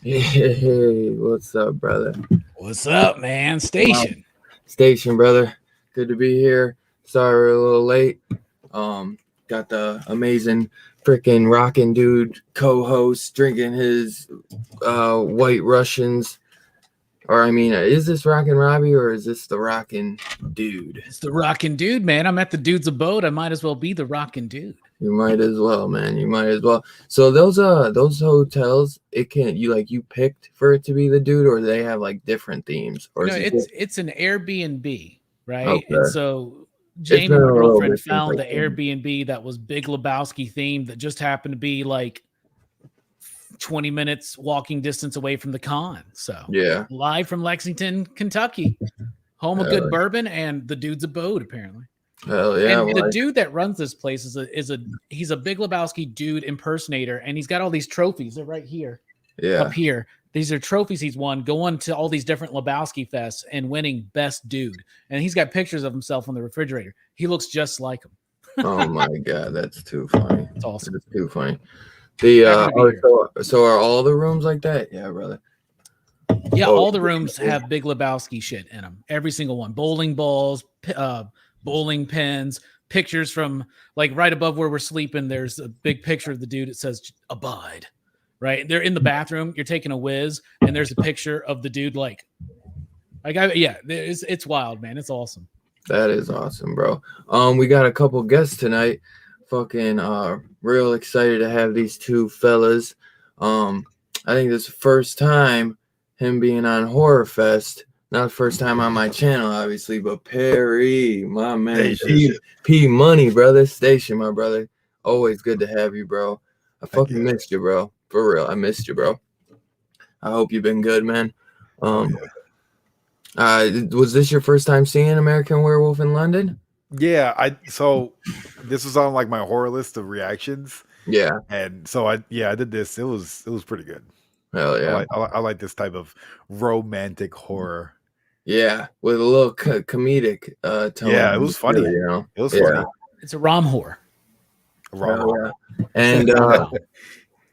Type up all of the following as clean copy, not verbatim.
Hey, what's up, brother? What's up, man? Station. Station, brother. Good to be here. Sorry we're a little late. Got the amazing freaking rockin' dude co-host drinking his White Russians. Or I mean, is this Rockin' Robbie or is this the Rockin' Dude? It's the Rockin' Dude, man. I'm at the dude's abode. I might as well be the Rockin' Dude. You might as well, man. You might as well. So those hotels, you picked for it to be the dude, or they have like different themes? Or no, it's an Airbnb, right? Okay. And so Jamie, my girlfriend, found the Airbnb that was Big Lebowski themed that just happened to be like 20 minutes walking distance away from the con. So yeah, live from Lexington, Kentucky, home of good bourbon and the dude's abode, apparently. Hell yeah! And the dude that runs this place he's a Big Lebowski dude impersonator, and he's got all these trophies. They're right here, up here. These are trophies he's won, going to all these different Lebowski fests and winning best dude. And he's got pictures of himself on the refrigerator. He looks just like him. Oh my god, that's too funny. It's awesome. That's too funny. So are all the rooms like that? Yeah, brother. Yeah, all the rooms have Big Lebowski shit in them. Every single one. Bowling balls, bowling pins, pictures from like right above where we're sleeping. There's a big picture of the dude. It says "Abide." Right, they're in the bathroom. You're taking a whiz, and there's a picture of the dude. It's wild, man. It's awesome. That is awesome, bro. We got a couple guests tonight. Fucking real excited to have these two fellas. I think this is the first time him being on Horror Fest. Not the first time on my channel, obviously, but Perry, my man, P Money, brother. Station, my brother. Always good to have you, bro. I fucking missed you, bro. For real, I missed you, bro. I hope you've been good, man. Was this your first time seeing American Werewolf in London? Yeah, so this was on like my horror list of reactions. Yeah, and so I did this. It was pretty good. Hell yeah, I like this type of romantic horror. Yeah, with a little comedic tone. Yeah, it was funny. You know, it was funny. It's a rom horror. Yeah. And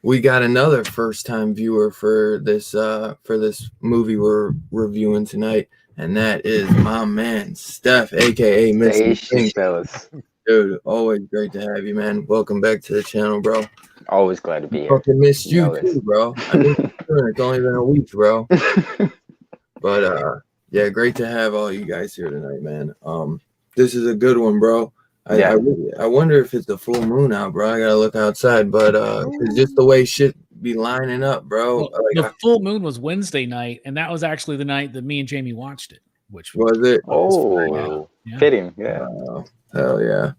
we got another first-time viewer for this movie we're reviewing tonight, and that is my man Steph, aka Mr. Pink. Fellas. Dude, always great to have you, man. Welcome back to the channel, bro. Always glad to be here. Fucking missed you too, bro. I missed you too. It's only been a week, bro. But yeah, great to have all you guys here tonight, man. This is a good one, bro. I wonder if it's the full moon out, bro. I gotta look outside, but it's just the way shit be lining up, bro. Well, the full moon was Wednesday night, and that was actually the night that me and Jamie watched it. Which was it? Fitting, yeah. Hell yeah.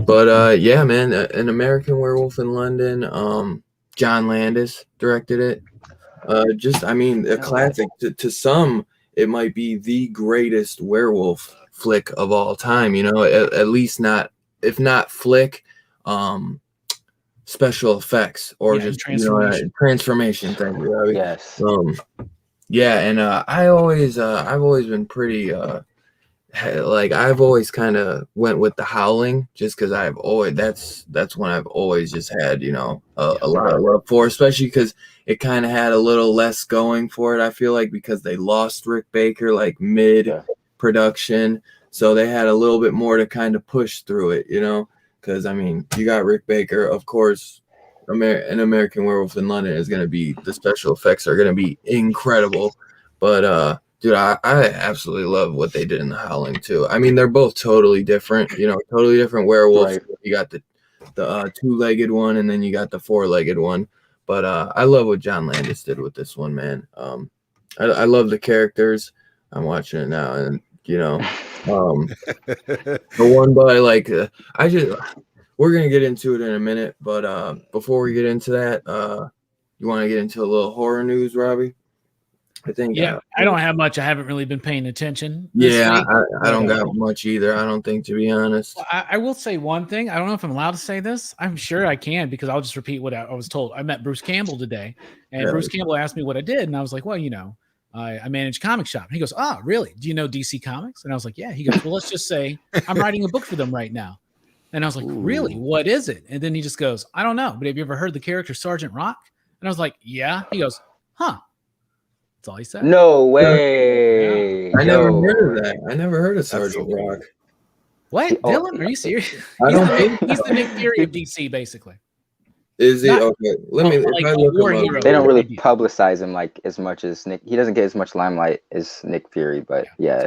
But yeah, man, An American Werewolf in London. John Landis directed it. A classic. To some, it might be the greatest werewolf flick of all time. You know, at least not, if not flick, special effects or Yeah, just transformation. Transformation. Thank you, Robbie. Yes. Yeah, and I've always been pretty like I've always kind of went with The Howling just because I've always that's one I've always just had a lot of love for, especially because it kind of had a little less going for it. I feel like because they lost Rick Baker like mid production, so they had a little bit more to kind of push through it, because I mean you got Rick Baker, of course. An American Werewolf in London is going to be, the special effects are going to be incredible, but dude, I absolutely love what they did in The Howling too. I mean, they're both totally different, totally different werewolves. Right. You got the two-legged one, and then you got the four-legged one. But I love what John Landis did with this one, man. I love the characters. I'm watching it now, and the one by like we're gonna get into it in a minute, but before we get into that, you want to get into a little horror news, Robbie? I think. Yeah, I don't have much. I haven't really been paying attention. Yeah, I don't got much either. I don't think, to be honest. I will say one thing. I don't know if I'm allowed to say this. I'm sure I can because I'll just repeat what I was told. I met Bruce Campbell today, and Bruce Campbell asked me what I did, and I was like, well, I manage a comic shop. And he goes, oh, really? Do you know DC Comics? And I was like, yeah. He goes, well, let's just say I'm writing a book for them right now. And I was like, really? What is it? And then he just goes, I don't know, but have you ever heard the character Sergeant Rock? And I was like, yeah. He goes, huh. That's all he said. No way. I never heard of that. I never heard of Sergeant Rock. What? Dylan? Are you serious? He's the Nick Fury of DC, basically. Is he? Okay. Let me. Like, they don't really publicize him like as much as Nick. He doesn't get as much limelight as Nick Fury, but yeah.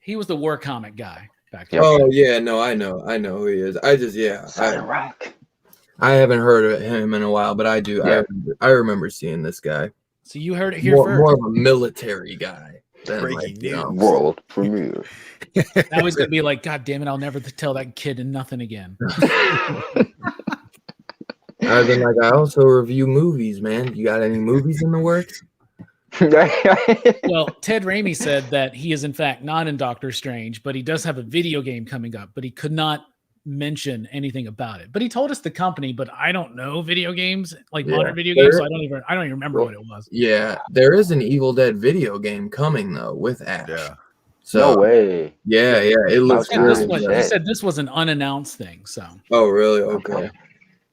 He was the war comic guy back then. Oh yeah, no, I know who he is. I just Sergeant Rock. I haven't heard of him in a while, but I do. Yeah. I remember seeing this guy. So you heard it here first. More of a military guy. Breaking news. World premiere. Now he's gonna be like, God damn it! I'll never tell that kid nothing again. I've been like, I also review movies, man. You got any movies in the works? Well, Ted Raimi said that he is in fact not in Doctor Strange, but he does have a video game coming up, but he could not mention anything about it. But he told us the company, but I don't know video games, like modern video games, so I don't even remember what it was. Yeah, there is an Evil Dead video game coming though with Ash. Yeah. So, no way. Yeah, it looks really good. He said this was an unannounced thing, so. Oh, really? Okay.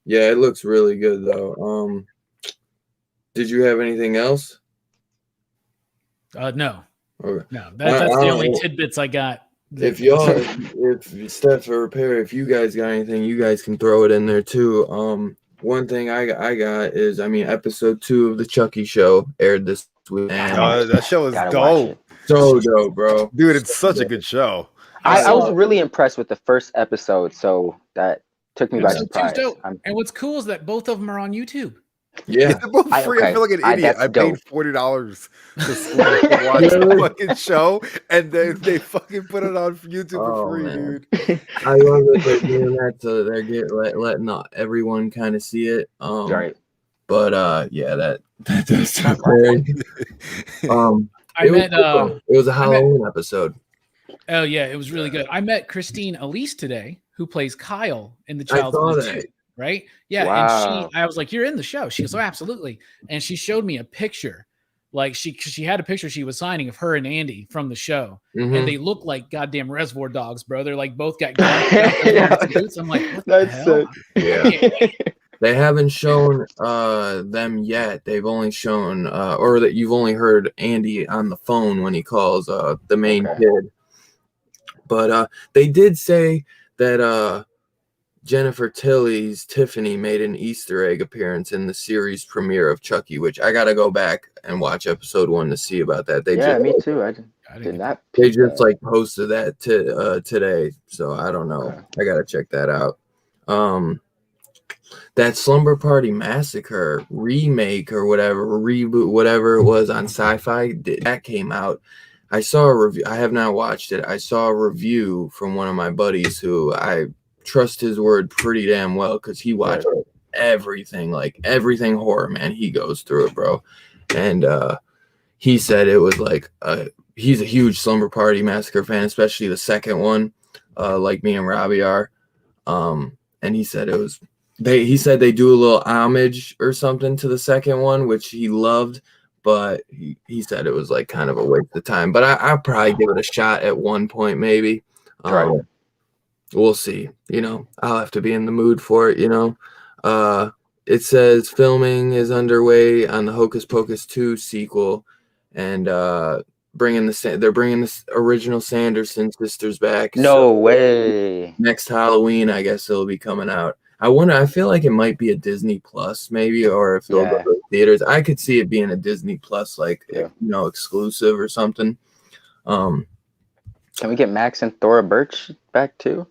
Yeah, it looks really good though. Did you have anything else? No. Okay. No, that's the only tidbits I got. If Steph or Repair, if you guys got anything, you guys can throw it in there too. One thing I got is, episode 2 of the Chucky show aired this week. That show is dope. So dope, bro. Dude, it's such a good show. I was really impressed with the first episode, so that took me by surprise. And what's cool is that both of them are on YouTube. Yeah, they're both free. I feel like an idiot. I paid $40 to watch the fucking show, and they fucking put it on YouTube for free, dude. I love that they're doing that, so they're letting everyone kind of see it. Right. But yeah, that does sound great. It was a Halloween episode. Oh yeah, it was really good. I met Christine Elise today, who plays Kyle in the Child's Play 2. Right? Yeah. Wow. And I was like, you're in the show. She goes, oh, absolutely. And she showed me a picture. Like she had a picture she was signing of her and Andy from the show. Mm-hmm. And they look like goddamn Reservoir Dogs, bro. They're like both got boots. I'm like, what the hell? Yeah. They haven't shown them yet. They've only shown or that you've only heard Andy on the phone when he calls the main kid. But they did say that Jennifer Tilly's Tiffany made an Easter egg appearance in the series premiere of Chucky, which I gotta go back and watch episode 1 to see about that. Me too. I did not. They just like posted that today, so I don't know. I gotta check that out. That Slumber Party Massacre remake or whatever, reboot, whatever it was on Sci-Fi, that came out. I saw a review. I have not watched it. I saw a review from one of my buddies who I trust his word pretty damn well because he watched everything horror, man. He goes through it, bro. And he said it was like he's a huge Slumber Party Massacre fan, especially the second one, like me and Robbie are. And he said it was he said they do a little homage or something to the second one, which he loved, but he said it was like kind of a waste of time. But I'll probably give it a shot at one point, maybe. We'll see. I'll have to be in the mood for it. It says filming is underway on the Hocus Pocus 2 sequel, and they're bringing the original Sanderson sisters back. No way. Next Halloween, I guess it'll be coming out. I feel like it might be a Disney Plus, maybe, or if it'll go to theaters. I could see it being a Disney Plus, exclusive or something. Can we get Max and Thora Birch back too?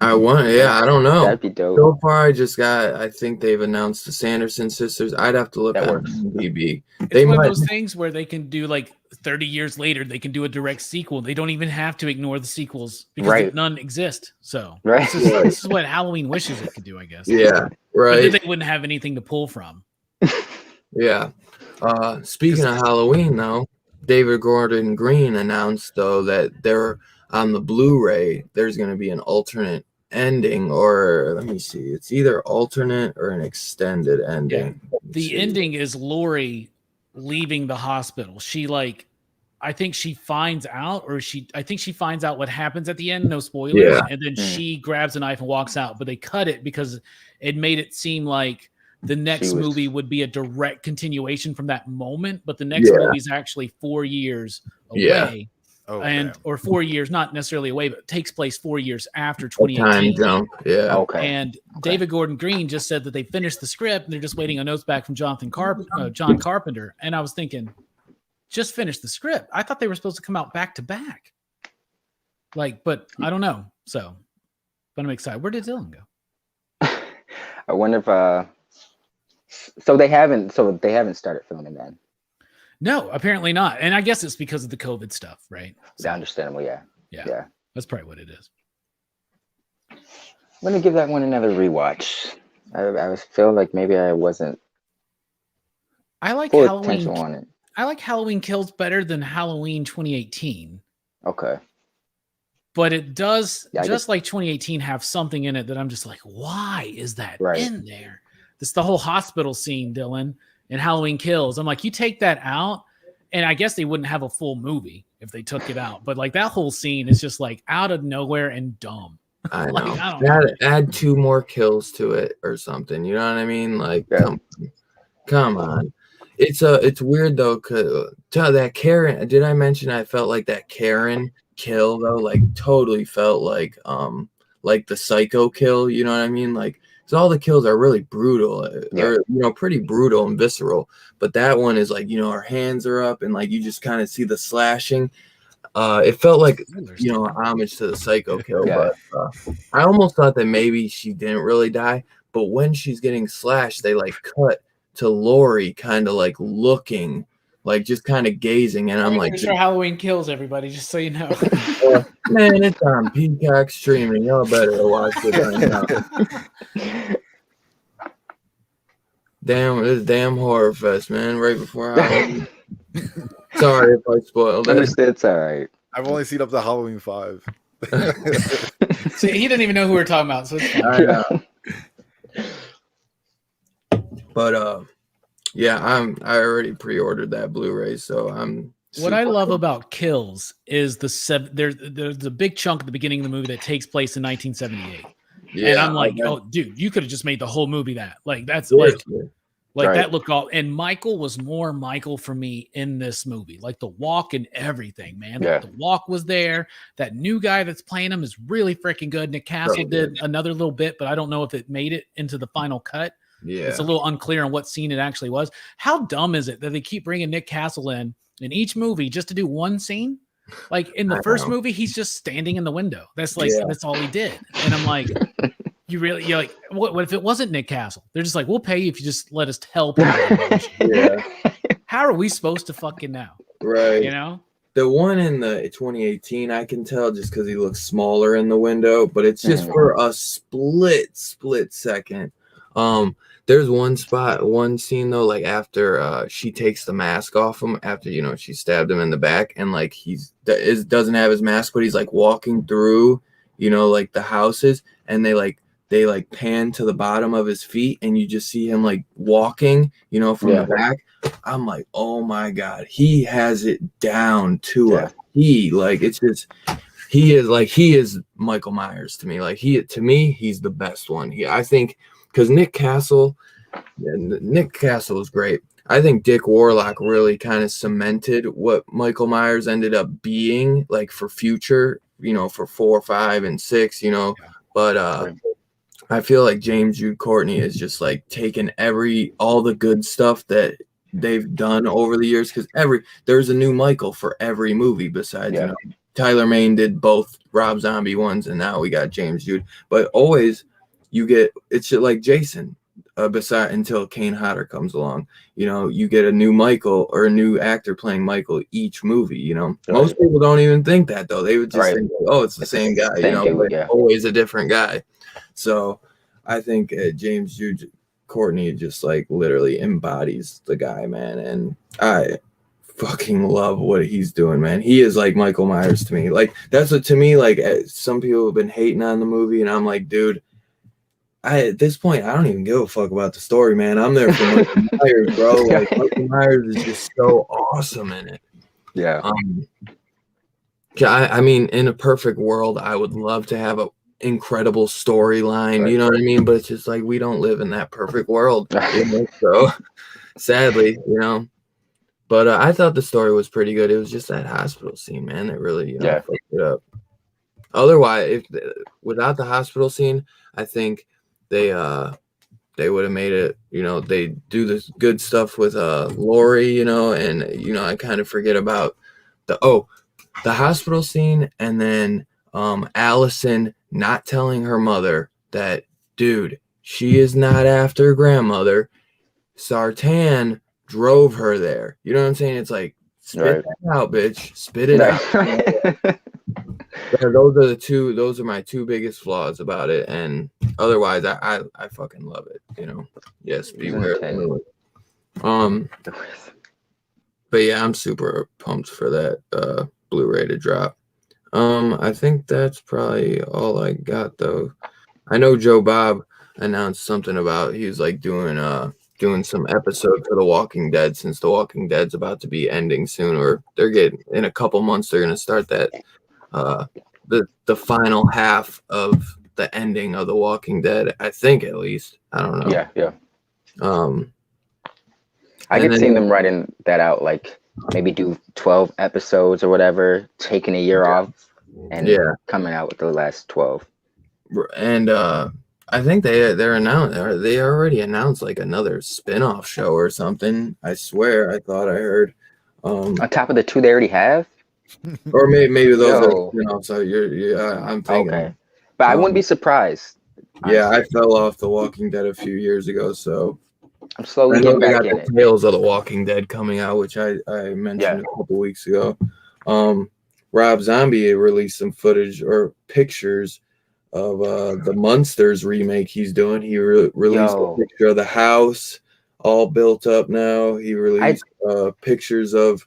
I don't know. That'd be dope. So far, I think they've announced the Sanderson sisters. I'd have to look on IMDb. It's one of those things where they can do 30 years later, they can do a direct sequel. They don't even have to ignore the sequels because none exist. So this is what Halloween wishes it could do, I guess. Yeah, right. But then they wouldn't have anything to pull from. Yeah. Speaking of Halloween, though, David Gordon Green announced, though, that they're on the Blu-ray, there's going to be an alternate ending, or let me see, it's either alternate or an extended ending. The ending is Lori leaving the hospital. She I think she finds out what happens at the end, no spoilers, and then she grabs a knife and walks out, but they cut it because it made it seem like the next movie would be a direct continuation from that moment, but the next movie is actually 4 years away. Or 4 years, not necessarily away, but takes place 4 years after 2018. Time jump. Yeah. Okay. And David Gordon Green just said that they finished the script and they're just waiting on notes back from John Carpenter. And I was thinking, just finish the script. I thought they were supposed to come out back to back. But I don't know. So, but I'm excited. Where did Dylan go? I wonder if so they haven't started filming then. No, apparently not. And I guess it's because of the COVID stuff, right? So, understandable, yeah. That's probably what it is. Let me give that one another rewatch. I feel like maybe I wasn't. I like Halloween on it. I like Halloween Kills better than Halloween 2018. Okay. But it does, just like 2018, have something in it that I'm just like, why is that in there? This the whole hospital scene, Dylan. And Halloween Kills. I'm like, you take that out, and I guess they wouldn't have a full movie if they took it out. But that whole scene is just out of nowhere and dumb. I know. Add 2 more kills to it or something. You know what I mean? Come on. It's weird though. Cause that Karen. Did I mention I felt like that Karen kill though? Totally felt like the Psycho kill. You know what I mean? So all the kills are really brutal, or pretty brutal and visceral. But that one is her hands are up and you just kind of see the slashing. It felt like an homage to the Psycho kill. But I almost thought that maybe she didn't really die. But when she's getting slashed, they cut to Lori kind of looking, just kind of gazing, and I'm like, Halloween Kills, everybody, just so you know. Man, it's on Peacock streaming. Y'all better watch it right now. Damn horror fest, man! Right before Halloween. Sorry if I spoiled it. It's all right. I've only seen up to Halloween 5. See, he didn't even know who we were talking about, so it's fine. I know. But I already pre-ordered that Blu-ray, so I'm. What I love about Kills is there's a big chunk at the beginning of the movie that takes place in 1978. Yeah, and I'm like, oh, dude, you could have just made the whole movie that. That's that looked all. And Michael was more Michael for me in this movie, the walk and everything, man. Yeah. The walk was there. That new guy that's playing him is really freaking good. Nick Castle did another little bit, but I don't know if it made it into the final cut. Yeah, it's a little unclear on what scene it actually was. How dumb is it that they keep bringing Nick Castle in each movie just to do one scene? In the first movie, he's just standing in the window. That's that's all he did. And I'm like, you're like, what if it wasn't Nick Castle? They're just like, we'll pay you if you just let us tell people. How are we supposed to fucking know? Right. You know? The one in the 2018, I can tell just because he looks smaller in the window, but it's just for a split second. There's one scene though, after she takes the mask off him after she stabbed him in the back, and doesn't have his mask, but he's walking through the houses, and they they like pan to the bottom of his feet and you just see him like walking, you know, from the back. I'm like, oh my God, he has it down to a T. Like, it's just, he is Michael Myers to me. Like, to me, he's the best one. I think, because Nick Castle is great. I think Dick Warlock really kind of cemented what Michael Myers ended up being, like, for future, you know, for 4, 5, and 6, you know. But I feel like James Jude Courtney is just like taking all the good stuff that they've done over the years, because there's a new Michael for every movie besides, you know, Tyler Mane did both Rob Zombie ones, and now we got James Jude. But always it's like Jason, until Kane Hodder comes along. You know, you get a new Michael or a new actor playing Michael each movie, you know. Most people don't even think that, though. They would just think, oh, it's the same guy, you know, but always a different guy. So I think James Jude Courtney just like literally embodies the guy, man. And I fucking love what he's doing, man. He is like Michael Myers to me. Like, that's what, to me, like, some people have been hating on the movie, and I'm like, dude, at this point, I don't even give a fuck about the story, man. I'm there for Michael Myers, bro. Like, Michael Myers is just so awesome in it. Yeah. I mean, in a perfect world, I would love to have a incredible storyline, you know what I mean? But it's just like, we don't live in that perfect world, you know? So sadly, you know. But I thought the story was pretty good. It was just that hospital scene, man, that really, you know, fucked it up. Otherwise, without the hospital scene, I think they would have made it, you know. They do this good stuff with Laurie, you know, and, you know, I kind of forget about the hospital scene, and then Allison not telling her mother that, dude, she is not after grandmother. Sartan drove her there. You know what I'm saying? It's like, spit that out, bitch. Spit it out. Those are my two biggest flaws about it. And otherwise, I fucking love it, you know. Yes, beware. But yeah, I'm super pumped for that Blu-ray to drop. I think that's probably all I got, though. I know Joe Bob announced something about he's like doing some episode for The Walking Dead, since The Walking Dead's about to be ending soon, or they're getting, in a couple months, they're gonna start that the final half of the ending of The Walking Dead. I think, at least. I don't know. Yeah. I could see them writing that out, like maybe do 12 episodes or whatever, taking a year off, and coming out with the last 12. And I think they already announced like another spin-off show or something. I swear, I thought I heard. On top of the 2 they already have? Or maybe those are, you know, so I'm thinking. Okay. But I wouldn't be surprised. Honestly. Yeah, I fell off The Walking Dead a few years ago, so I'm slowly getting back in it. Tales of the Walking Dead coming out, which I mentioned a couple weeks ago. Rob Zombie released some footage or pictures of the Munsters remake he's doing. He released a picture of the house all built up now. He released pictures of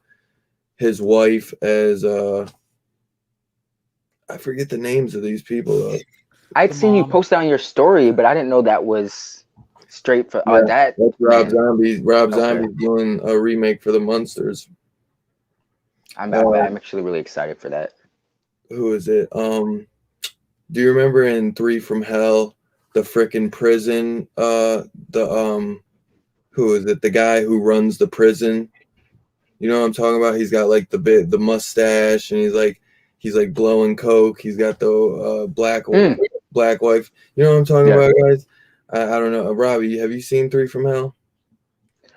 his wife as I forget the names of these people, though. I'd seen you post on your story, but I didn't know that was straight for that. That's Rob Zombie. Rob Zombie's doing a remake for the Munsters. I'm actually really excited for that. Who is it? Do you remember in 3 from Hell, the frickin' prison? Who is it? The guy who runs the prison. You know what I'm talking about? He's got like the mustache, and he's like blowing coke. He's got the black wife. You know what I'm talking about, guys? I don't know. Robbie, have you seen 3 from Hell?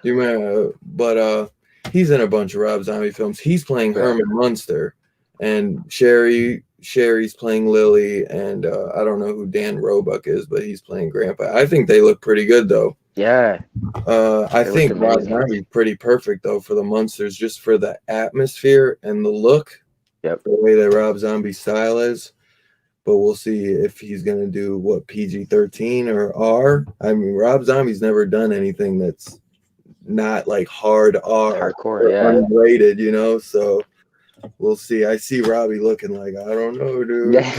Do you remember? But he's in a bunch of Rob Zombie films. He's playing Herman Munster, and Sherry's playing Lily, and I don't know who Dan Roebuck is, but he's playing Grandpa. I think they look pretty good, though. Yeah. I think Rob Zombie's pretty perfect, though, for the Munsters, just for the atmosphere and the look. Yep. The way that Rob Zombie's style is. But we'll see if he's going to do PG-13 or R. I mean, Rob Zombie's never done anything that's not like hard R. Hardcore, unrated, you know? So we'll see. I see Robbie looking like, I don't know, dude. Yeah.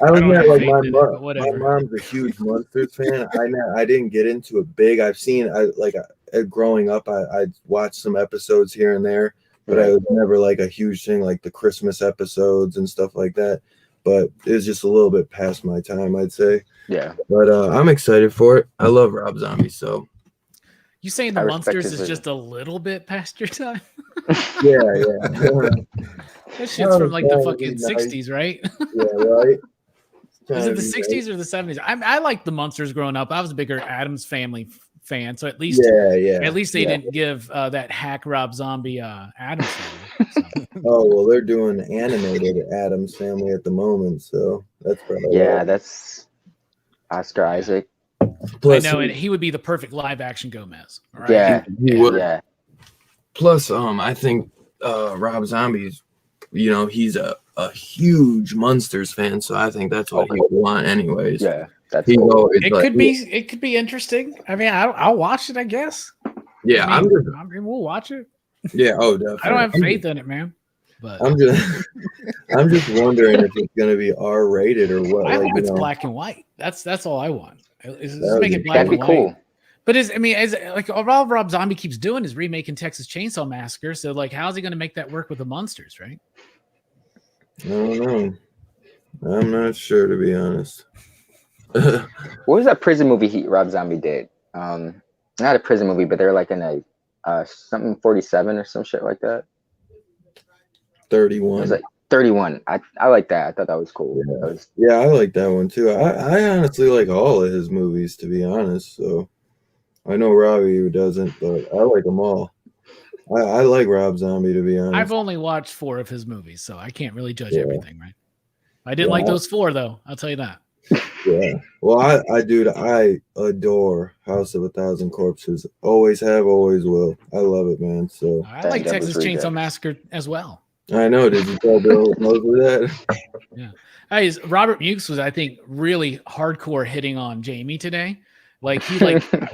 I was not like my whatever. mom's a huge Monsters fan. I didn't get into it big. I've seen growing up. I watched some episodes here and there, but I was never like a huge thing like the Christmas episodes and stuff like that. But it was just a little bit past my time, I'd say. Yeah. But I'm excited for it. I love Rob Zombie, so. You saying the Monsters is just a little bit past your time? Yeah. That shit's from like the fucking 60s, right? Yeah, right. Is it the 60s or the 70s? I liked the Monsters growing up. I was a bigger Addams Family fan, so at least they didn't give that hack Rob Zombie Addams Family. So. Oh well, they're doing animated Addams Family at the moment, so that's probably that's Oscar Isaac. Plus, I know, and he would be the perfect live action Gomez. Right? Yeah, he would. Yeah. Plus, I think Rob Zombie's, he's a huge Munsters fan, so I think that's what he would want, anyways. Yeah, that's cool. It could be interesting. I mean, I'll watch it, I guess. Yeah, I mean, we'll watch it. Yeah, definitely. I don't have faith in it, man. But I'm just wondering if it's gonna be R-rated or what. I hope it's black and white. That's all I want. Just make it black and white. Cool. But all Rob Zombie keeps doing is remaking Texas Chainsaw Massacre. So like, how's he going to make that work with the Munsters, right? I don't know. I'm not sure, to be honest. What was that prison movie Rob Zombie did? Not a prison movie, but they're like in a something 47 or some shit like that. 31. It was like 31. I like that. I thought that was cool. Yeah, I like that one too. I honestly like all of his movies, to be honest. So I know Robbie who doesn't, but I like them all. I like Rob Zombie, to be honest. I've only watched 4 of his movies, so I can't really judge everything, right? I didn't like those 4 though. I'll tell you that. Yeah. Well, I adore House of a Thousand Corpses. Always have, always will. I love it, man. So I like Texas Chainsaw Massacre as well. I know. Did you tell Bill most of that? Yeah. Robert Mukes was, I think, really hardcore hitting on Jamie today. Like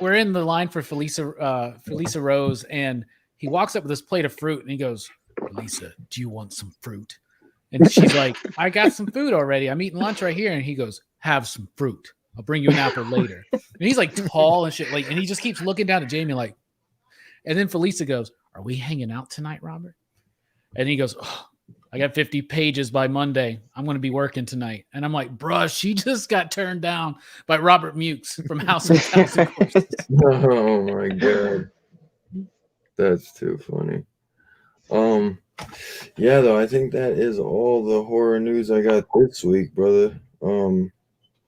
we're in the line for Felisa Rose, and he walks up with this plate of fruit, and he goes, "Felisa, do you want some fruit?" And she's like, "I got some food already. I'm eating lunch right here." And he goes, "Have some fruit. I'll bring you an apple later." And he's like tall and shit, and he just keeps looking down at Jamie like. And then Felisa goes, "Are we hanging out tonight, Robert?" And he goes, "Oh, I got 50 pages by Monday. I'm going to be working tonight." And I'm like, bruh, she just got turned down by Robert Mukes from House of Thousand Corpses. Oh my God. That's too funny. Yeah, though, I think that is all the horror news I got this week, brother.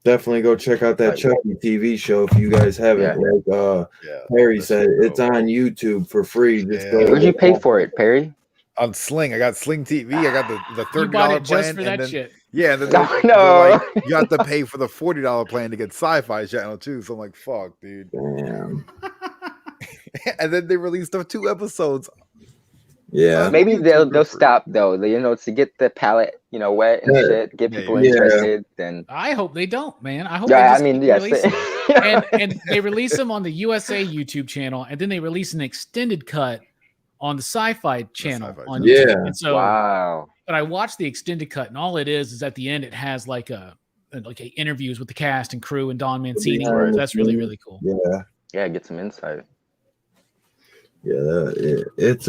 Definitely go check out that Chucky TV show if you guys haven't. Like Perry said, it's on YouTube for free. Where'd you pay for it, Perry? On Sling. I got Sling TV. I got the $30 you bought it plan just for that shit. Yeah, no. Like, you have to pay for the $40 plan to get Sci-Fi Channel too. So I'm like, fuck, dude. Damn. And then they released 2 episodes. Yeah. Maybe they'll stop though. To get the palate, wet and shit, get people interested. Then I hope they don't, man. I hope. Yes. and they release them on the USA YouTube channel, and then they release an extended cut on the Sci-Fi channel on YouTube. And so, wow. But I watched the extended cut, and all it is at the end it has like interviews with the cast and crew and Don Mancini. So that's really, really cool. Yeah, get some insight. Yeah, it's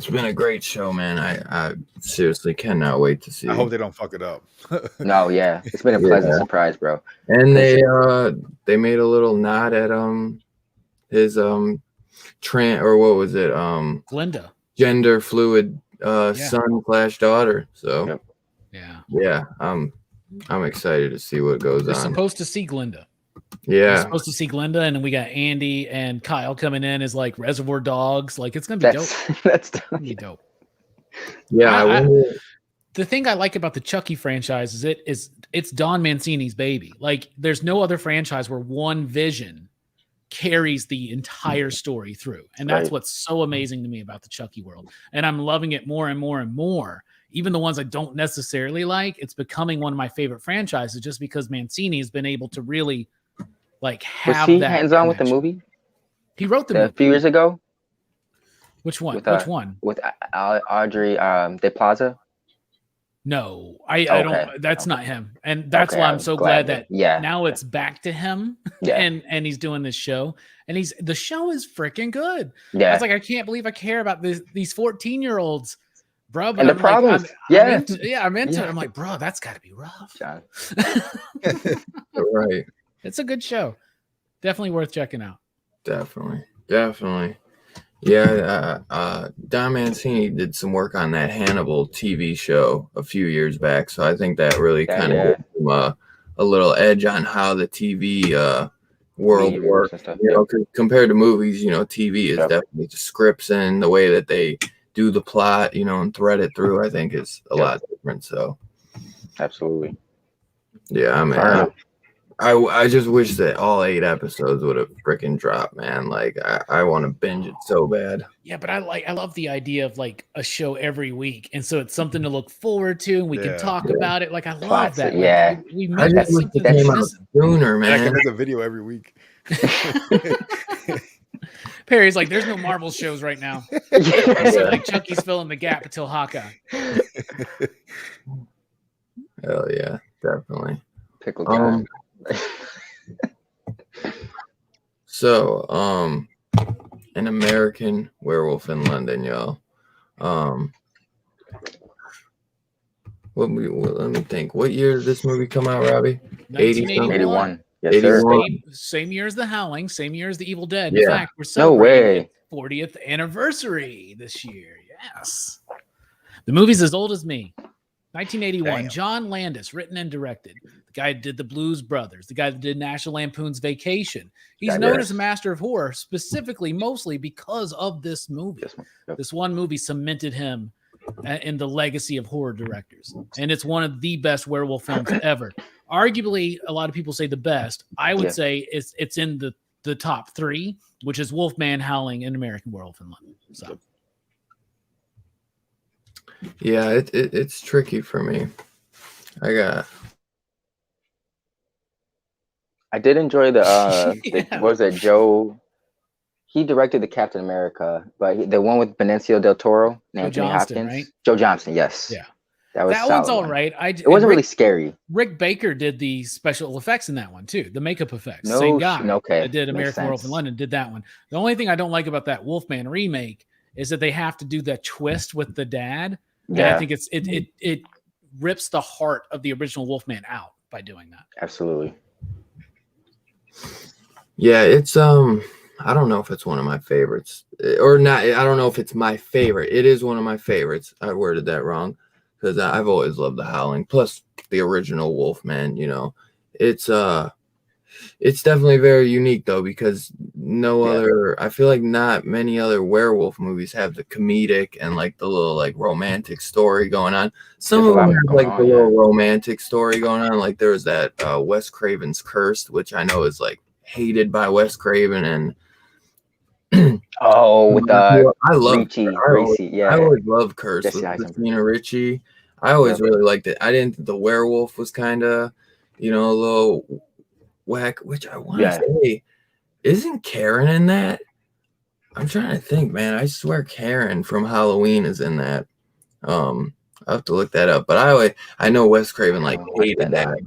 been a great show, man. I seriously cannot wait to see. I hope they don't fuck it up. No, yeah, it's been a pleasant surprise, bro. And they made a little nod at his or what was it? Glinda. Gender fluid son/daughter. So yeah, I'm excited to see what goes on. We're supposed to see Glinda. Yeah, we're supposed to see Glinda, and then we got Andy and Kyle coming in as like Reservoir Dogs. Like it's gonna be dope. That's gonna be dope. Yeah, the thing I like about the Chucky franchise is it's Don Mancini's baby. Like there's no other franchise where one vision carries the entire story through. And that's what's so amazing to me about the Chucky world. And I'm loving it more and more and more. Even the ones I don't necessarily like, it's becoming one of my favorite franchises just because Mancini has been able to really have was he that hands-on with the movie? He wrote the movie a few years ago. Which one? Which one? With Audrey De Plaza. No, I don't. That's not him, and that's why I'm so glad that now it's back to him. And he's doing this show, and the show is freaking good. I was like, I can't believe I care about these 14-year-olds, bro. But and the problems, I'm into it. I'm like, bro, that's got to be rough. Right. It's a good show. Definitely worth checking out. Definitely. Yeah, Don Mancini did some work on that Hannibal TV show a few years back, so I think that really kind of gave him a little edge on how the TV world works. Compared to movies, TV is definitely the scripts and the way that they do the plot, and thread it through. I think is a lot different. So, absolutely. Yeah, I mean, I just wish that all 8 episodes would have freaking dropped, man. Like I want to binge it so bad. Yeah, but I love the idea of like a show every week, and so it's something to look forward to, and we can talk about it. Like I love that. Yeah, we made that something that came out sooner, man. I can make a video every week. Perry's like, there's no Marvel shows right now. So like Chucky's filling the gap until Hawkeye. Hell yeah, definitely. Pickle guy. So, an American Werewolf in London, y'all. Let me think. What year did this movie come out, Robbie? 1981. Yes, 81. Same year as The Howling. Same year as The Evil Dead. Yeah. In fact, we're celebrating 40th anniversary this year. Yes. The movie's as old as me. 1981. Damn. John Landis, written and directed. The guy who did The Blues Brothers. The guy that did National Lampoon's Vacation. He's known as a master of horror, specifically, mostly because of this movie. This one movie cemented him in the legacy of horror directors. And it's one of the best werewolf films ever. Arguably, a lot of people say the best. I would say it's in the top 3, which is Wolfman, Howling, and American Werewolf in London. So. Yeah, it's tricky for me. I did enjoy what was it, Joe? He directed the Captain America, but the one with Benicio del Toro, Anthony Hopkins, right? Joe Johnston, yes. Yeah. That one's all right. It wasn't really scary. Rick Baker did the special effects in that one too. The makeup effects. Same guy that did American Werewolf in London did that one. The only thing I don't like about that Wolfman remake is that they have to do that twist with the dad. Yeah. And I think it rips the heart of the original Wolfman out by doing that. Absolutely. Yeah, it's I don't know if it's one of my favorites or not. I don't know if it's my favorite. It is one of my favorites. I worded that wrong because I've always loved The Howling. Plus the original Wolfman, it's definitely very unique though, because I feel like not many other werewolf movies have the comedic and like the little like romantic story going on. Some of them have like the little romantic story going on. Like there was that Wes Craven's Cursed, which I know is like hated by Wes Craven and with I love I always loved Cursed with Christina Ricci. I always really liked it. I didn't think the werewolf was kind of a little whack, which I want to say, isn't Karen in that? I'm trying to think, man. I swear Karen from Halloween is in that. I'll have to look that up. But I know Wes Craven hated that.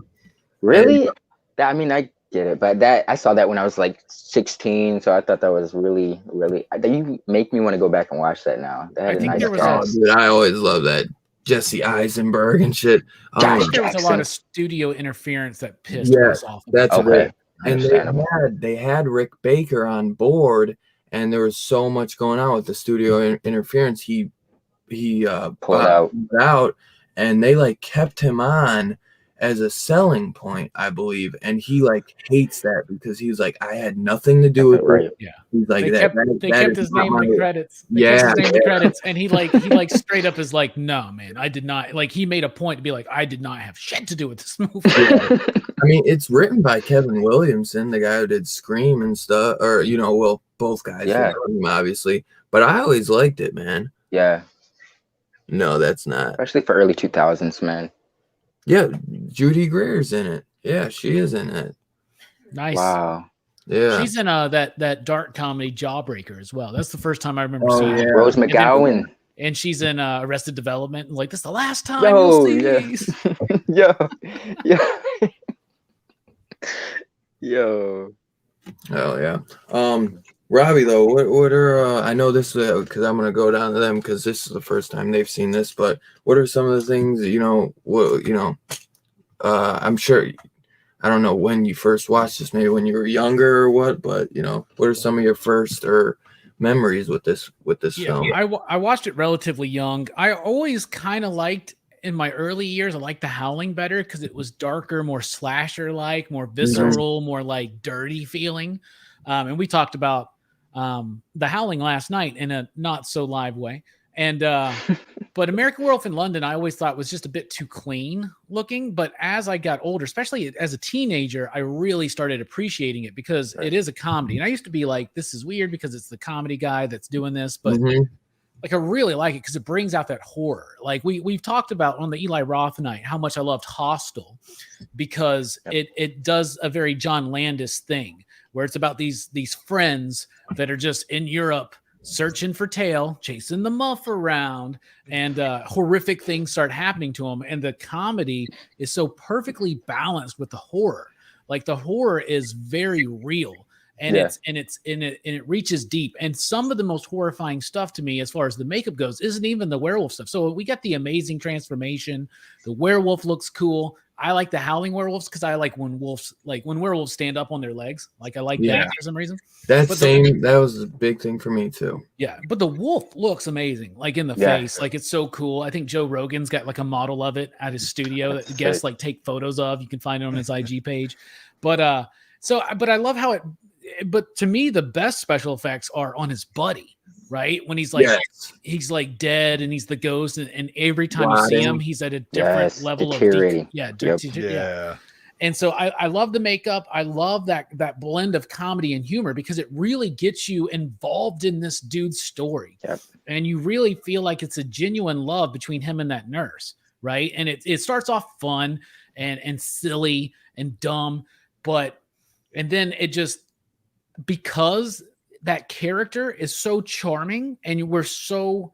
Really? I get it, but I saw that when I was like 16, so I thought that was really, really. You make me want to go back and watch that now. That had a nice dude, I always love that. Jesse Eisenberg and shit. There was a lot of studio interference that pissed us off. That's right. And they had Rick Baker on board, and there was so much going on with the studio interference. He pulled out, and they kept him on as a selling point, I believe, and he hates that because he was like, I had nothing to do with it. Yeah, he's like they kept his name in the credits. And he straight up is like, no, man, I did not. He made a point to be like, I did not have shit to do with this movie. Yeah. I mean, it's written by Kevin Williamson, the guy who did Scream and stuff, or both guys, obviously. But I always liked it, man. Yeah. No, that's not. Especially for early 2000s, man. Yeah, Judy Greer's in it. Yeah, she is in it. Nice. Wow. Yeah. She's in that dark comedy Jawbreaker as well. That's the first time I remember seeing her. Rose McGowan. And she's in Arrested Development. Like, this is the last time you'll see these. Yo. Oh yeah. Robbie, though, what are I know this because I'm gonna go down to them because this is the first time they've seen this. But what are some of the things that I'm sure. I don't know when you first watched this, maybe when you were younger or what, but what are some of your first memories with this film? I watched it relatively young. I always kind of liked, in my early years, I liked The Howling better because it was darker, more slasher-like, more visceral, more like dirty feeling. And we talked about The Howling last night in a not so live way. And but American Werewolf in London, I always thought was just a bit too clean looking. But as I got older, especially as a teenager, I really started appreciating it because it is a comedy. And I used to be like, this is weird because it's the comedy guy that's doing this. But like, I really like it because it brings out that horror. Like we've talked about on the Eli Roth night, how much I loved Hostel because it does a very John Landis thing where it's about these friends that are just in Europe searching for tail, chasing the muff around, and horrific things start happening to them. And the comedy is so perfectly balanced with the horror. Like, the horror is very real, and it reaches deep. And some of the most horrifying stuff to me, as far as the makeup goes, isn't even the werewolf stuff. So we got the amazing transformation. The werewolf looks cool. I like the howling werewolves because I like when werewolves stand up on their legs. Like, I like that for some reason. That was a big thing for me too. Yeah, but the wolf looks amazing, like in the face. Like, it's so cool. I think Joe Rogan's got like a model of it at his studio that guests like take photos of. You can find it on his IG page. But I love how it. But to me, the best special effects are on his buddy. Right when he's like he's like dead and he's the ghost, and every time you see him, he's at a different level of And so I love the makeup. I love that blend of comedy and humor because it really gets you involved in this dude's story, and you really feel like it's a genuine love between him and that nurse, right? And it starts off fun and silly and dumb, and then it just, because that character is so charming and we're so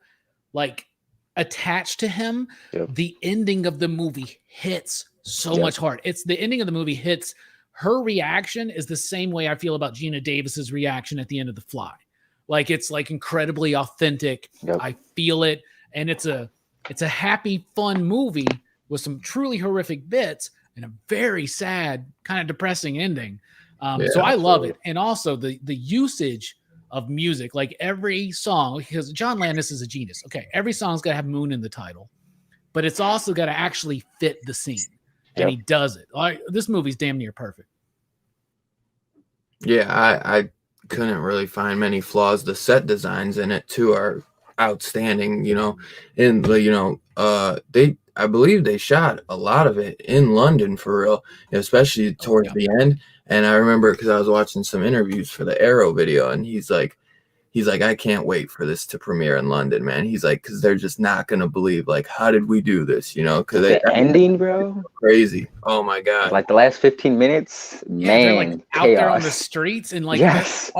like attached to him, the ending of the movie hits so much hard. It's the ending of the movie hits. Her reaction is the same way I feel about Gina Davis's reaction at the end of The Fly. Like, it's like incredibly authentic. I feel it. And it's a happy, fun movie with some truly horrific bits and a very sad, kind of depressing ending. So I love it. And also the usage of music, like every song, because John Landis is a genius. Okay, every song's got to have Moon in the title, but it's also got to actually fit the scene, and he does it. This movie's damn near perfect. Yeah, I couldn't really find many flaws. The set designs in it too are outstanding. And I believe they shot a lot of it in London for real, especially towards the end. And I remember because I was watching some interviews for the Arrow video, and he's like, I can't wait for this to premiere in London, man. He's like, because they're just not gonna believe, like, how did we do this? Because the ending, bro, crazy. Oh my god, like the last 15 minutes, man, they're like chaos. Out there on the streets, and like as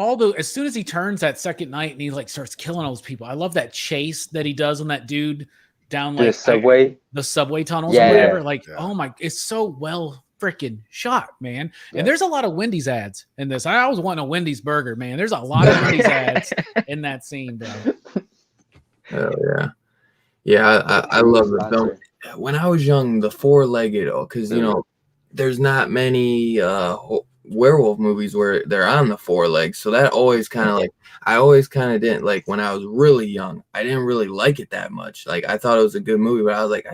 soon as he turns that second night and he like starts killing all those people. I love that chase that he does on that dude down like the subway tunnels or whatever. Like, oh my, it's so well freaking shot, man. And there's a lot of Wendy's ads in this. I always want a Wendy's burger, man. There's a lot of Wendy's ads in that scene, bro. Oh yeah. I love the film. When I was young, the four-legged, because there's not many werewolf movies where they're on the four legs, so that always kind of like, I always kind of didn't like, when I was really young, I didn't really like it that much. Like, I thought it was a good movie, but I was like,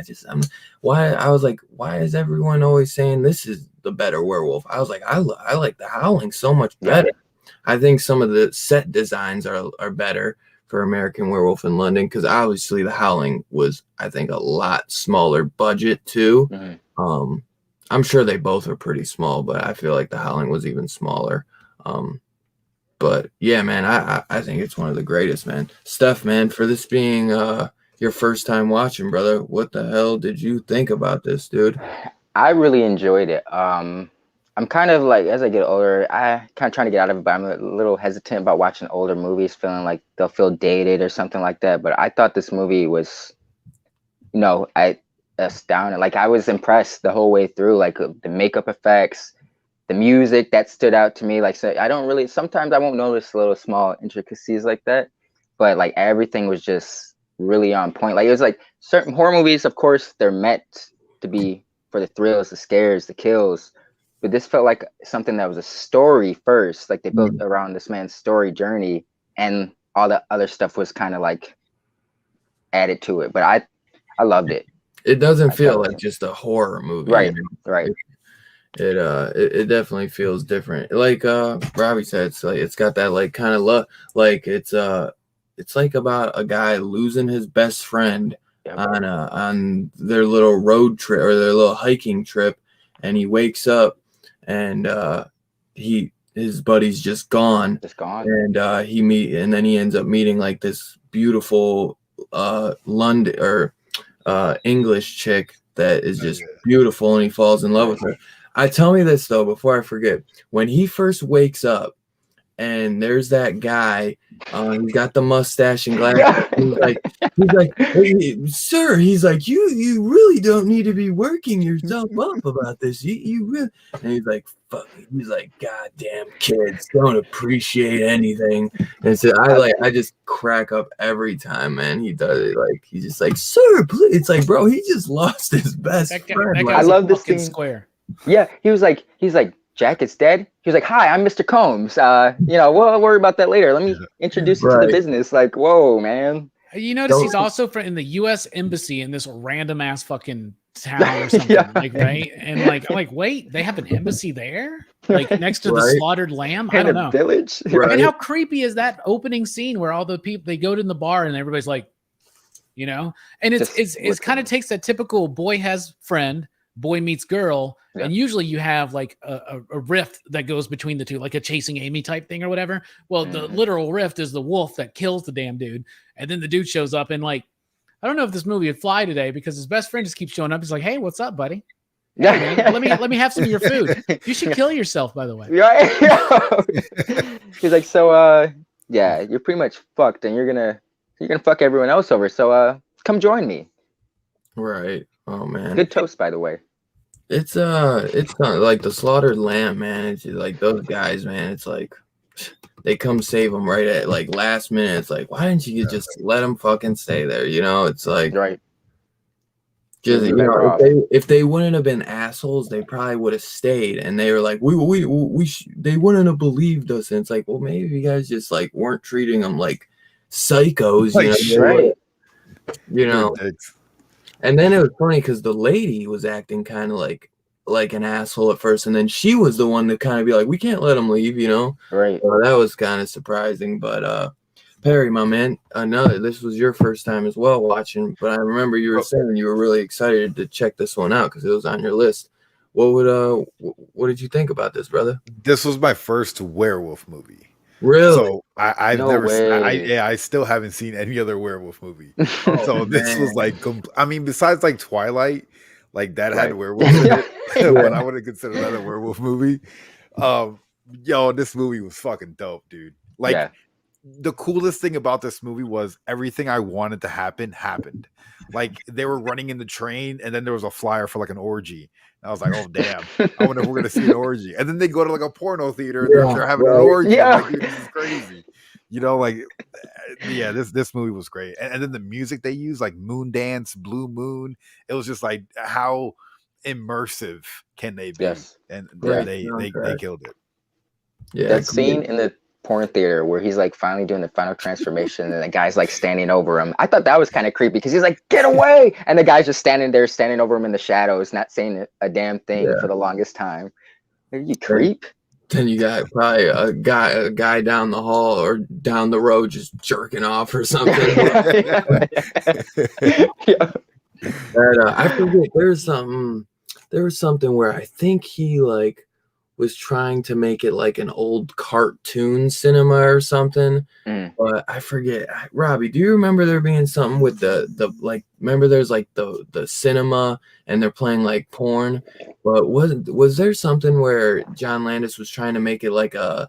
why is everyone always saying this is the better werewolf? I was like, I like The Howling so much better. I think some of the set designs are better for American Werewolf in London, because obviously The Howling was, I think, a lot smaller budget too. I'm sure they both are pretty small, but I feel like The Howling was even smaller. But yeah, man, I think it's one of the greatest, man. Steph, man, for this being your first time watching, brother, what the hell did you think about this, dude? I really enjoyed it. I'm kind of like, as I get older, I kind of trying to get out of it, but I'm a little hesitant about watching older movies, feeling like they'll feel dated or something like that. But I thought this movie was, astounding. Like, I was impressed the whole way through. Like, the makeup effects, the music that stood out to me. Like, so I don't really, sometimes I won't notice little small intricacies like that, but like everything was just really on point. Like, it was like certain horror movies, of course, they're meant to be for the thrills, the scares, the kills. But this felt like something that was a story first. Like, they built around this man's story journey, and all the other stuff was kind of like added to it. But I loved it. It doesn't feel like just a horror movie. Right, right. It definitely feels different. Like Robbie said, it's got that like kind of love. Like it's like about a guy losing his best friend on their little road trip or their little hiking trip, and he wakes up and his buddy's just gone. And then he ends up meeting like this beautiful London or English chick that is just beautiful, and he falls in love with her. Tell me this though before I forget. When he first wakes up and there's that guy, he's got the mustache and glasses. He's like, hey, sir. He's like, you really don't need to be working yourself up about this. You really. And he's like, fuck. He's like, goddamn kids don't appreciate anything. And so I just crack up every time, man. He does it. Like, he's just like, sir, please. It's like, bro, he just lost his best friend. I love this scene. Square. Yeah, he's like, Jack is dead. He was like, hi, I'm Mr. Combs. We'll worry about that later. Let me introduce you to the business. Like, whoa, man. You notice he's also in the U.S. Embassy in this random ass fucking town or something, right? And like, I'm like, wait, they have an embassy there, like next to the slaughtered lamb. I don't know. Village. And how creepy is that opening scene where all the people they go to the bar and everybody's like, and it's kind of takes that typical boy has friend. Boy meets girl, and usually you have like a rift that goes between the two, like a Chasing Amy type thing or whatever. Well, the literal rift is the wolf that kills the damn dude, and then the dude shows up, and like, I don't know if this movie would fly today because his best friend just keeps showing up. He's like, "Hey, what's up, buddy? Hey, man, let me have some of your food. You should kill yourself, by the way." He's like, "So, you're pretty much fucked, and you're gonna fuck everyone else over. So, come join me." Right. Oh man. Good toast, by the way. It's not like the slaughtered lamb, man. It's just like those guys, man. It's like they come save them right at like last minute. It's like, why didn't you just let them fucking stay there? It's like just if they wouldn't have been assholes, they probably would have stayed. And they were like, they wouldn't have believed us. And it's like, well, maybe you guys just like weren't treating them like psychos, And then it was funny because the lady was acting kind of like an asshole at first, and then she was the one to kind of be like, we can't let him leave, Right. So that was kind of surprising. But Perry, my man, this was your first time as well watching, but I remember you were saying you were really excited to check this one out because it was on your list. What did you think about this, brother? This was my first werewolf movie. Really? So I still haven't seen any other werewolf movie. So this was like, besides like Twilight, like that had werewolves in it, but I wouldn't consider that a werewolf movie. This movie was fucking dope, dude. Like the coolest thing about this movie was everything I wanted to happen happened. Like they were running in the train, and then there was a flyer for like an orgy. I was like, oh damn, I wonder if we're gonna see an orgy. And then they go to like a porno theater and they're having an orgy. Yeah. Like, dude, this is crazy. This movie was great. And then the music they use, like Moon Dance, Blue Moon, it was just like, how immersive can they be? Yes. And they killed it. Yeah, that scene in the porn theater where he's like finally doing the final transformation and the guy's like standing over him. I thought that was kind of creepy because he's like, get away, and the guy's just standing over him in the shadows, not saying a damn thing for the longest time. Are you creep? Then you got probably a guy down the hall or down the road just jerking off or something. I forget, there was something where I think he like was trying to make it like an old cartoon cinema or something. But I forget. Robbie, do you remember there being something with the like? Remember, there's like the cinema, and they're playing like porn. But was there something where John Landis was trying to make it like an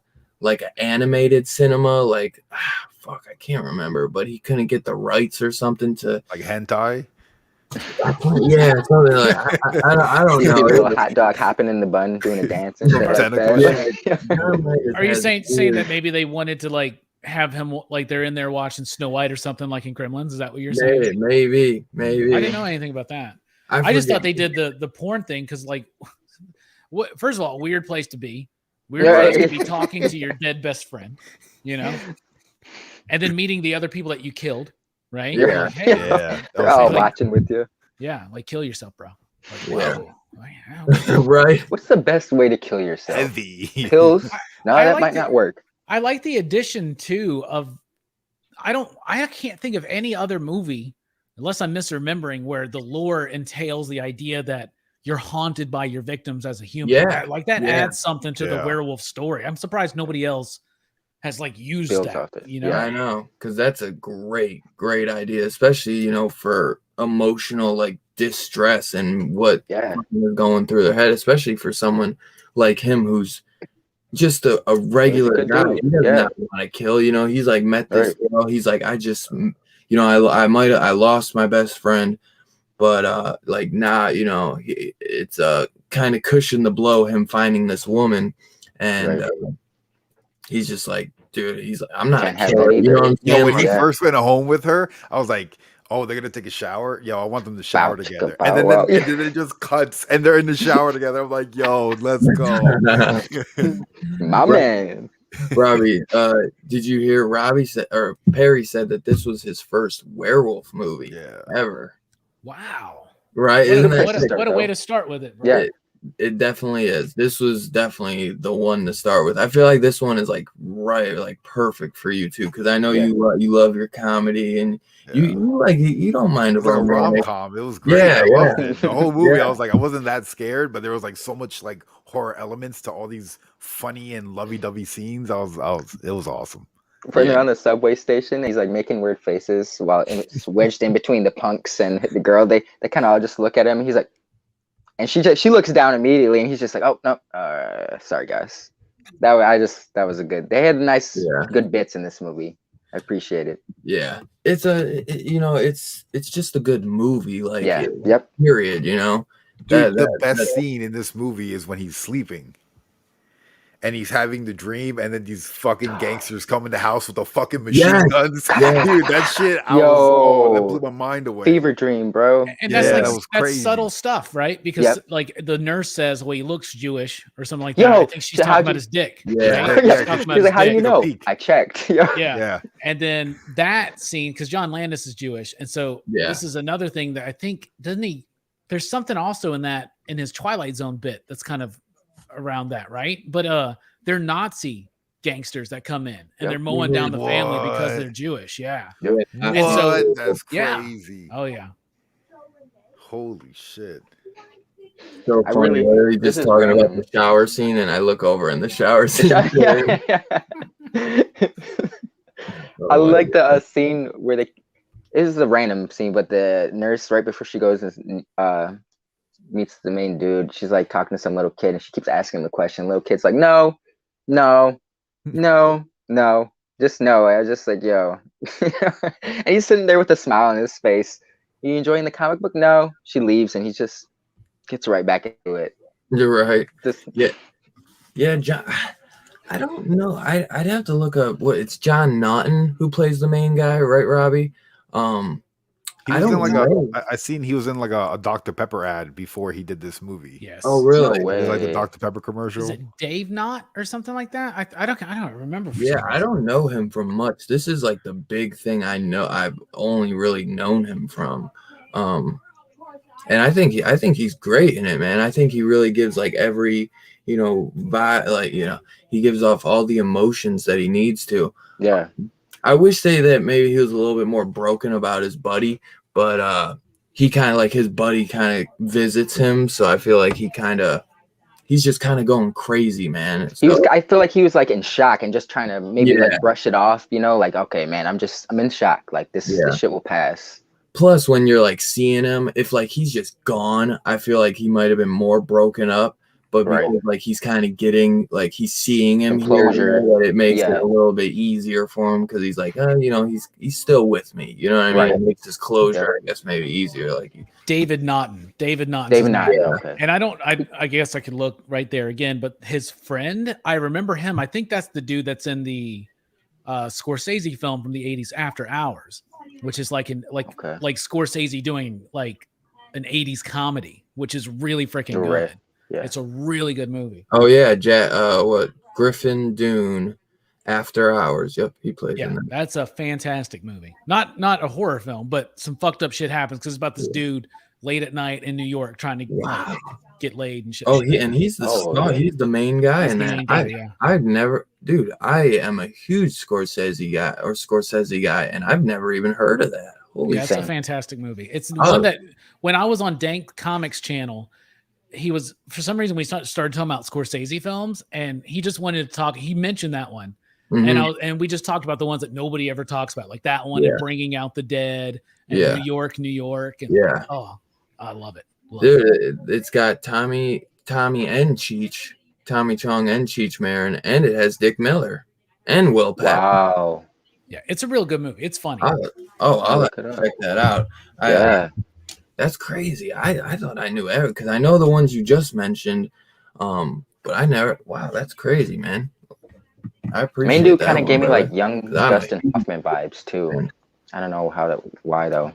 animated cinema? Like, fuck, I can't remember. But he couldn't get the rights or something to like hentai. Yeah, something like I don't See a know. little hot dog hopping in the bun, doing a dance and shit like that. Are you saying that maybe they wanted to like have him like they're in there watching Snow White or something like in Gremlins? Is that what you're saying? Maybe. I didn't know anything about that. I just thought they did the porn thing because like, what? First of all, weird place to be. Weird place to be talking to your dead best friend, you know, and then meeting the other people that you killed. Right? Yeah. Like, hey, They're all watching with you. Yeah, like kill yourself, bro. Like, whoa. Right. What's the best way to kill yourself? Heavy Pills? No, that might not work. I like the addition too of I can't think of any other movie, unless I'm misremembering, where the lore entails the idea that you're haunted by your victims as a human. Yeah. Like that adds something to the werewolf story. I'm surprised nobody else has like used that, you know? Yeah, I know, because that's a great idea, especially, you know, for emotional like distress and what is going through their head, especially for someone like him who's just a regular guy. He does not want to kill, you know. He's like met this girl. He's like, I just, you know, I lost my best friend, but like you know, it's kind of cushioned the blow, him finding this woman, and he's just like, dude, he's like, I'm not a killer. You know what I'm saying? When he first went home with her, I was like, oh, they're gonna take a shower. Yo, I want them to shower together. And then it just cuts, and they're in the shower together. I'm like, yo, let's go, my man. Robbie, did you hear Perry said that this was his first werewolf movie ever? Wow. Right? What a way to start with it, bro. Yeah. It definitely is. This was definitely the one to start with. I feel like this one is like perfect for you too, because I know you love your comedy and you don't mind a rom-com. It was great. The whole movie, I was like, I wasn't that scared, but there was like so much like horror elements to all these funny and lovey-dovey scenes. It was awesome. When they're on the subway station, he's like making weird faces while it's wedged in between the punks and the girl. They kind of all just look at him. And he's like. And she looks down immediately, and he's just like, "Oh no, sorry guys." That was a good. They had nice, good bits in this movie. I appreciate it. Yeah, it's just a good movie. Like, period. You know, dude, the best scene in this movie is when he's sleeping. And he's having the dream, and then these fucking gangsters come in the house with the fucking machine guns. Dude, that shit, that blew my mind away. Fever dream, bro. And that's subtle stuff, right? Because like the nurse says, well, he looks Jewish or something like that. I think she's talking about his dick. Yeah. Right? She's like, how do you know? I checked. Yeah. And then that scene, because John Landis is Jewish. And so this is another thing that I think, there's something also in his Twilight Zone bit that's kind of around that, right? But they're Nazi gangsters that come in and they're mowing down the family because they're Jewish. Yeah. And so, that's crazy. Oh yeah. Holy shit. So funny. Literally just talking about the shower scene, and I look over in the shower scene. I like the scene where this is a random scene, but the nurse right before she goes and meets the main dude, she's like talking to some little kid and she keeps asking him the question. Little kid's like, no, just no. I was just like, yo. And he's sitting there with a smile on his face. You enjoying the comic book? No. She leaves and he just gets right back into it. You're right. John, I don't know. I'd have to look up it's John Naughton who plays the main guy, right, Robbie? I don't know. I seen he was in like a Dr. Pepper ad before he did this movie. Yes. Oh, really? No way. Like the Dr. Pepper commercial. Is it Dave Knott or something like that? I don't remember. I don't know him from much. This is like the big thing I know. I've only really known him from, and I think he's great in it, man. I think he really gives like every vibe, like he gives off all the emotions that he needs to. Yeah. I wish that maybe he was a little bit more broken about his buddy, but he kind of like his buddy kind of visits him, so I feel like he kind of he's just kind of going crazy, man. I feel like he was like in shock and just trying to maybe like brush it off, you know, like, okay, man, I'm in shock. Like this shit will pass. Plus, when you're like seeing him, if like he's just gone, I feel like he might have been more broken up. But because like he's kind of getting like he's seeing him closure, it makes it a little bit easier for him because he's like, you know, he's still with me. You know what I mean? It makes his closure, I guess, maybe easier. Like David Naughton. Okay. And I guess I could look right there again, but his friend, I remember him. I think that's the dude that's in the Scorsese film from the 80s, After Hours, which is like like Scorsese doing like an 80s comedy, which is really freaking good. Yeah. It's a really good movie. Oh yeah, Griffin Dune, After Hours. Yep, he plays in that. That's a fantastic movie. Not a horror film, but some fucked up shit happens because it's about this dude late at night in New York trying to like, get laid and shit. Oh, he's the main guy in that. I've never, dude. I am a huge Scorsese guy, and I've never even heard of that. Holy it's a fantastic movie. It's the one that when I was on Dank Comics channel, he was, for some reason, we started talking about Scorsese films, and he just wanted to talk. He mentioned that one, and we just talked about the ones that nobody ever talks about, like that one, and Bringing Out the Dead, and New York, and I love it. It's got Tommy Chong and Cheech Marin, and it has Dick Miller and Will Patton. Wow. Yeah, it's a real good movie. It's funny. I'll have to check that out. That's crazy. I thought I knew everything because I know the ones you just mentioned, but I never. Wow, that's crazy, man. I appreciate. Main dude kind of gave me like young Dustin Hoffman vibes too. I don't know why though.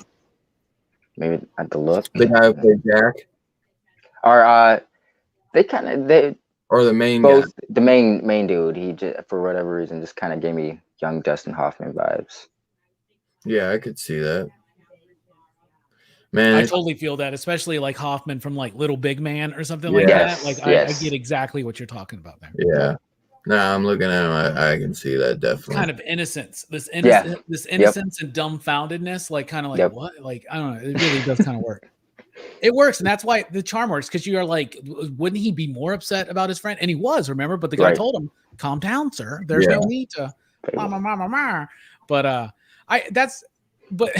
Maybe at the look. The guy who played Jack, or or the main guy. The main dude. He just, for whatever reason, just kind of gave me young Dustin Hoffman vibes. Yeah, I could see that. Man, I totally feel that, especially like Hoffman from like Little Big Man or something like that. Like I get exactly what you're talking about there. Yeah. Nah, I'm looking at him. I can see that definitely. Kind of innocence, this innocence and dumbfoundedness, like kind of like what? Like I don't know. It really does kind of work. It works, and that's why the charm works. Because you are like, wouldn't he be more upset about his friend? And he was, remember? But the guy told him, "Calm down, sir. There's no need to." But but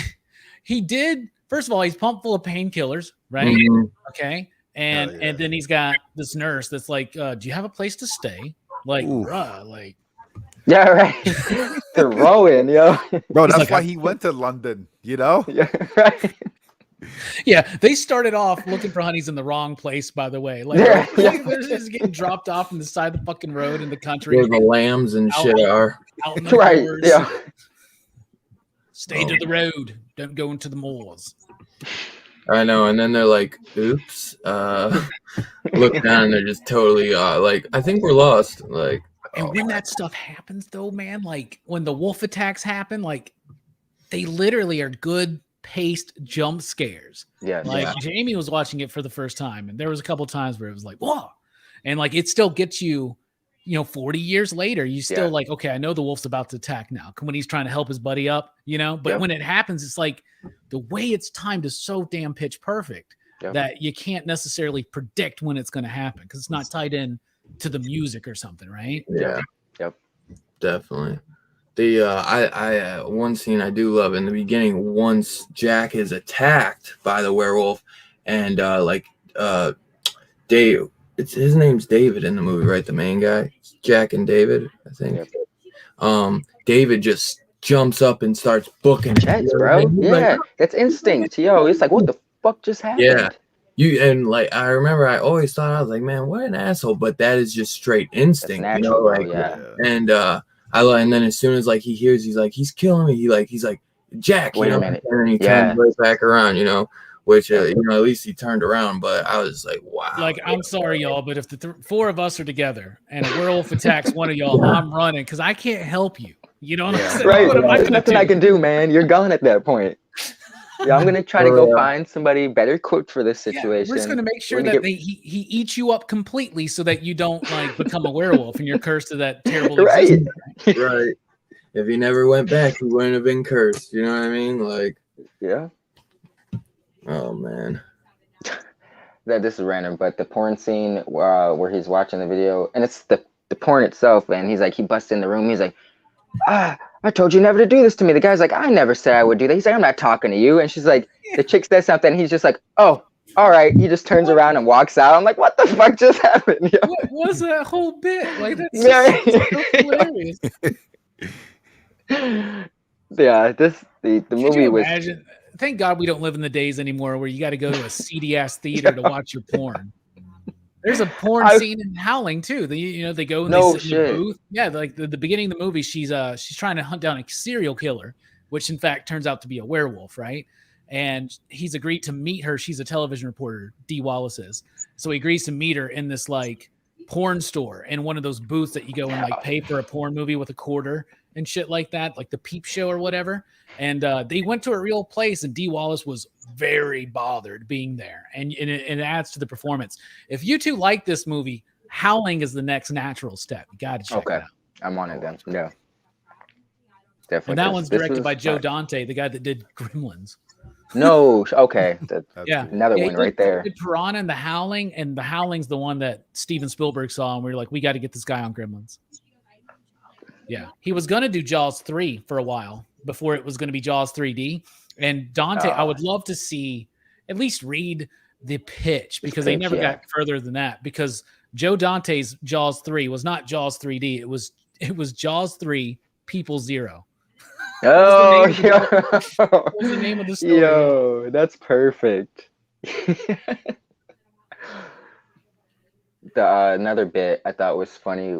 he did. First of all, he's pumped full of painkillers, right? Mm-hmm. Okay, and then he's got this nurse that's like, "Do you have a place to stay?" Like, like, yeah, right. Throwing, yo, bro. That's like, why he went to London, you know? Yeah, right. Yeah, they started off looking for honeys in the wrong place, by the way. Like, they're just getting dropped off on the side of the fucking road in the country. Where the lambs and shit are. Out in the moors. Yeah. Stay to the road. Don't go into the moors. I know, and then they're like, "Oops!" Look down, and they're just totally like, "I think we're lost." Like, and when that stuff happens, though, man, like when the wolf attacks happen, like they literally are good paced jump scares. Yeah, like Jamie was watching it for the first time, and there was a couple times where it was like, "Whoa!" and like it still gets you. 40 years later, you still like, okay, I know the wolf's about to attack now. When he's trying to help his buddy up, but when it happens, it's like the way it's timed is so damn pitch perfect that you can't necessarily predict when it's going to happen because it's not tied in to the music or something, right? Yeah. Yep. Definitely. The I one scene I do love in the beginning, once Jack is attacked by the werewolf, and Dave. His name's David in the movie, right? The main guy, Jack and David, I think. Yep. David just jumps up and starts booking checks, bro. Yeah, that's instinct, yo. It's like, what the fuck just happened? Yeah, I remember I always thought, I was like, man, what an asshole, but that is just straight instinct, natural, And and then as soon as like he hears, he's killing me. He's like Jack, wait a minute, and he turns right back around, Which at least he turned around, but I was like, wow. Like, I'm sorry, y'all, but if the four of us are together and a werewolf attacks one of y'all, I'm running because I can't help you. You know what I'm saying? Right. There's nothing I can do, man. You're gone at that point. Yeah, I'm gonna try to go find somebody better equipped for this situation. We're just gonna make sure that he eats you up completely so that you don't like become a werewolf and you're cursed to that terrible existence. Right. If he never went back, he wouldn't have been cursed. You know what I mean? Like, yeah. Oh man. that this is random, but the porn scene where he's watching the video, and it's the porn itself, and he's like, he busts in the room, he's like, I told you never to do this to me. The guy's like, I never said I would do that. He's like, I'm not talking to you. And she's like, the chick says something, and he's just like, oh, all right. He just turns around and walks out. I'm like, what the fuck just happened? Yo? What was that whole bit? Like, that's so hilarious. Yeah, the movie was. Imagine? Thank God we don't live in the days anymore where you got to go to a seedy ass theater to watch your porn. There's a porn scene in Howling too. They go and they sit in the booth. Yeah, like the beginning of the movie, she's trying to hunt down a serial killer, which in fact turns out to be a werewolf, right? And he's agreed to meet her. She's a television reporter, Dee Wallace is. So he agrees to meet her in this like porn store in one of those booths that you go and like pay for a porn movie with a quarter and shit like that, like the Peep Show or whatever. And they went to a real place, and Dee Wallace was very bothered being there, and it adds to the performance. If you two like this movie, Howling is the next natural step. You got to check it out. I'm on it then. Yeah, definitely. And that one's directed by Joe Dante, the guy that did Gremlins. No, okay, yeah, another one right there. Piranha and the Howling's the one that Steven Spielberg saw, and we were like, we got to get this guy on Gremlins. Yeah, he was gonna do Jaws 3 for a while before it was gonna be Jaws 3D. And Dante, I would love to see at least read the pitch, because they never got further than that. Because Joe Dante's Jaws 3 was not Jaws 3D. It was Jaws 3 People Zero. Oh, what was the name of the story? Yo, that's perfect. Another bit I thought was funny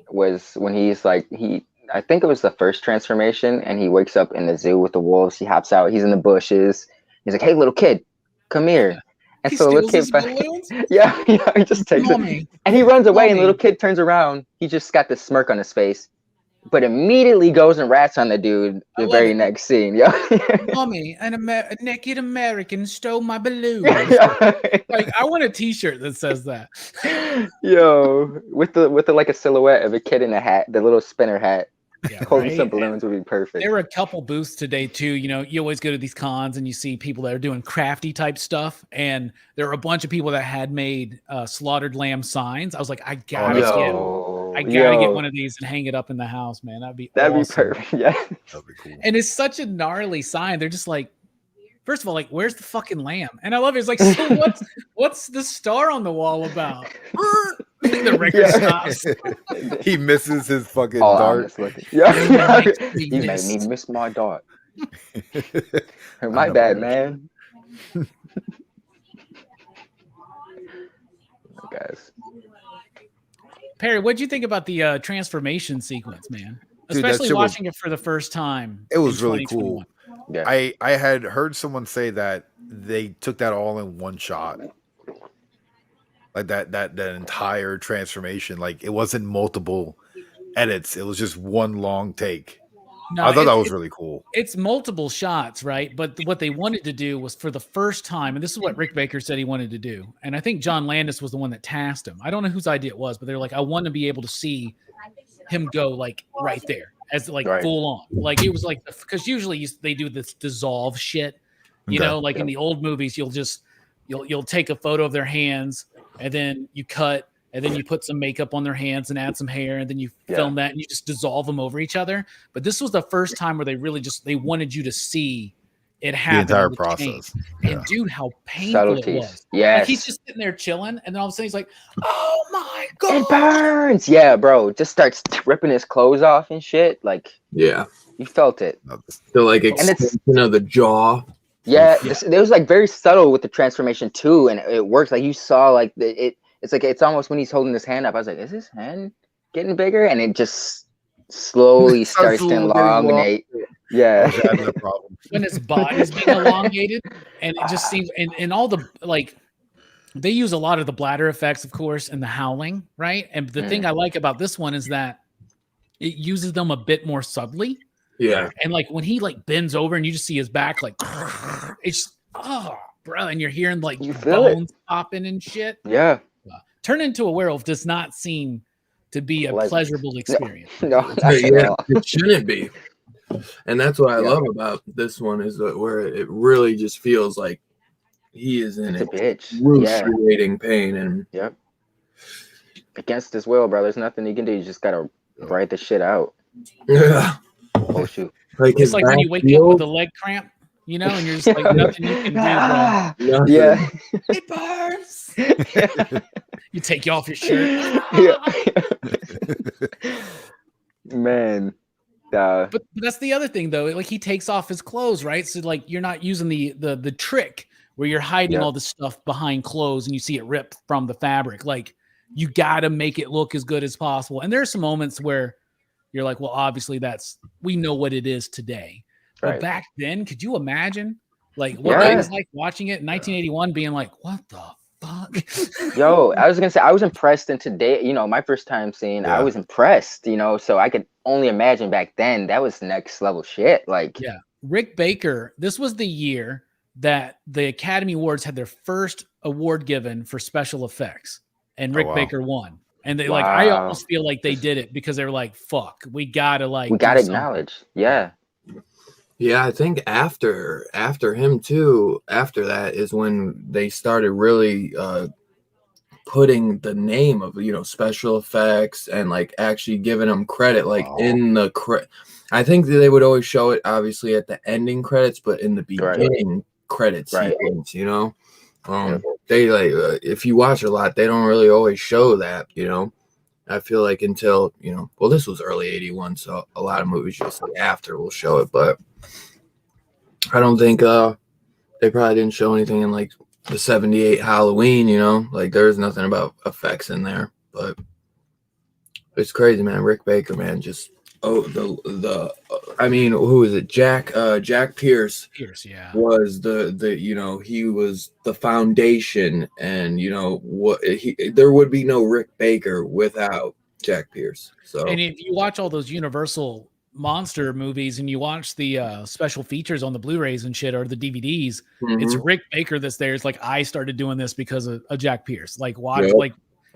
was when he's like, I think it was the first transformation, and he wakes up in the zoo with the wolves. He hops out, he's in the bushes. He's like, hey, little kid, come here. And so the little kid, yeah, he just takes it. And he runs away, and the little kid turns around. He just got this smirk on his face, but immediately goes and rats on the dude the very next scene. Yeah. Mommy, a naked American stole my balloon. Like, I want a t-shirt that says that. Yo, with the like a silhouette of a kid in a hat, the little spinner hat. Yeah, holding some balloons would be perfect. There were a couple booths today too. You always go to these cons and you see people that are doing crafty type stuff, and there are a bunch of people that had made slaughtered lamb signs. I was like, I gotta get one of these and hang it up in the house, man. That'd be perfect. Yeah, that'd be cool. And it's such a gnarly sign. They're just like, first of all, like, where's the fucking lamb? And I love it. It's like, so what's the star on the wall about? The record stops. He misses his fucking dart. Yeah. He made me miss my dart. My bad, man. Guys. Perry, what'd you think about the transformation sequence, man? Especially watching it for the first time. It was really cool. Yeah. I had heard someone say that they took that all in one shot. Like that entire transformation. Like, it wasn't multiple edits. It was just one long take. No, I thought that was really cool. It's multiple shots, right? But what they wanted to do was, for the first time, and this is what Rick Baker said he wanted to do. And I think John Landis was the one that tasked him. I don't know whose idea it was, but they're like, I want to be able to see him go like right there, as like full on. Like, it was like, because usually they do this dissolve shit, you know, like in the old movies, you'll take a photo of their hands, and then you cut, and then you put some makeup on their hands and add some hair, and then you film that, and you just dissolve them over each other. But this was the first time where they wanted you to see it happen. The entire process. Yeah. And dude, how painful it was. Yes. Like, he's just sitting there chilling, and then all of a sudden he's like, oh my God. It burns. Yeah, bro. Just starts ripping his clothes off and shit. Like, yeah. You felt it. The like extension of the jaw. Yeah. It was like very subtle with the transformation too, and it works. Like, you saw like it's like, it's almost when he's holding his hand up, I was like, is his hand getting bigger? And it just slowly starts to elongate. Yeah. When his body is being elongated, and it just seems, and all the, like, they use a lot of the bladder effects, of course, in the Howling, right? And the thing I like about this one is that it uses them a bit more subtly. Yeah. And like when he like bends over and you just see his back, like, it's, bro, and you're hearing like bones popping and shit. Yeah. Turn into a werewolf does not seem to be a pleasurable experience. No, it shouldn't be. And that's what I love about this one, is that where it really just feels like he is in it's a bitch. excruciating pain, and yep, against his will, bro. There's nothing you can do. You just gotta write the shit out. yeah, Oh shoot! like It's like when you wake up with a leg cramp, you know, and you're just like nothing you can do, bro. Yeah, It burns. You take you off your shirt. Man. But that's the other thing, though. Like he takes off his clothes, right? So like you're not using the trick where you're hiding all the stuff behind clothes and you see it rip from the fabric. Like you got to make it look as good as possible. And there are some moments where you're like, well, obviously we know what it is today. But back then, could you imagine like what it was like watching it in 1981 being like, what the fuck? Yo, I was gonna say I was impressed, and today, you know, my first time seeing, I was impressed, you know, so I could only imagine back then that was next level shit. Like, Rick Baker, this was the year that the Academy Awards had their first award given for special effects, and Rick Baker won. And they like, I almost feel like they did it because they were like, fuck, we gotta acknowledge. Yeah. Yeah, I think after him too, after that is when they started really putting the name of, you know, special effects and like actually giving them credit, like in the I think that they would always show it obviously at the ending credits, but in the beginning credits sequence, you know, they like if you watch a lot, they don't really always show that, you know. I feel like until, you know, well, this was early 81, so a lot of movies just like after will show it, but I don't think they probably didn't show anything in like the 78 Halloween, you know, like there's nothing about effects in there, but it's crazy, man. Rick Baker, man, just I mean, who is it? Jack Pierce was the you know, he was the foundation, and you know what, there would be no Rick Baker without Jack Pierce. So, and if you watch all those Universal monster movies and you watch the special features on the Blu-rays and shit or the DVDs, it's Rick Baker that's there. It's like I started doing this because of Jack Pierce. Like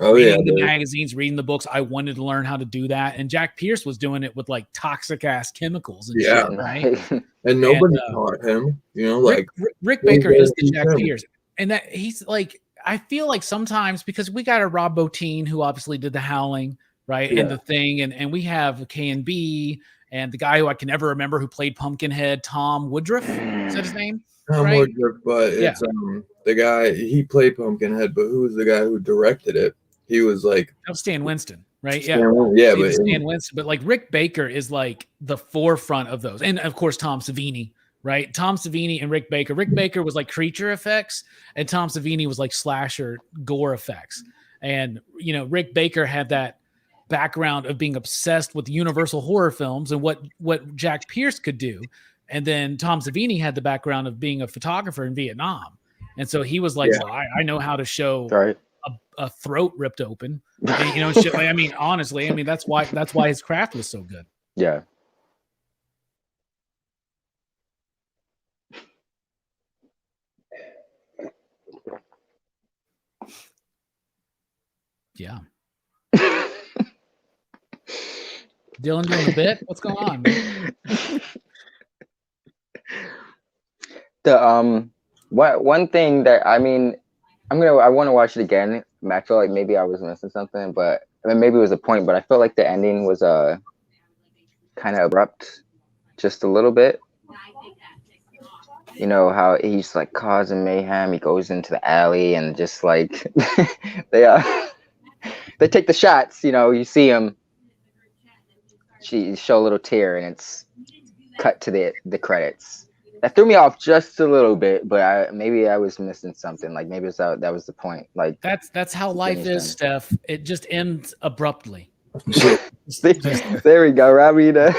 reading the magazines, reading the books. I wanted to learn how to do that, and Jack Pierce was doing it with like toxic ass chemicals and shit, right? And nobody taught him, you know. Like Rick Baker is the Jack Pierce, and that he's like. I feel like sometimes because we got a Rob Bottin who obviously did The Howling, right, and The Thing, and we have K&B and the guy who I can never remember who played Pumpkinhead, Tom Woodruff, is that his name? Tom Woodruff, but it's the guy, he played Pumpkinhead, but who was the guy who directed it? He was like Stan Winston, right? Stan Winston. But like Rick Baker is like the forefront of those, and of course Tom Savini, right? Tom Savini and Rick Baker. Rick Baker was like creature effects, and Tom Savini was like slasher gore effects. And you know, Rick Baker had that background of being obsessed with Universal horror films and what Jack Pierce could do, and then Tom Savini had the background of being a photographer in Vietnam, and so he was like, well, I know how to show a throat ripped open, and, you know, shit. I mean, honestly, I mean that's why his craft was so good. Yeah. Yeah. Dylan doing a bit? What's going on, man? The one thing that I mean, I want to watch it again. I feel like maybe I was missing something, but I mean, maybe it was a point. But I felt like the ending was kind of abrupt, just a little bit. You know how he's like causing mayhem. He goes into the alley and just like they take the shots. You know, you see him. She show a little tear, and it's cut to the credits. That threw me off just a little bit, but maybe I was missing something. Like maybe that was the point. Like that's how life is, Steph. It just ends abruptly. There we go, Robbie. No,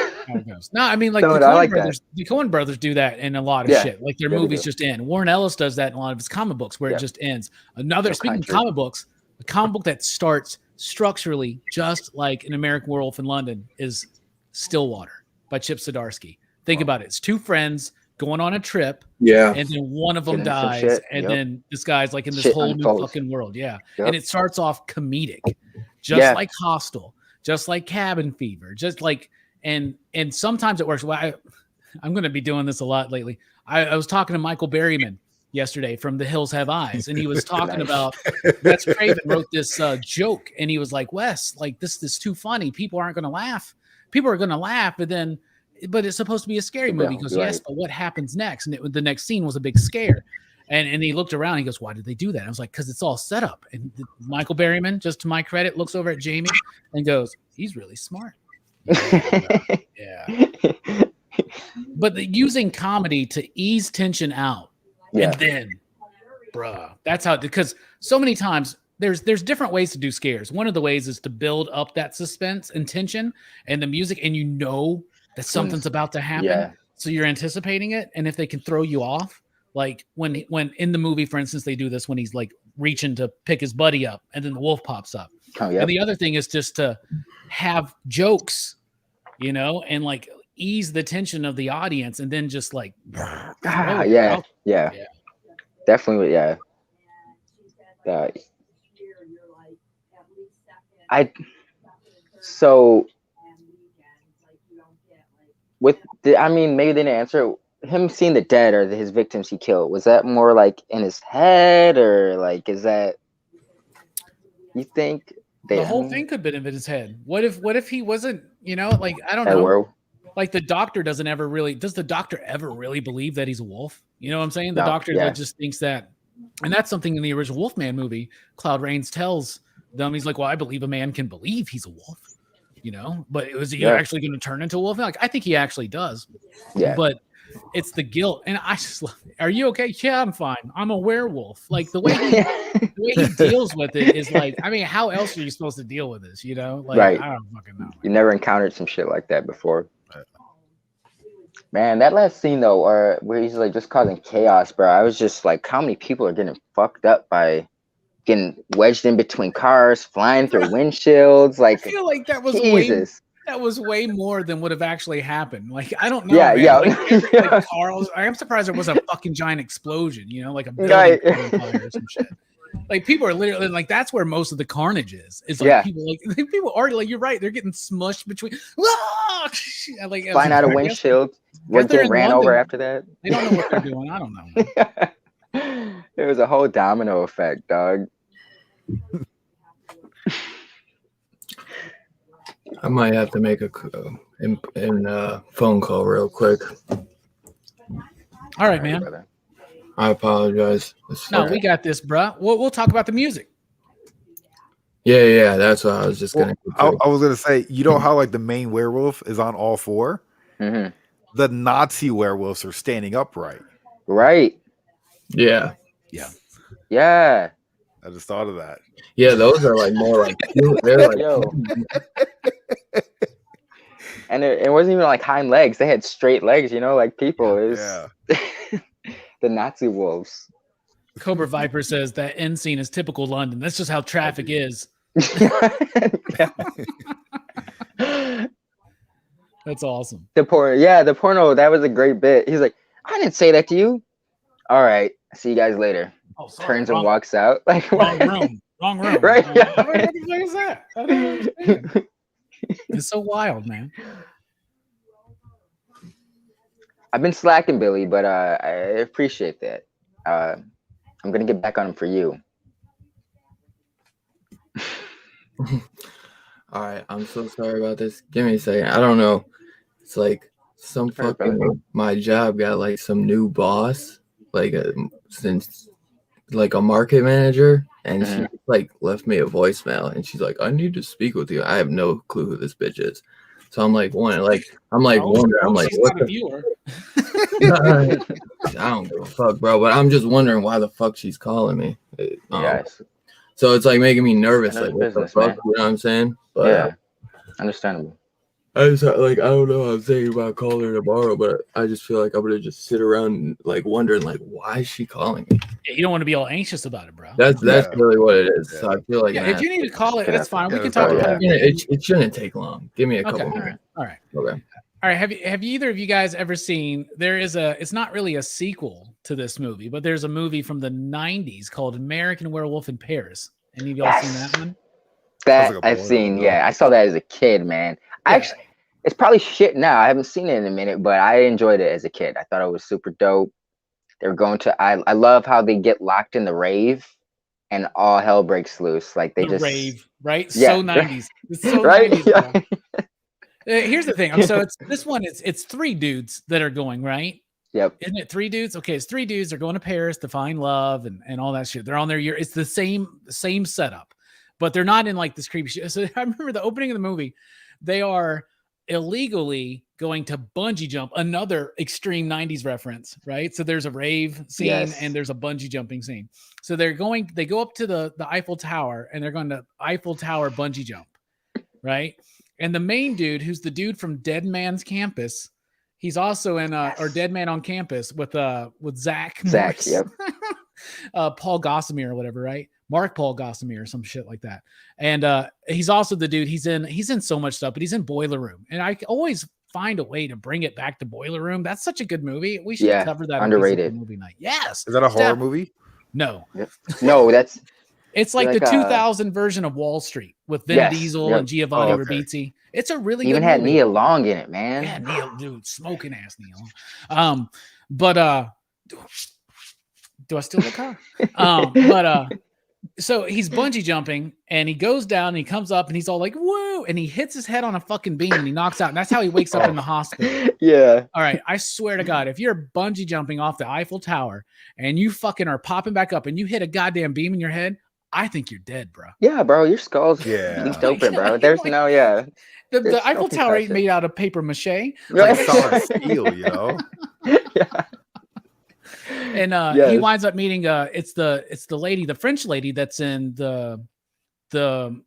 I mean, like the Coen brothers do that in a lot of shit. Like their movies just end. Warren Ellis does that in a lot of his comic books, where it just ends. Speaking of comic books, a comic book that starts structurally just like an American Werewolf in London is Stillwater by Chip Zdarsky. Think about it. It's two friends going on a trip, and then one of them dies, and then this guy's like in this whole new fucking world, and it starts off comedic, just like Hostel, just like Cabin Fever, just like and sometimes it works. Well, I'm going to be doing this a lot lately. I was talking to Michael Berryman yesterday from The Hills Have Eyes, and he was talking about Wes Craven wrote this joke, and he was like, Wes, like this is too funny. People aren't going to laugh. People are going to laugh, but it's supposed to be a scary movie. He goes, yes, but what happens next? And the next scene was a big scare. And he looked around. And he goes, "Why did they do that?" I was like, "Because it's all set up." And Michael Berryman, just to my credit, looks over at Jamie and goes, "He's really smart." Yeah. But using comedy to ease tension out, and then, bruh, that's how. Because so many times there's different ways to do scares. One of the ways is to build up that suspense and tension and the music, and you know that something's about to happen, so you're anticipating it. And if they can throw you off. Like when in the movie, for instance, they do this when he's like reaching to pick his buddy up and then the wolf pops up. Oh, yep. And the other thing is just to have jokes, you know, and like ease the tension of the audience and then just like. Yeah. Definitely. Yeah. Maybe they didn't answer it. Him seeing the dead or his victims he killed, was that more like in his head, or like is that you think the whole thing could have been in his head? What if he wasn't, you know, like I don't know, like the doctor does the doctor ever really believe that he's a wolf? You know what I'm saying? The doctor that just thinks that, and that's something in the original Wolfman movie, Cloud Rains tells them, he's like, well, I believe a man can believe he's a wolf, you know, but was he actually going to turn into a wolf? Like I think he actually does, but it's the guilt. And I just love it. Are you okay? Yeah, I'm fine. I'm a werewolf. Like the way he deals with it is like, I mean, how else are you supposed to deal with this? You know, like I don't fucking know. You never encountered some shit like that before. Man, that last scene though, where he's like just causing chaos, bro. I was just like, how many people are getting fucked up by getting wedged in between cars, flying through windshields? Like I feel like that was way more than would have actually happened. Like I don't know. Yeah. Like Carl's. I'm surprised there wasn't a fucking giant explosion. You know, like a building fire or some shit. Like people are literally like that's where most of the carnage is. It's like people are like you're right. They're getting smushed between. Like flying out of windshields. What they ran London, over after that? They don't know what they're doing. I don't know. It was a whole domino effect, dog. I might have to make a phone call real quick. All right, man. Brother. I apologize. No, we got this, bro. We'll talk about the music. Yeah. That's what I was just gonna. I was gonna say, you know how like the main werewolf is on all four. Mm-hmm. The Nazi werewolves are standing upright. Right. Yeah. I just thought of that. Yeah, those are like more like they're like. Yo. And it wasn't even like hind legs; they had straight legs. You know, like people. The Nazi wolves. Cobra Viper says that end scene is typical London. That's just how traffic is. That's awesome. The porno. That was a great bit. He's like, I didn't say that to you. All right, see you guys later. Oh, sorry, turns and walks out. Like wrong room. Right? What the fuck is that? I don't understand. It's so wild, man. I've been slacking, Billy, but I appreciate that. I'm gonna get back on him for you. All right, I'm so sorry about this. Give me a second. I don't know. It's like some fucking my job got like some new boss, like since like a market manager, and she like left me a voicemail, and she's like, "I need to speak with you." I have no clue who this bitch is, so I'm like, wondering, what the viewer? I don't give a fuck, bro. But I'm just wondering why the fuck she's calling me. Yes. So it's like making me nervous, like what the fuck, you know what I'm saying? But, yeah, understandable. I just like I don't know. I'm thinking about calling her tomorrow, but I just feel like I'm gonna just sit around like wondering like why is she calling me? Yeah, you don't want to be all anxious about it, bro. That's really what it is. Yeah. So I feel like if you need to call it, that's fine. We can talk about it. It shouldn't take long. Give me a couple minutes. All right. Okay. All right. Have either of you guys ever seen? It's not really a sequel to this movie, but there's a movie from the 90s called American Werewolf in Paris. Any of y'all seen that one? That I've seen. Yeah, I saw that as a kid, man. Actually, it's probably shit now. I haven't seen it in a minute, but I enjoyed it as a kid. I thought it was super dope. They're going to. I love how they get locked in the rave, and all hell breaks loose. Like they the just rave, right? Yeah. So 90s. It's so right. 90s. Yeah. Bro. Here's the thing. So it's this one. It's 3 dudes that are going, right? Yep. Isn't it 3 dudes? Okay, it's 3 dudes. They're going to Paris to find love and all that shit. They're on their year. It's the same setup, but they're not in like this creepy shit. So I remember the opening of the movie. They are illegally going to bungee jump, another extreme 90s reference, right? So there's a rave scene and there's a bungee jumping scene. So they go up to the Eiffel Tower and they're going to Eiffel Tower bungee jump, right? And the main dude, who's the dude from Dead Man's Campus, he's also in or Dead Man on Campus with Zach Morris. Yep. Paul Gossamer or whatever, right? Mark Paul Gossamer or some shit like that. And he's also the dude. He's in so much stuff, but he's in Boiler Room. And I always find a way to bring it back to Boiler Room. That's such a good movie. We should cover that underrated on movie night. Yes. Is that a horror movie? No. No, that's it's like the 2000 version of Wall Street with Vin Diesel and Giovanni Ribisi. It's a really even good had movie. Nia Long in it, man. Yeah, Neil, dude, smoking ass Neil. But do I steal the car? So he's bungee jumping and he goes down and he comes up and he's all like, whoa, and he hits his head on a fucking beam and he knocks out. And that's how he wakes up in the hospital. Yeah. All right. I swear to God, if you're bungee jumping off the Eiffel Tower and you fucking are popping back up and you hit a goddamn beam in your head, I think you're dead, bro. Yeah, bro. Your skull's open, bro. There's the Eiffel Tower ain't made out of paper mache. Like solid steel, you know? Yeah. And he winds up meeting it's the lady, the French lady that's in the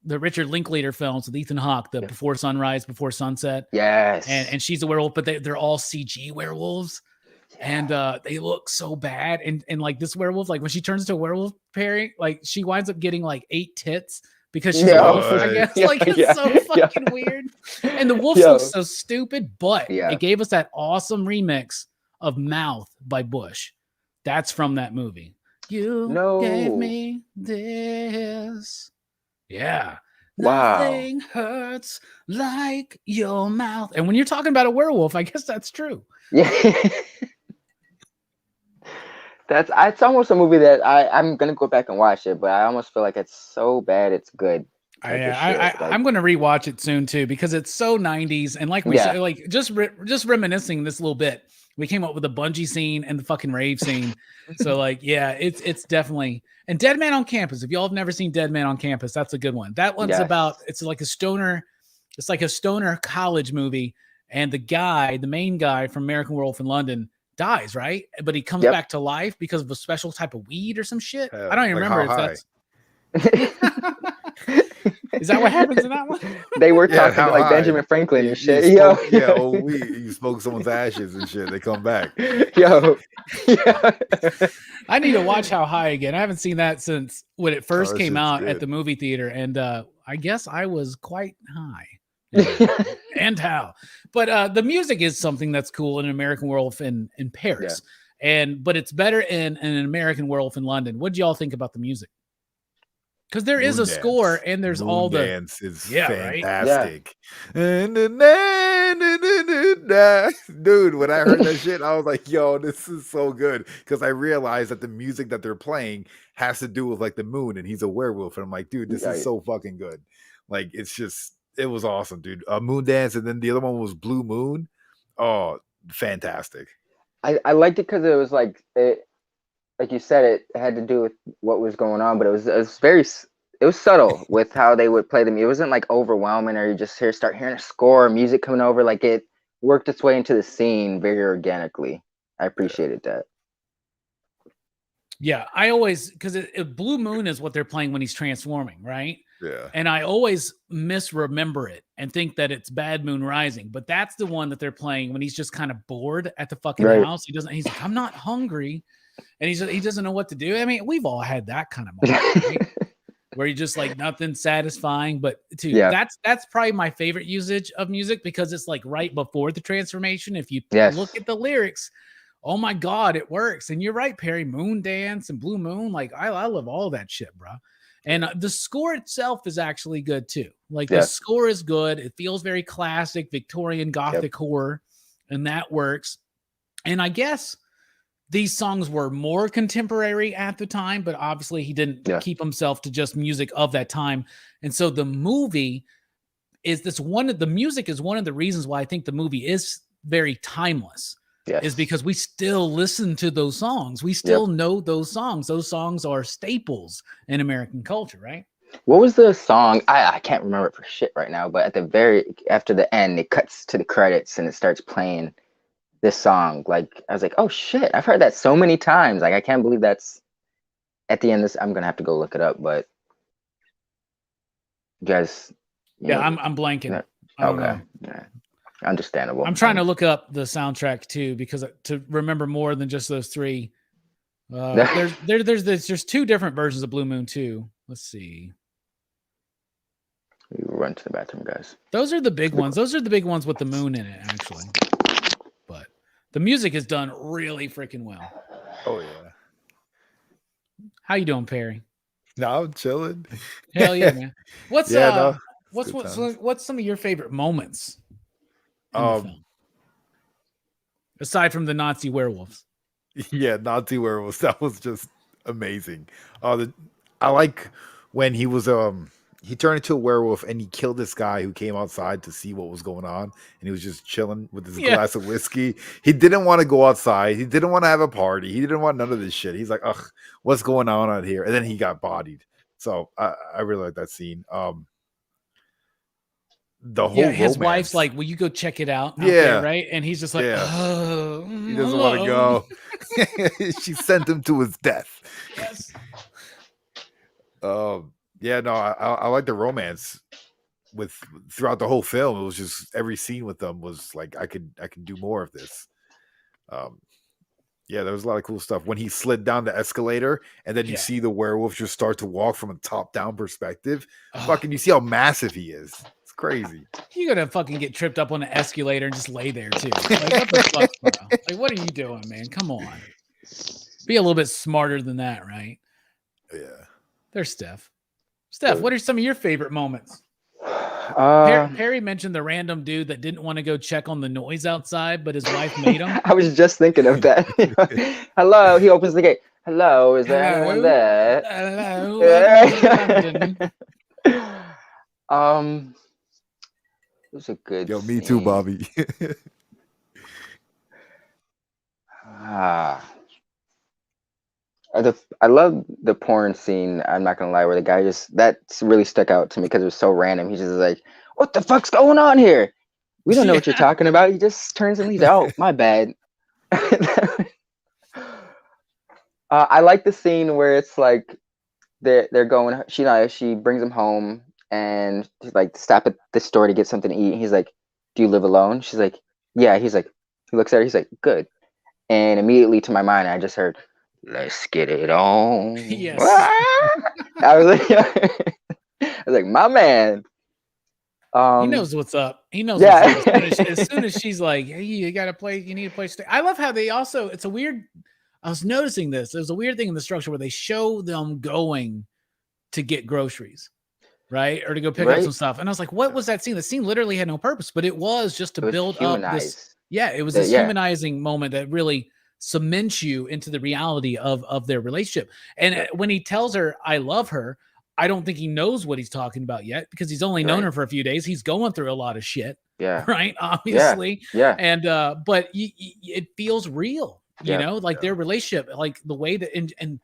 Richard Linklater films with Ethan Hawke, the Before Sunrise, Before Sunset. Yes. And she's a werewolf, but they're all CG werewolves. And they look so bad. And like this werewolf, like when she turns into a werewolf, Perry, like she winds up getting like 8 tits because she's a wolf, I guess. Like it's so fucking weird. And the wolves look so stupid, but it gave us that awesome remix of Mouth by Bush. That's from that movie. You gave me this. Yeah. Wow. Nothing hurts like your mouth. And when you're talking about a werewolf, I guess that's true. Yeah. It's almost a movie that I'm gonna go back and watch it, but I almost feel like it's so bad it's good. I'm going to rewatch it soon too because it's so 90s and like we said, like just reminiscing this little bit. We came up with a bungee scene and the fucking rave scene. So like, yeah, it's definitely. And Dead Man on Campus. If y'all have never seen Dead Man on Campus, that's a good one. That one's about. It's like a stoner college movie, and the main guy from American Werewolf in London dies, right? But he comes back to life because of a special type of weed or some shit. I don't even remember if that's. Is that what happens in that one? They were talking like Benjamin Franklin and shit. You smoke someone's ashes and shit. They come back. I need to watch How High again. I haven't seen that since when it first came out at the movie theater, and I guess I was quite high. And how? But the music is something that's cool in American Werewolf in Paris, but it's better in an American Werewolf in London. What do y'all think about the music? Because there is a score and there's all the dance is fantastic. Right? Dude, when I heard that shit, I was like, yo, this is so good. Because I realized that the music that they're playing has to do with like the moon and he's a werewolf. And I'm like, dude, this is so fucking good. Like, it was awesome, dude. Moon Dance, and then the other one was Blue Moon. Oh, fantastic. I liked it because it was like like you said, it had to do with what was going on, but it was subtle with how they would play them. It wasn't like overwhelming, or you just start hearing a score or music coming over. Like it worked its way into the scene very organically. I appreciated that. Yeah, I always because Blue Moon is what they're playing when he's transforming, right? Yeah. And I always misremember it and think that it's Bad Moon Rising, but that's the one that they're playing when he's just kind of bored at the fucking house. He's like, I'm not hungry. And he doesn't know what to do. I mean, we've all had that kind of moment, right? Where you're just like nothing satisfying. But that's probably my favorite usage of music because it's like right before the transformation. If you look at the lyrics, oh my God, it works. And you're right, Perry. Moon Dance and Blue Moon. Like I love all that shit, bro. And the score itself is actually good too. Like the score is good. It feels very classic Victorian Gothic horror, and that works. And I guess these songs were more contemporary at the time, but obviously he didn't keep himself to just music of that time. And so the movie is the music is one of the reasons why I think the movie is very timeless. Is because we still listen to those songs. We still know those songs. Those songs are staples in American culture, right? What was the song? I can't remember it for shit right now, but after the end, it cuts to the credits and it starts playing this song. Like, I was like, oh shit, I've heard that so many times. Like, I can't believe that's at the end. I'm gonna have to go look it up, but you guys. I'm blanking. I don't know. Yeah. Understandable. I'm trying to look up the soundtrack too, because to remember more than just those three. There's two different versions of Blue Moon 2. Let's see. You run to the bathroom, guys. Those are the big ones. Those are the big ones with the moon in it, actually. But the music is done really freaking well. Oh yeah. How you doing, Perry? No, I'm chilling. Hell yeah, man. What's some of your favorite moments in the film? Aside from the Nazi werewolves. Yeah, Nazi werewolves. That was just amazing. I like when he was he turned into a werewolf and he killed this guy who came outside to see what was going on, and he was just chilling with his glass of whiskey. He didn't want to go outside. He didn't want to have a party. He didn't want none of this shit. He's like, ugh, what's going on out here? And then he got bodied. So I really like that scene. The whole his romance. Wife's like, will you go check it out? There, right? And he's just like, oh, he doesn't want to go. She sent him to his death. Yes. I like the romance throughout the whole film. It was just every scene with them was like I could do more of this. There was a lot of cool stuff when he slid down the escalator and then you see the werewolf just start to walk from a top down perspective. Fucking, you see how massive he is. It's crazy. You're gonna fucking get tripped up on the escalator and just lay there too. Like, what the fuck, bro? Like, what are you doing, man? Come on. Be a little bit smarter than that, right? Yeah. There's Steph. Steph, what are some of your favorite moments? Perry mentioned the random dude that didn't want to go check on the noise outside, but his wife made him. I was just thinking of that. Hello, he opens the gate. Hello, is there anyone there? Hello. It was a good Yo, me too, Bobby. I love the porn scene. I'm not gonna lie, where the guy that's really stuck out to me because it was so random. He's just like, "What the fuck's going on here? We don't know what you're talking about." He just turns and leaves. Oh, my bad. I like the scene where it's like they're going. She brings him home and he's like, stop at the store to get something to eat. He's like, "Do you live alone?" She's like, "Yeah." He's like, he looks at her. He's like, "Good." And immediately to my mind, I just heard, "Let's get it on." Yes. I was like, my man. He knows what's up. He knows what's up. As soon as she's like, "Hey, you got a place, you need a place to stay." I love how they also, it's a weird, I was noticing this. There's a weird thing in the structure where they show them going to get groceries, right? Or to go pick up some stuff. And I was like, what was that scene? The scene literally had no purpose, but it was just to build up this. Yeah, it was this humanizing moment that really cements you into the reality of their relationship. And when he tells her, "I love her," I don't think he knows what he's talking about yet because he's only known her for a few days. He's going through a lot of shit. Yeah. Right. Obviously. Yeah. And, but it feels real, you know, like their relationship, like the way that, and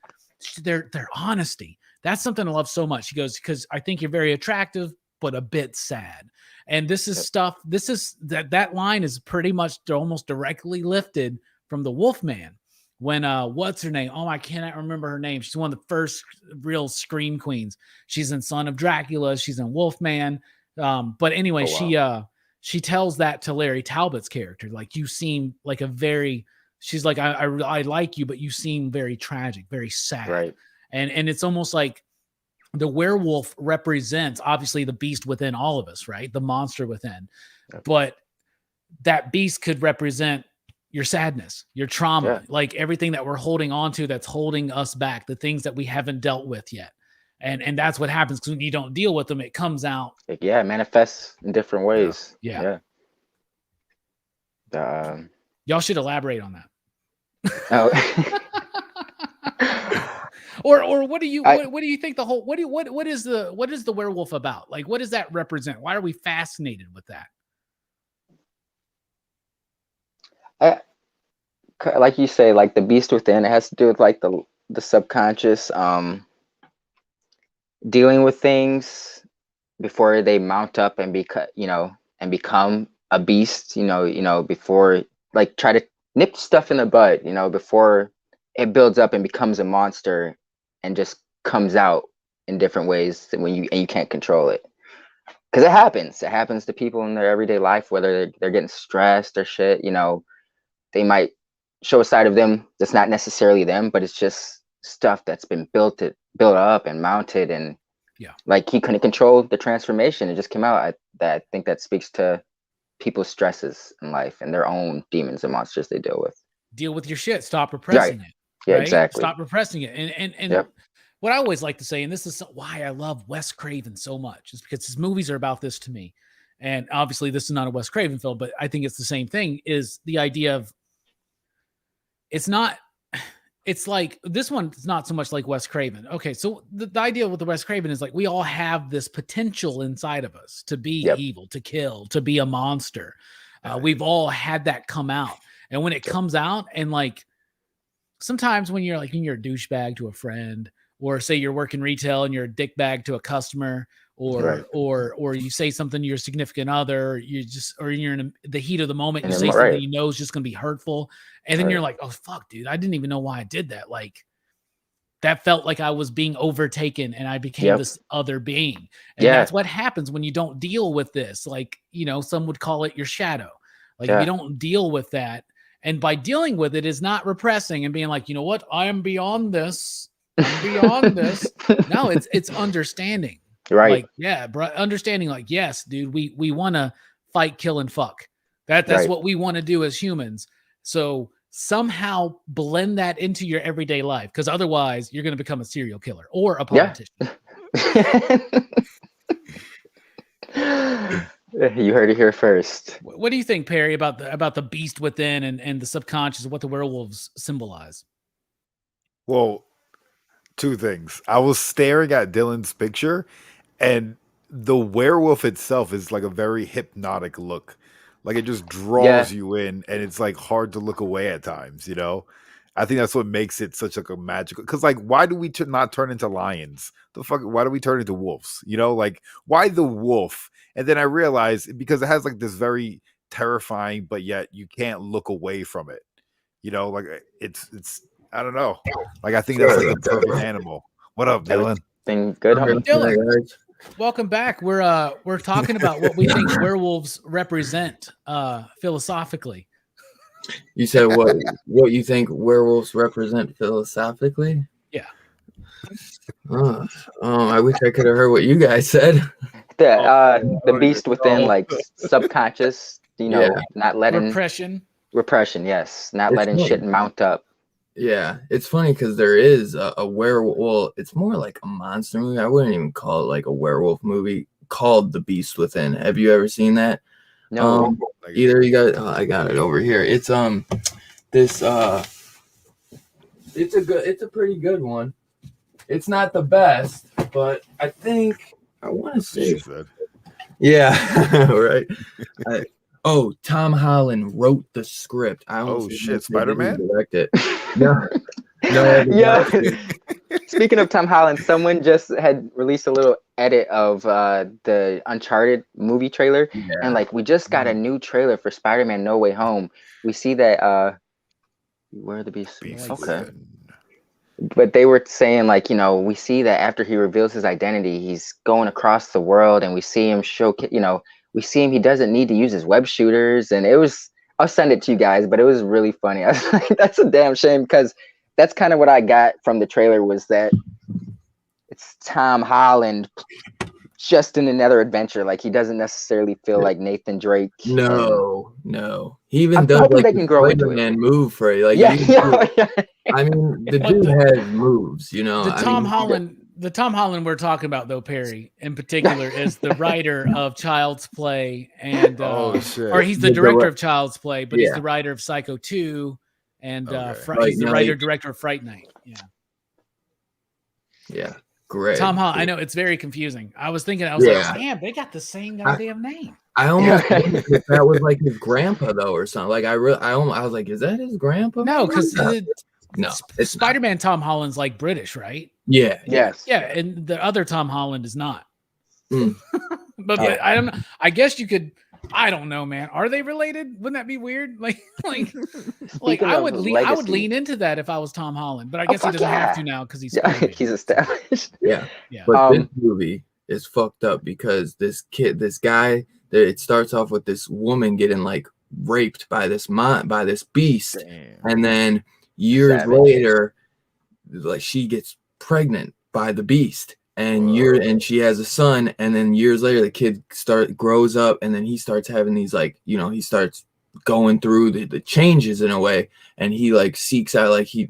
their honesty. That's something I love so much. He goes, "Because I think you're very attractive, but a bit sad." And this is stuff, that line is pretty much almost directly lifted from the Wolfman when what's her name? Oh, I cannot remember her name. She's one of the first real scream queens. She's in Son of Dracula. She's in Wolfman. But anyway, she tells that to Larry Talbot's character. Like, you seem like she's like, I like you, but you seem very tragic, very sad. Right. And it's almost like the werewolf represents obviously the beast within all of us, right? The monster within, but that beast could represent your sadness, your trauma, like everything that we're holding on to that's holding us back, the things that we haven't dealt with yet. And that's what happens because when you don't deal with them, it comes out. It manifests in different ways. Yeah. Y'all should elaborate on that. Oh. Or what do you think the whole what is the werewolf about? Like, what does that represent? Why are we fascinated with that? Like you say, like the beast within, it has to do with like the subconscious, dealing with things before they mount up and become a beast, before, like, try to nip stuff in the bud, before it builds up and becomes a monster and just comes out in different ways when you can't control it. Because it happens to people in their everyday life, whether they're getting stressed or shit. They might show a side of them that's not necessarily them, but it's just stuff that's been built up and mounted, and like he couldn't control the transformation. It just came out. I think that speaks to people's stresses in life and their own demons and monsters they deal with. Deal with your shit. Stop repressing it. Yeah, right? exactly. Stop repressing it. And what I always like to say, and this is why I love Wes Craven so much, is because his movies are about this to me. And obviously this is not a Wes Craven film, but I think it's the same thing, is the idea of, it's like, this one's not so much like Wes Craven. Okay, so the idea with the Wes Craven is like, we all have this potential inside of us to be evil, to kill, to be a monster. We've all had that come out. And when it comes out, and like, sometimes when you're a douchebag to a friend, or say you're working retail and you're a dickbag to a customer, or you say something to your significant other, or you're in the heat of the moment, you say something you know is just going to be hurtful. And then you're like, oh, fuck, dude, I didn't even know why I did that. Like, that felt like I was being overtaken and I became this other being. And that's what happens when you don't deal with this. Like, some would call it your shadow. Like, if you don't deal with that, and by dealing with it is not repressing and being like, you know what, I am beyond this. I'm beyond this. No, it's understanding. Right. Like, understanding, like, yes, dude, we want to fight, kill, and fuck. That's what we want to do as humans. So somehow blend that into your everyday life, because otherwise you're going to become a serial killer or a politician. You heard it here first. What do you think, Perry, about the beast within and the subconscious, what the werewolves symbolize? Well, two things. I was staring at Dylan's picture, and the werewolf itself is like a very hypnotic look. Like, it just draws you in, and it's like hard to look away at times, I think that's what makes it such like a magical, because like, why do we not turn into lions? Why do we turn into wolves? Like, why the wolf? And then I realized, because it has like this very terrifying, but yet you can't look away from it. Like, it's I don't know. Like, I think that's like the perfect animal. What up, Dylan? Been good. Dylan, welcome back. We're talking about what we think werewolves represent philosophically. You said what you think werewolves represent philosophically? Yeah. I wish I could have heard what you guys said. The beast within, like, subconscious, not letting repression. Yes, not letting shit mount up. Yeah, it's funny because there is a werewolf. Well, it's more like a monster movie. I wouldn't even call it like a werewolf movie, called The Beast Within. Have you ever seen that? No. Either you got. I got it over here. It's this it's a pretty good one. It's not the best, but I think I want to say. Yeah, right. Tom Holland wrote the script. Spider-Man? Direct it. No. Yeah. Speaking of Tom Holland, someone just had released a little edit of the Uncharted movie trailer, and like, we just got a new trailer for Spider-Man No Way Home. We see that where are the beasts? Okay. But they were saying, like, we see that after he reveals his identity, he's going across the world, and we see him we see him, he doesn't need to use his web shooters, and I'll send it to you guys, but it was really funny. I was like, that's a damn shame, because that's kind of what I got from the trailer, was that it's Tom Holland just in another adventure. Like, he doesn't necessarily feel like Nathan Drake. No. He even does like the Spider-Man move for it. Like, I mean, the dude has moves, The Tom Holland we're talking about, though, Perry, in particular, is the writer of Child's Play, and or he's the director of Child's Play, but he's the writer of Psycho 2 and Okay. he's the writer director of Fright Night. Yeah, great. Tom Holland. I know it's very confusing. I was like, damn, they got the same goddamn name. I almost wondered if that was like his grandpa though, or something. Like I was like, is that his grandpa? No, because no, Spider-Man Tom Holland's like British, right? Yeah. Yes. Yeah, and the other Tom Holland is not. But Yeah. I don't know. I guess you could. I don't know, man. Are they related? Wouldn't that be weird? Like I would lean into that if I was Tom Holland, but I guess he doesn't have to now because he's established. Yeah. But this movie is fucked up because this guy, it starts off with this woman getting like raped by this beast. Damn. And then years later, like she gets pregnant by the beast. And she has a son, and then years later the kid grows up, and then he starts having these like, he starts going through the changes in a way, and he like seeks out like he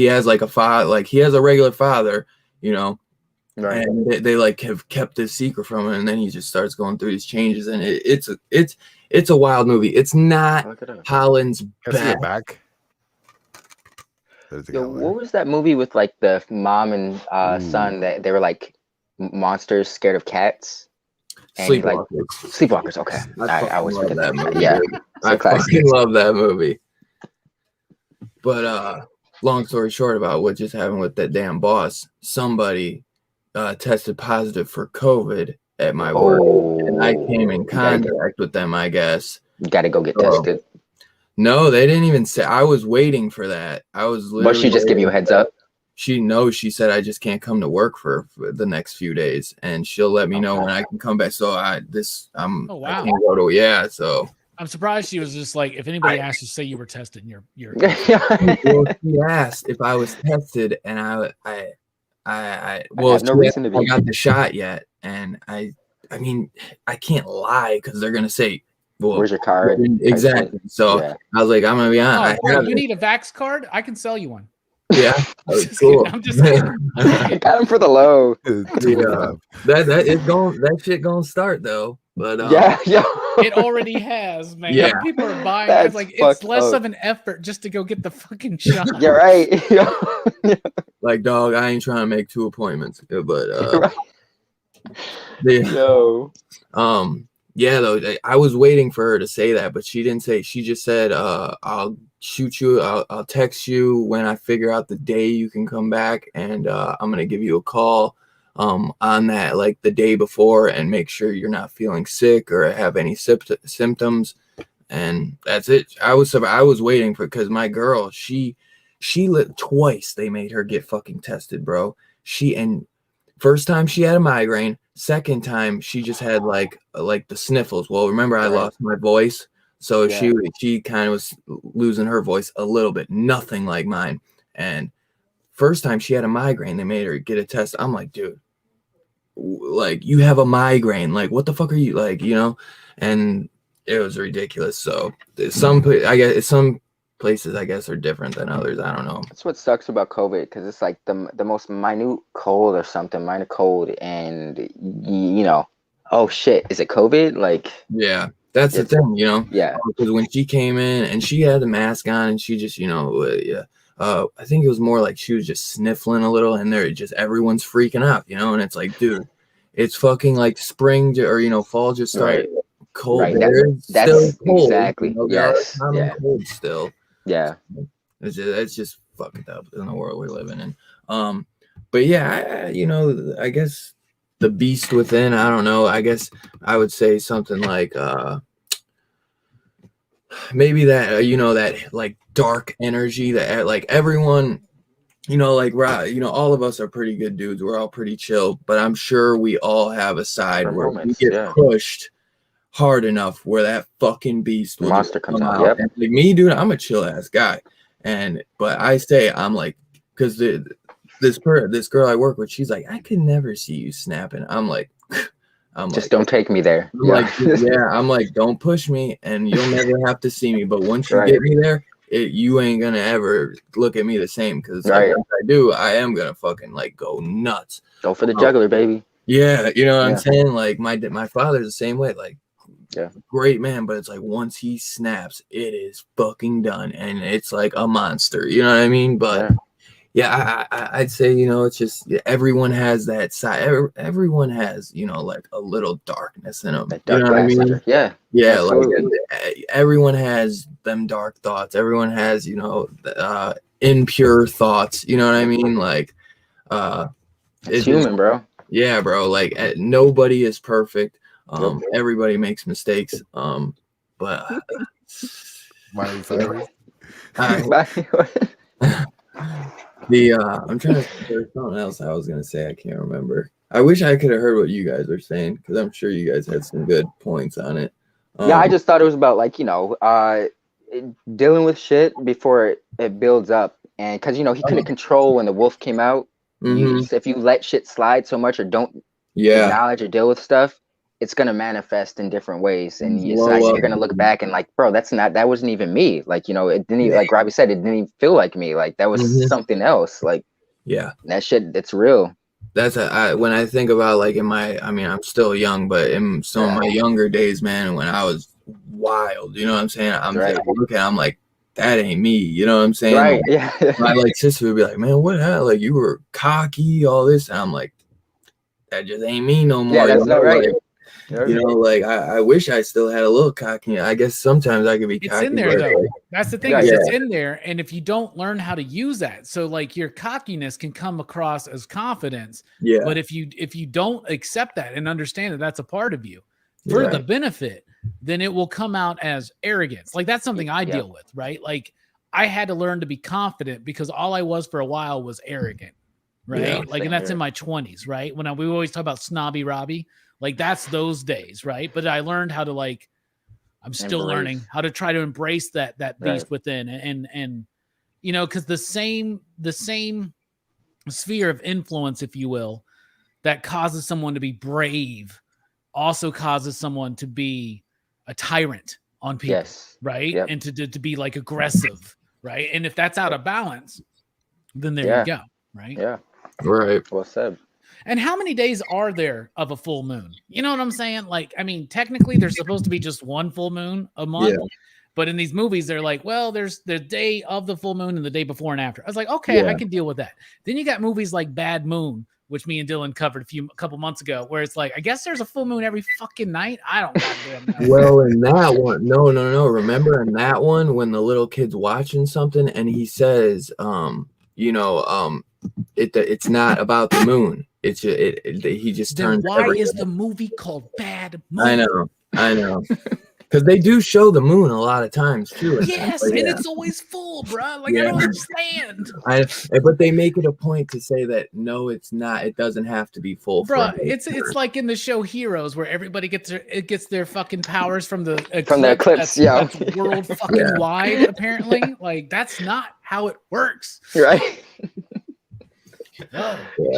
has like a father, like he has a regular father, right. And they like have kept this secret from him, and then he just starts going through these changes, and it's a wild movie. It's not Holland's best. Yo, what was that movie with like the mom and son that they were like monsters scared of cats? Sleepwalkers. Sleepwalkers. Okay, I always forget that movie. Yeah, I fucking love that movie. But long story short about what just happened with that damn boss, somebody tested positive for COVID at my work, and I came in contact with them. I guess you got to go get tested. No, they didn't even say. I was waiting for that. I was literally. But she just give you a heads up? She said I just can't come to work for the next few days, and she'll let me know when I can come back. So I can't go to So I'm surprised she was just like, if anybody asked to say you were tested, and you're well, she asked if I was tested, and I no reason to be. I got the shot yet, and I mean I can't lie because they're gonna say, well, where's your card? Exactly. So I was like, I'm gonna be honest. You need a Vax card? I can sell you one. Yeah, cool. I'm just kidding. Got him for the low. That shit gonna start though. But it already has, man. Yeah. People are buying. It's like it's less of an effort just to go get the fucking shot. You're right. Like, dog, I ain't trying to make 2 appointments, but right. yeah, though I was waiting for her to say that, but she didn't say. She just said, "I'll shoot you. I'll text you when I figure out the day you can come back, and I'm gonna give you a call on that, like the day before, and make sure you're not feeling sick or have any symptoms." And that's it. I was waiting for, because my girl, she lit twice. They made her get fucking tested, bro. First time she had a migraine. Second time she just had like the sniffles. Well, remember I lost my voice, so she kind of was losing her voice a little bit. Nothing like mine. And first time she had a migraine, they made her get a test. I'm like, dude, like you have a migraine. Like what the fuck are you like? And it was ridiculous. So some places I guess are different than others. I don't know. That's what sucks about COVID, because it's like the most minute cold or something, minor cold, and oh shit, is it COVID? Like, yeah, that's the thing, Yeah, because when she came in and she had the mask on and she just I think it was more like she was just sniffling a little, and everyone's freaking out, and it's like, dude, it's fucking like spring or fall just started. Right. Cold. Right. That's still cold. Exactly. Yes. Yeah. Cold still. Yeah. It's just fucked up in the world we're living in. But yeah, I guess the beast within, I don't know. I guess I would say something like maybe that that like dark energy that like everyone, like all of us are pretty good dudes. We're all pretty chill, but I'm sure we all have a side where we get pushed hard enough where that fucking beast will monster comes out. Yep. Like me, dude, I'm a chill ass guy, but I say I'm like, because this girl I work with, she's like, I could never see you snapping. I'm like, just don't take me there. I'm like, don't push me, and you'll never have to see me. But once you get me there, you ain't gonna ever look at me the same, because if I do, I am gonna fucking like go nuts. Go for the juggler, baby. Yeah, you know what I'm saying? Like my father's the same way. Like, great man, but it's like once he snaps, it is fucking done, and it's like a monster. You know what I mean? But I'd say, you know, it's just everyone has that side. Everyone has, you know, like a little darkness in them. You know what I mean? Yeah, like everyone has them dark thoughts. Everyone has, you know, impure thoughts. You know what I mean? Like, it's human, bro. Yeah, bro. Like nobody is perfect. Everybody makes mistakes. But Miley Cyrus. I'm trying to think there's something else I was gonna say. I can't remember. I wish I could have heard what you guys were saying, because I'm sure you guys had some good points on it. I just thought it was about, like, you know, dealing with shit before it builds up, and because, you know, he couldn't control when the wolf came out. If you let shit slide so much or don't acknowledge or deal with stuff, it's gonna manifest in different ways, and you're gonna look back and like, bro, that wasn't even me. Like, you know, it didn't even, like Robbie said, it didn't even feel like me. Like that was something else. Like that shit, it's real. That's when I think about, like, I'm still young, but in some of my younger days, man, when I was wild, you know what I'm saying? I'm like, that ain't me, you know what I'm saying? Right. Like, my like sister would be like, man, what happened? Like, you were cocky, all this, and I'm like, that just ain't me no more. Yeah, that's not right. Like, you know, like I wish I still had a little cocky. I guess sometimes I could be cocky. It's in there, though. That's the thing. It's in there, and if you don't learn how to use that, so like your cockiness can come across as confidence. Yeah. But if you don't accept that and understand that that's a part of you for the benefit, then it will come out as arrogance. Like that's something I deal with, right? Like I had to learn to be confident because all I was for a while was arrogant, right? Yeah, like, and that's in my 20s, right? When we always talk about snobby Robbie. Like that's those days, right? But I learned how to, like, I'm still learning how to try to embrace that beast within, and you know, because the same sphere of influence, if you will, that causes someone to be brave, also causes someone to be a tyrant on people, right? And to be like aggressive, right? And if that's out of balance, then there you go, right? Yeah, right. Well said. And how many days are there of a full moon? You know what I'm saying? Like, I mean, technically there's supposed to be just one full moon a month, but in these movies, they're like, well, there's the day of the full moon and the day before and after. I was like, okay, I can deal with that. Then you got movies like Bad Moon, which me and Dylan covered a couple months ago, where it's like, I guess there's a full moon every fucking night. I don't goddamn know. Well, in that one, no. Remember in that one when the little kid's watching something and he says, it's not about the moon. It's he just turns. Why is the movie called Bad Moon? I know. Because they do show the moon a lot of times too. Yes, and it's always full, bro. Like I don't understand. But they make it a point to say that no, it's not. It doesn't have to be full. Bro, it's like in the show Heroes, where everybody gets their fucking powers from the eclipse. That's world fucking wide. Apparently, like that's not how it works. Right.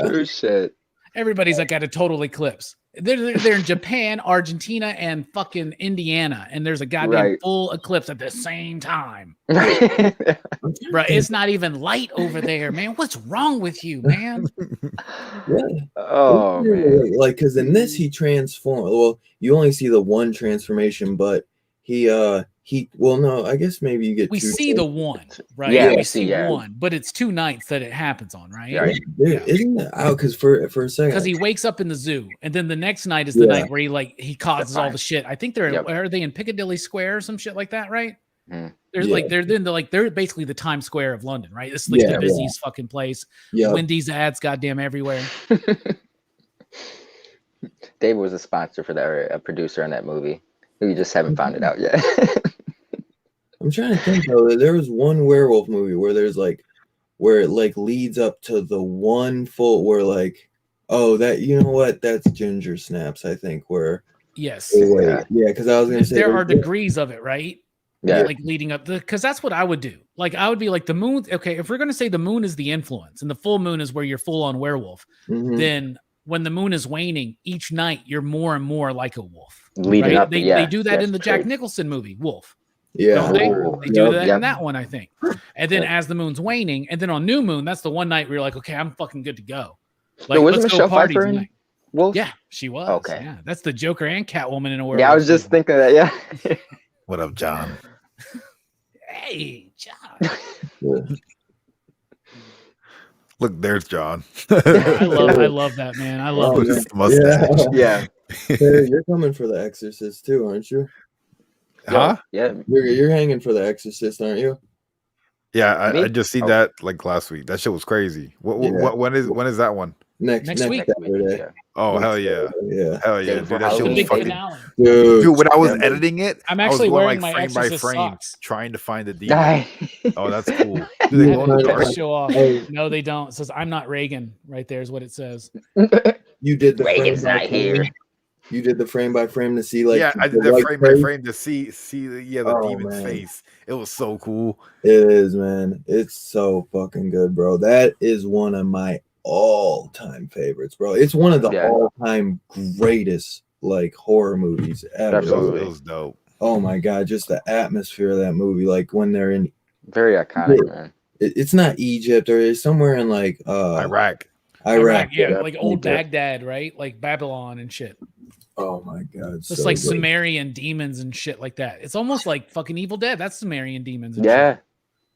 True shit. Everybody's like at a total eclipse. They're in Japan, Argentina, and fucking Indiana, and there's a goddamn full eclipse at the same time. Bro, it's not even light over there, man. What's wrong with you, man? Oh, man. Like, because in this he transformed. Well, you only see the one transformation, but well, no, I guess maybe you get we see the one, right? We see one, but it's 2 nights that it happens on, right? Isn't that out? Because for a second, because he wakes up in the zoo, and then the next night is the night where he causes all the shit. I think are they in Piccadilly Square or some shit like that, right? They're basically the Times Square of London, right? This is like the busiest fucking place. Wendy's ads, goddamn everywhere. David was a sponsor for that, a producer on that movie. We just haven't found it out yet. I'm trying to think though. There was one werewolf movie where there's where it leads up to the one full where you know what? That's Ginger Snaps, I think. Where yes, because I was gonna say there are degrees of it, right? Yeah, like leading up because that's what I would do. Like I would be like the moon. Okay, if we're gonna say the moon is the influence and the full moon is where you're full on werewolf, then when the moon is waning, each night you're more and more like a wolf. Leading up, they do that in the Jack Nicholson movie, Wolf. Yeah, they do that in that one, I think. And then as the moon's waning, and then on new moon, that's the one night where you're like, okay, I'm fucking good to go. Like, wasn't Michelle Pfeiffer Wolf? Yeah, she was. Okay. Yeah, that's the Joker and Catwoman in a werewolf. Yeah, I was just thinking that. Yeah. What up, John? Hey, John. Look, there's John. I love that, man. I love with it. his mustache. Yeah. Hey, you're coming for The Exorcist too, aren't you? Huh? Yeah. You're hanging for The Exorcist, aren't you? Yeah, Me? I just seen that like last week. That shit was crazy. What when is that one? Next week. Saturday. Yeah. Oh, Next hell yeah. Saturday, Hell yeah, Day dude. for That shit The was big fucking. finale. Dude, when I was yeah, editing it, I'm I was actually going wearing like my frame by Exorcist frame, socks. trying to find the demon. Die. Oh, that's cool. Do I they had go it in the to dark? show off. Hey. No, they don't. It says I'm not Reagan. Right there is what it says. You did the Reagan's frame by not frame? here. You did the frame by frame to see like Yeah, I did the that white frame by face? frame to see the Oh, demon's man. face. It was so cool. It is, man. It's so fucking good, bro. That is one of my all-time favorites, bro. It's one of the all-time greatest like horror movies ever. Absolutely. It was dope. Oh my god, just the atmosphere of that movie, like when they're in Very iconic, man. it's not Egypt or it's somewhere in like Iraq. Yeah, like old Baghdad, right? Like Babylon and shit. Oh my god. It's like Sumerian demons and shit like that. It's almost like fucking Evil Dead. That's Sumerian demons and shit.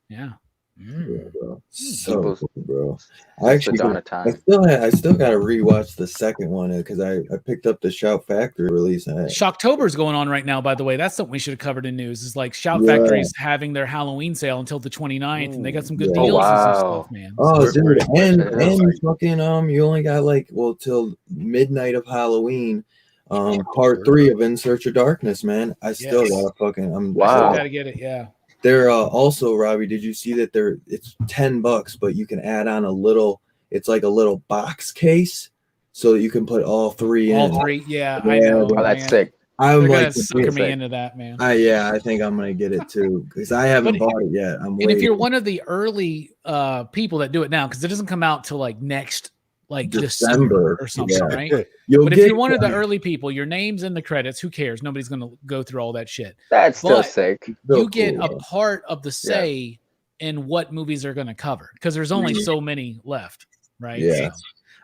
Yeah. Yeah, bro. So People's- good, bro. I It's the dawn of time. I still gotta rewatch the second one because I picked up the Shout Factory release. Shocktober's going on right now, by the way. That's something we should have covered in news. Is like Shout Factory's having their Halloween sale until the 29th, and they got some good Yeah. deals and some Wow. stuff, man. Oh, So dude, and excited. fucking you only got like till midnight of Halloween. Part 3 of In Search of Darkness, man. I still gotta fucking Wow. Gotta get it, yeah. They're also, Robbie, did you see that it's $10, but you can add on it's like a little box case so that you can put all three in. All three, yeah, I know. Oh, that's man. sick. I'm They're like gonna sucker me into that, man. I think I'm gonna get it too because I haven't bought it yet. I'm waiting. And if you're one of the early people that do it now, because it doesn't come out till like next December or something, right? But if you're one of the early people, your name's in the credits. Who cares? Nobody's gonna go through all that shit. That's still sick. You get a part of the say in what movies are gonna cover because there's only so many left, right? Yeah.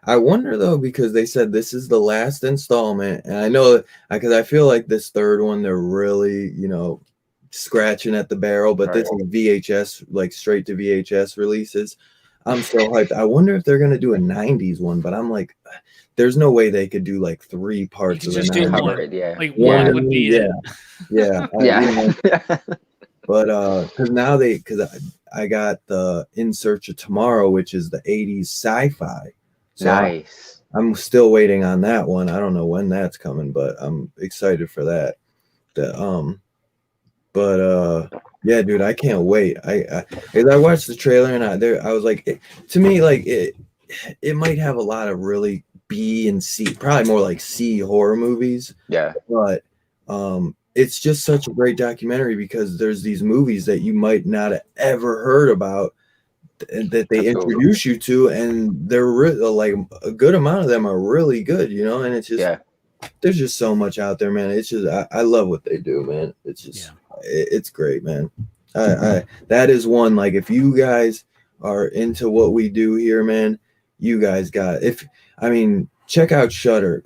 I wonder though, because they said this is the last installment, and I know because I feel like this third one they're really, scratching at the barrel, but this is VHS, like straight to VHS releases. I'm so hyped. I wonder if they're gonna do a 90s one, but I'm like, there's no way they could do like 3 parts of the 90s. Like one would be it. Yeah. But because I got the In Search of Tomorrow, which is the 80s sci-fi. So nice. I'm still waiting on that one. I don't know when that's coming, but I'm excited for that. Yeah, dude, I can't wait. I watched the trailer and I was like, to me, like it might have a lot of really B and C, probably more like C horror movies. Yeah. But it's just such a great documentary because there's these movies that you might not have ever heard about that they introduce you to, and they're like a good amount of them are really good, and it's just there's just so much out there, man. It's just I love what they do, man. It's just it's great, man. That is one, like, if you guys are into what we do here, man, you guys got check out Shudder.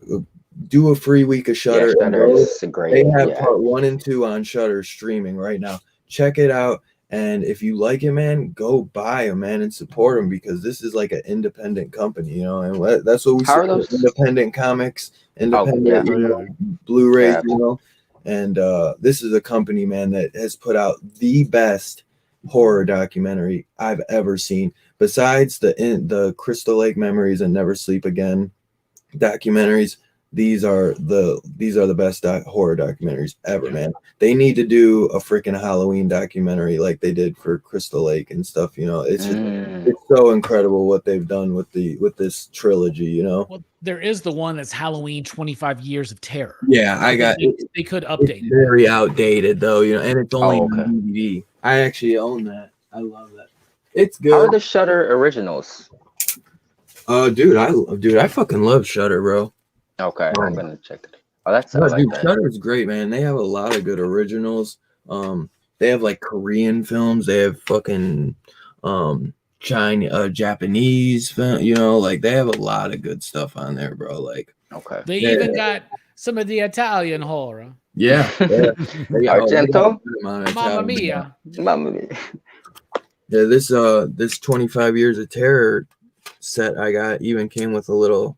Do a free week of Shudder. They have part 1 and 2 on Shudder streaming right now. Check it out. And if you like it, man, go buy them, man, and support them because this is like an independent company, and that's what we say. Independent comics, independent Blu-rays, And this is a company, man, that has put out the best horror documentary I've ever seen. Besides the Crystal Lake Memories and Never Sleep Again documentaries, these are the best horror documentaries ever, man. They need to do a freaking Halloween documentary like they did for Crystal Lake and stuff. It's just it's so incredible what they've done with this trilogy. Well, there is the one that's Halloween 25 Years of Terror. Yeah, I got it. They could update it. Very outdated though, and it's only on DVD. I actually own that. I love that. It's good. How are the Shudder originals? Dude, I fucking love Shudder, bro. Okay, I'm gonna check it. Oh, that's Shudder is great, man. They have a lot of good originals. They have like Korean films. They have fucking Japanese film. Like they have a lot of good stuff on there, bro. Like Okay. They even got some of the Italian horror. Yeah. Argento. Mamma mia. Mamma mia. Yeah, this 25 years of terror set I got even came with a little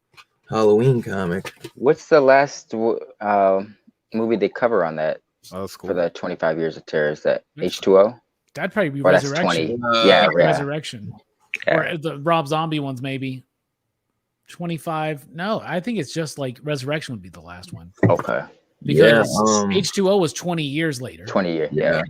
Halloween comic. What's the last movie they cover on that? Oh, that's cool. For the 25 years of terror? Is that H2O? That'd probably be Or that's Resurrection. 20. Yeah. Resurrection. Yeah. Or the Rob Zombie ones, maybe. 25. No, I think it's just like Resurrection would be the last one. Okay. Because H2O was 20 years later. 20 years. Yeah.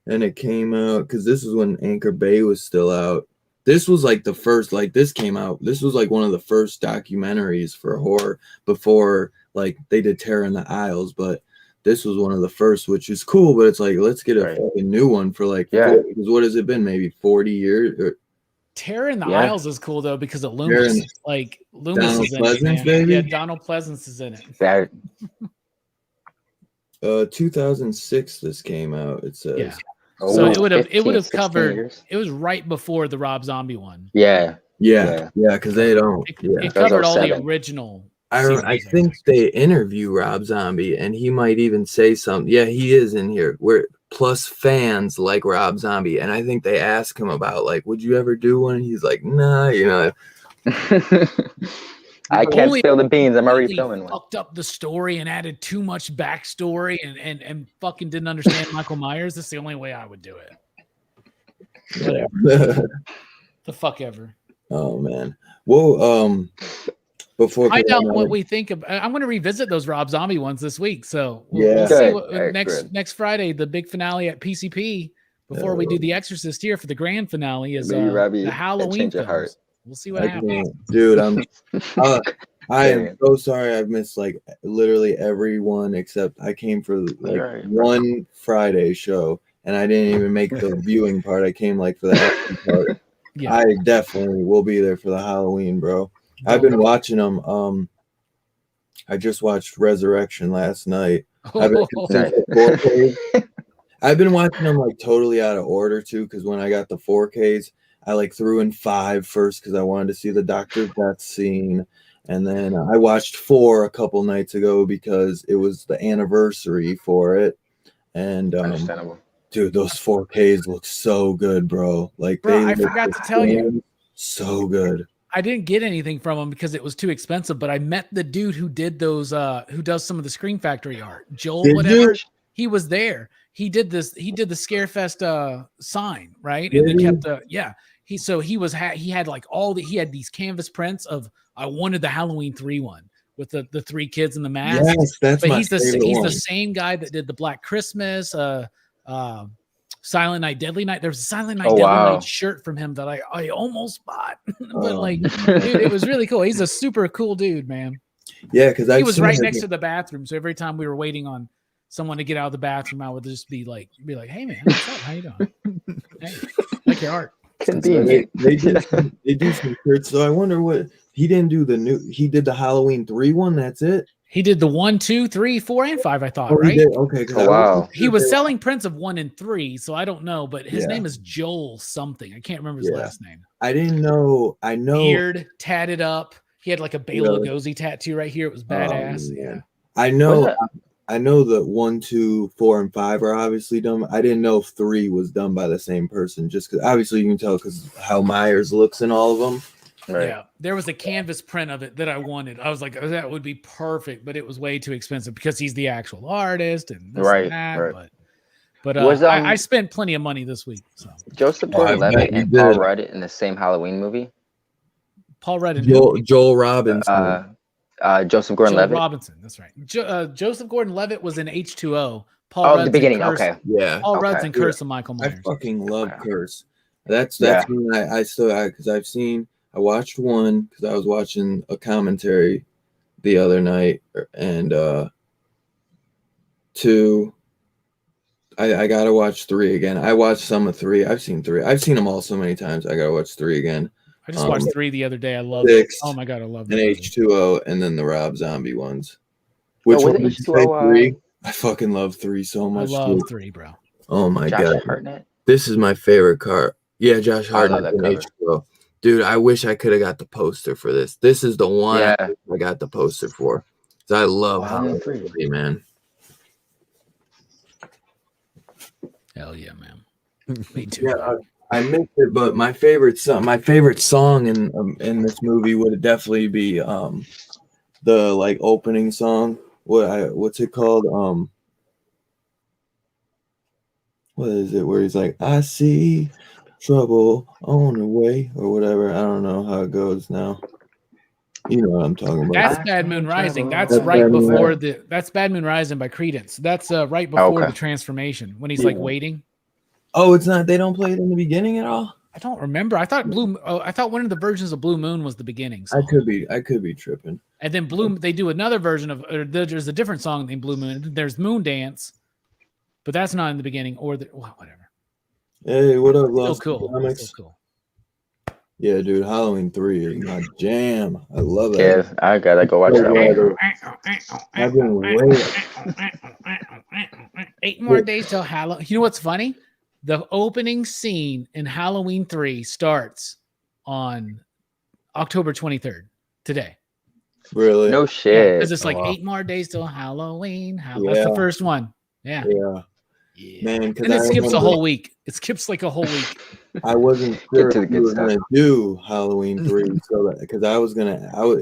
And it came out because this is when Anchor Bay was still out. This was like the first, like this came out. This was like one of the first documentaries for horror before like they did Terror in the Isles. But this was one of the first, which is cool. But it's like, let's get a fucking new one for like, because what has it been? Maybe 40 years? Terror in the Isles is cool though because of Loomis. Like Loomis is in it. Baby? Yeah, Donald Pleasance is in it. That 2006 this came out, it says. Yeah. So it would have covered years. It was right before the Rob Zombie one. Yeah, because they don't. It covered all the original. I think they interview Rob Zombie, and he might even say something. Yeah, he is in here. We're plus fans like Rob Zombie, and I think they ask him about like, would you ever do one? And he's like, nah, you know. I can't spill the beans. I'm already filming one. Fucked up the story and added too much backstory and fucking didn't understand Michael Myers. That's the only way I would do it. Whatever. The fuck ever. Oh man. Well, before I know what we think of. I'm going to revisit those Rob Zombie ones this week. So we'll see what, next Friday, the big finale at PCP. Before we do The Exorcist here for the grand finale is the Halloween films. We'll see what happens. Dude, I am so sorry I've missed like literally everyone except I came for like one Friday show and I didn't even make the viewing part. I came like for the acting part. Yeah. I definitely will be there for the Halloween, bro. I've been watching them. I just watched Resurrection last night. I've been watching them like totally out of order too, because when I got the 4Ks, I like threw in 5 first because I wanted to see the Dr. Death scene. And then I watched 4 a couple nights ago because it was the anniversary for it. And understandable. Dude, those 4Ks look so good, bro. Like I forgot to tell you. So good. I didn't get anything from them because it was too expensive, but I met the dude who did those who does some of the Scream Factory art. Joel whatever. He was there. He did the Scarefest sign, right? And they kept he had these canvas prints of I wanted the Halloween 3 one with the 3 kids in the mask. Yes, that's but my he's favorite one. the same guy that did the Black Christmas, Silent Night, Deadly Night. There's a Silent Night, Deadly Night shirt from him that I almost bought, but like, dude, it was really cool. He's a super cool dude, man. Yeah, because he was right next to the bathroom, so every time we were waiting on someone to get out of the bathroom, I would just be like, "Hey, man, what's up? How you doing? Hey, like your art." So they do some shirts. So I wonder what he didn't do he did the Halloween 3 one. That's it. He did the 1, 2, 3, 4, and 5. I thought, right? Okay. Wow. He was selling prints of 1 and 3, so I don't know, but his name is Joel something. I can't remember his last name. I didn't know. I know. Beard, tatted up. He had like a Bela Lugosi tattoo right here. It was badass. Yeah. I know. I know that 1, 2, 4, and 5 are obviously done. I didn't know if 3 was done by the same person, just because obviously you can tell because how Myers looks in all of them. Right. Yeah, there was a canvas print of it that I wanted. I was like, oh, that would be perfect, but it was way too expensive because he's the actual artist and this and that. But I spent plenty of money this week. So Joseph Gordon-Levitt and Paul Rudd in the same Halloween movie. Paul Rudd and Joel Robinson. Joseph Gordon-Levitt. Robinson, that's right. Joseph Gordon-Levitt was in H2O. Paul Rudd's the beginning. Okay. Yeah. Paul Rudd's in Curse of Michael Myers. I fucking love Curse. That's when I still because I watched 1 because I was watching a commentary the other night, and 2. I gotta watch 3 again. I watched some of 3. I've seen 3. I've seen them all so many times. I gotta watch 3 again. I just watched 3 the other day. I love it. Oh my god, I love it. And H2O, and then the Rob Zombie ones. Which one did you say? 3? I fucking love 3 so much. I love 3, bro. Oh my Josh god, Hartnett. this is my favorite car. Yeah, Josh Hartnett in H2O. dude, I wish I could have got the poster for this. This is the one Yeah. I got the poster for. So I love Halloween Halloween 3, man. Hell yeah, man. Me too. Yeah, I missed it, but my favorite song in this movie would definitely be the like opening song. What's it called? What is it? Where he's like, I see trouble on the way or whatever. I don't know how it goes now. You know what I'm talking about. That's Bad Moon Rising. That's That's right Bad Moon before Rising. that's Bad Moon Rising by Credence. That's right before Okay. the transformation when he's Yeah. like waiting. Oh, it's not. They don't play it in the beginning at all. I don't remember. I thought I thought one of the versions of Blue Moon was the beginning song. I could be tripping. And then they do another version of. There's a different song named Blue Moon. There's Moon Dance, but that's not in the beginning or whatever. Hey, what up, Still Lost cool. Comics? Still cool. Yeah, dude, Halloween 3 is my jam. I love it. Yeah, I gotta go watch that one. I've been waiting. 8 more days till Halloween. You know what's funny? The opening scene in Halloween 3 starts on October 23rd, today. Really? No shit. Because it's like wow. 8 more days till Halloween. That's the first one. Yeah. Man, And it skips a whole week. It skips like a whole week. I wasn't Get sure to the if good you were stuff. gonna do Halloween 3, so because I was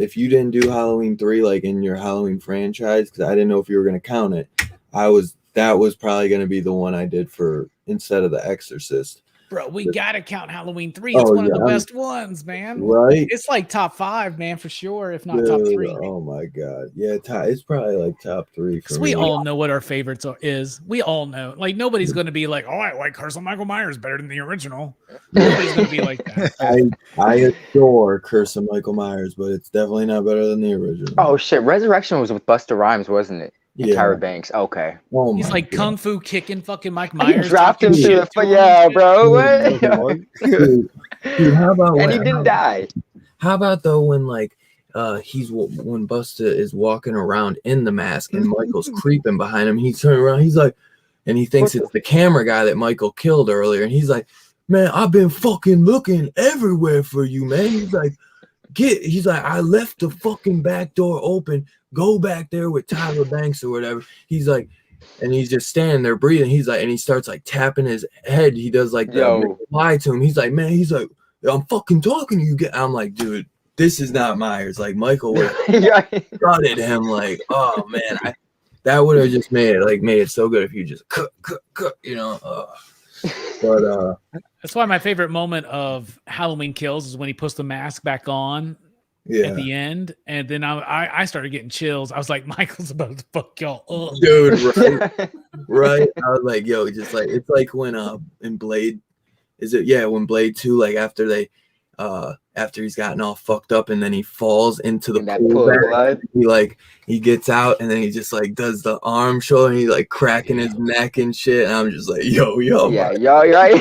if you didn't do Halloween 3 like in your Halloween franchise, because I didn't know if you were gonna count it. That was probably gonna be the one I did for instead of The Exorcist. Bro, we gotta count Halloween 3. It's one of the best ones, man. Right? It's like top 5, man, for sure, if not Dude, top 3. oh my god. Yeah, it's probably like top 3 for Because me. we all know what our favorites is. We all know. Like, nobody's going to be like, oh, I like Curse of Michael Myers better than the original. Nobody's going to be like that. I adore Curse of Michael Myers, but it's definitely not better than the original. Oh shit! Resurrection was with Busta Rhymes, wasn't it? And Yeah. Tyra Banks. Okay. Oh He's my like God. kung fu kicking fucking Mike He Myers. dropped him talking to shit the. to him Yeah, and shit. bro. What? Dude, how about And he didn't die. How about though when like when Busta is walking around in the mask and Michael's creeping behind him, he's turning around, he's like, and he thinks it's the camera guy that Michael killed earlier, and he's like, man, I've been fucking looking everywhere for you, man. He's like, he's like, I left the fucking back door open. Go back there with Tyler Banks or whatever. He's like, and he's just standing there breathing. He's like, and he starts like tapping his head. He does like the reply to him. He's like, man, he's like, I'm fucking talking to you. I'm like, dude, this is not Myers. Like Michael would have gutted him. Like, oh man, that would have just made it so good if you just cut, you know. But that's why my favorite moment of Halloween Kills is when he puts the mask back on at the end, and then I started getting chills. I was like, Michael's about to fuck y'all up, dude. Right. I was like, yo, just like it's like when in Blade, when Blade 2, like after he's gotten all fucked up and then he falls into the pool, he gets out and then he just like does the arm shoulder and he like cracking his neck and shit, and I'm just like, yo, right.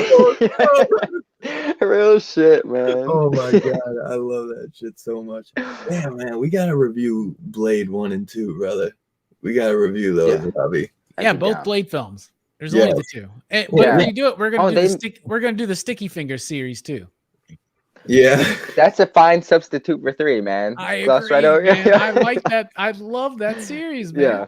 Real shit, man. Oh my god, I love that shit so much. Damn, man, we gotta review Blade 1 and 2, brother. We gotta review those, Robbie. Yeah, both Blade films. There's only the 2. But when you do it, we're gonna do the Sticky Fingers series too. Yeah, that's a fine substitute for 3, man. I agree, man. I like that. I love that series, man. Yeah,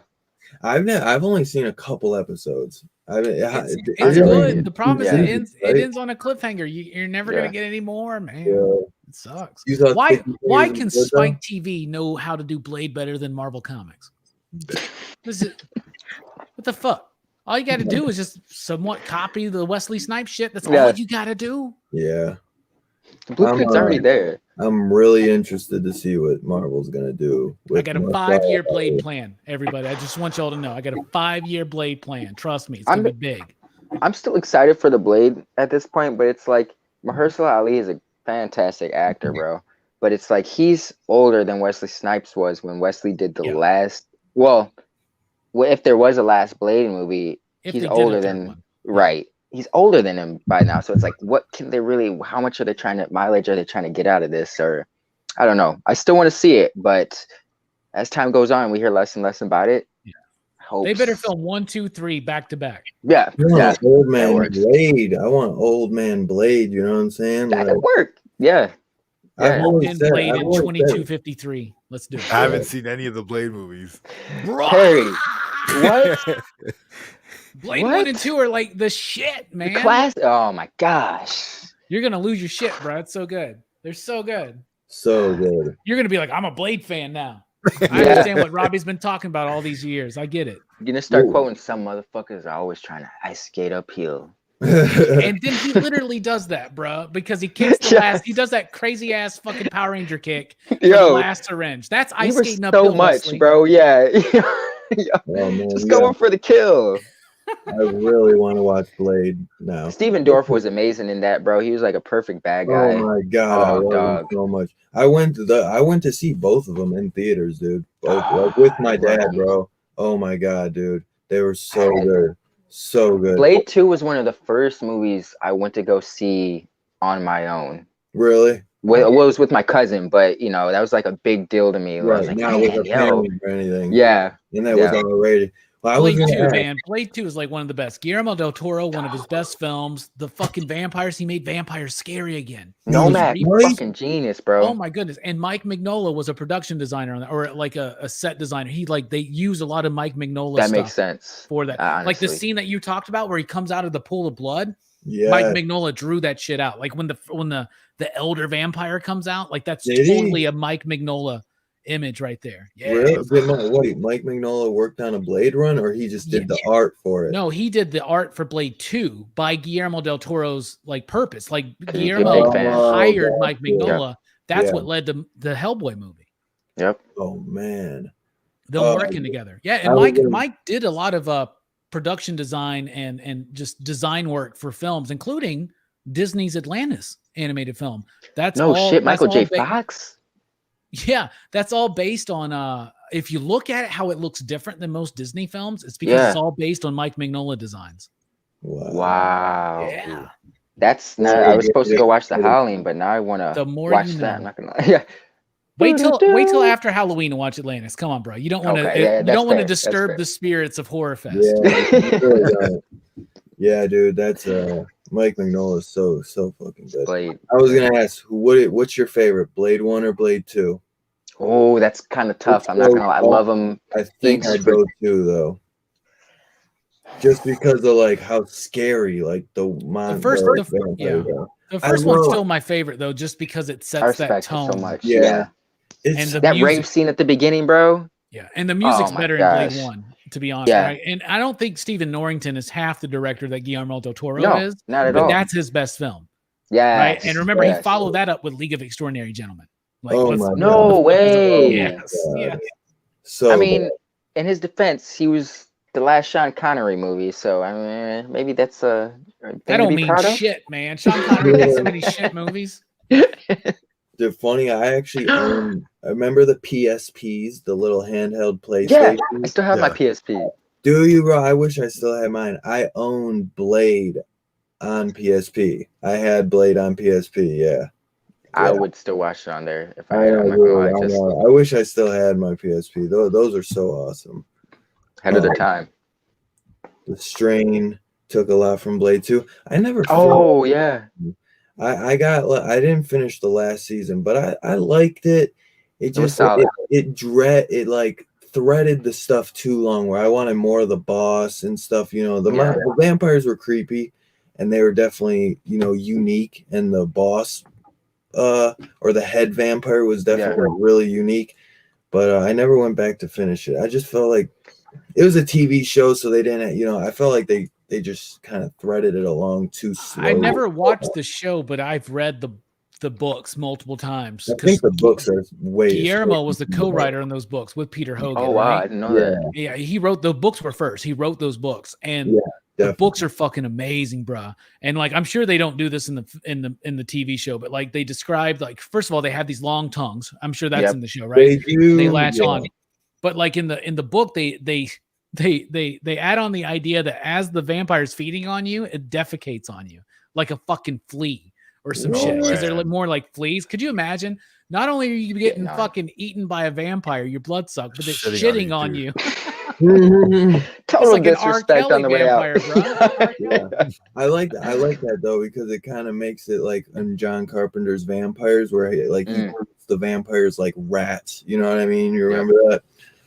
I've only seen a couple episodes. It's good. The problem is it ends on a cliffhanger. You're never gonna get any more, man. Yeah. It sucks. Why can Spike TV know how to do Blade better than Marvel Comics? What the fuck? All you got to do is just somewhat copy the Wesley Snipes shit. That's all you got to do. Yeah. The blueprint's already there. I'm really interested to see what Marvel's gonna do. I got a 5-year Blade plan, everybody. I just want y'all to know. I got a 5-year Blade plan. Trust me, it's gonna be big. I'm still excited for the Blade at this point, but it's like Mahershala Ali is a fantastic actor, bro. But it's like he's older than Wesley Snipes was when Wesley did the last. Well, if there was a last Blade movie, he's older than right. He's older than him by now, so it's like, what can they really? How much mileage are they trying to get out of this? Or I don't know. I still want to see it, but as time goes on, we hear less and less about it. Yeah, they better film 1, 2, 3 back to back. Yeah, old man Blade. I want old man Blade. You know what I'm saying? That could work. Yeah, And Blade in 2253. Let's do it. I haven't seen any of the Blade movies. Perry, what? Blade 1 and 2 are like the shit, man. The class. Oh my gosh. You're gonna lose your shit, bro. It's so good. They're so good. So good. You're gonna be like, I'm a Blade fan now. I understand what Robbie's been talking about all these years. I get it. You're gonna start quoting some motherfuckers are always trying to ice skate uphill. And then he literally does that, bro, because he kicks the last. He does that crazy ass fucking Power Ranger kick for the last syringe. That's ice skating uphill. So much, Wesley. Bro. Yeah. Just going for the kill. I really want to watch Blade now. Steven Dorff was amazing in that, bro. He was like a perfect bad guy. Oh my god, I love him so much. I went to see both of them in theaters, dude. Like with my dad, bro. Oh my god, dude, they were so good, so good. Blade 2 was one of the first movies I went to go see on my own. Really? Well, it was with my cousin, but that was like a big deal to me. Right, I was like, not with a parent or anything. Yeah, and that was R-rated. Well, Blade 2, man. Blade 2 is like one of the best. Guillermo del Toro, one of his best films. The fucking vampires, he made vampires scary again. Nomad, fucking genius, bro. Oh my goodness. And Mike Mignola was a production designer on that, or like a set designer. They use a lot of Mike Mignola stuff. That makes sense. For that. Like the scene that you talked about where he comes out of the pool of blood. Yeah. Mike Mignola drew that shit out. Like when the elder vampire comes out, like that's totally a Mike Mignola image right there. Yeah. Really? Wait, Mike Mignola worked on a Blade run, or he just did the art for it? No, he did the art for Blade 2 by Guillermo del Toro's purpose. Like Guillermo hired Mike Mignola. That's what led to the Hellboy movie. Yep. Oh man. They're working together. Yeah, and Mike did a lot of production design and just design work for films, including Disney's Atlantis animated film. That's Michael J. Fox. Yeah, that's all based on if you look at it, how it looks different than most Disney films, it's because it's all based on Mike Mignola designs. Wow. Yeah. That's not I was supposed to go watch The Howling, but now I want to watch that. I'm not gonna lie. Wait till after Halloween and watch Atlantis. Come on, bro. You don't want to disturb the spirits of Horror Fest. Yeah, dude, that's Mike Mignola is so fucking good. Blade. I was gonna ask, what's your favorite, Blade 1 or Blade 2? Oh, that's kind of tough. I'm not gonna lie. I love them. I think I'd go 2 though, just because of like how scary the first one's still my favorite though, just because it sets that tone so much. Yeah. And that rave scene at the beginning, bro. Yeah, and the music's better in Blade 1, to be honest. Yeah. Right? And I don't think Stephen Norrington is half the director that Guillermo del Toro is. Not at all. But that's his best film. Yeah. Right. And remember, he followed that up with League of Extraordinary Gentlemen. No way. Yes. Yeah. So I mean, in his defense, he was the last Sean Connery movie. So I mean, maybe that's a. That don't mean shit, man. Sean Connery did so many shit movies. They're funny. I actually I remember the PSPs, the little handheld PlayStation. Yeah, I still have my PSP. Do you, bro? I wish I still had mine. I owned Blade on PSP. I had Blade on PSP. Yeah. I would still watch it on there if I wish I still had my PSP. Those are so awesome. Ahead of the time. The Strain took a lot from Blade 2. I never. Oh yeah. I didn't finish the last season, but I liked it. It just it like threaded the stuff too long where I wanted more of the boss and stuff. The vampires were creepy and they were definitely, unique, and the boss or the head vampire was definitely really unique. But I never went back to finish it. I just felt like it was a TV show, so they didn't, I felt like they just kind of threaded it along too slowly. I never watched the show, but I've read the books multiple times. I think the books are way. Guillermo was the co-writer on those books with Peter Hogan. Oh wow, right? I didn't know that. Yeah, he wrote the books were first. He wrote those books, and the books are fucking amazing, bruh. And I'm sure they don't do this in the TV show, but they described first of all they have these long tongues. I'm sure that's in the show, right? They latch on, but in the book they add on the idea that as the vampire's feeding on you, it defecates on you like a fucking flea or some shit, because they're more like fleas. Could you imagine? Not only are you getting fucking eaten by a vampire, your blood sucked, but it's shitting on you. Total like an disrespect on the way out. Yeah. I like that though, because it kind of makes it like in John Carpenter's Vampires, where he puts the vampires like rats. You know what I mean? You remember that?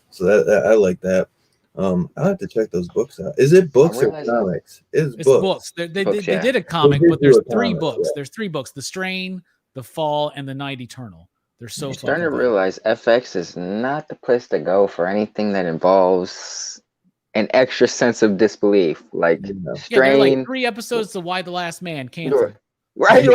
So that I like that. I have to check those books out. Is it books or comics? It's books. They did a comic, but there's three books. There's 3 books: The Strain, The Fall, and The Night Eternal. They're so I'm starting to realize FX is not the place to go for anything that involves an extra sense of disbelief. Like Strain. They're like 3 episodes of Why the Last Man canceled. Right.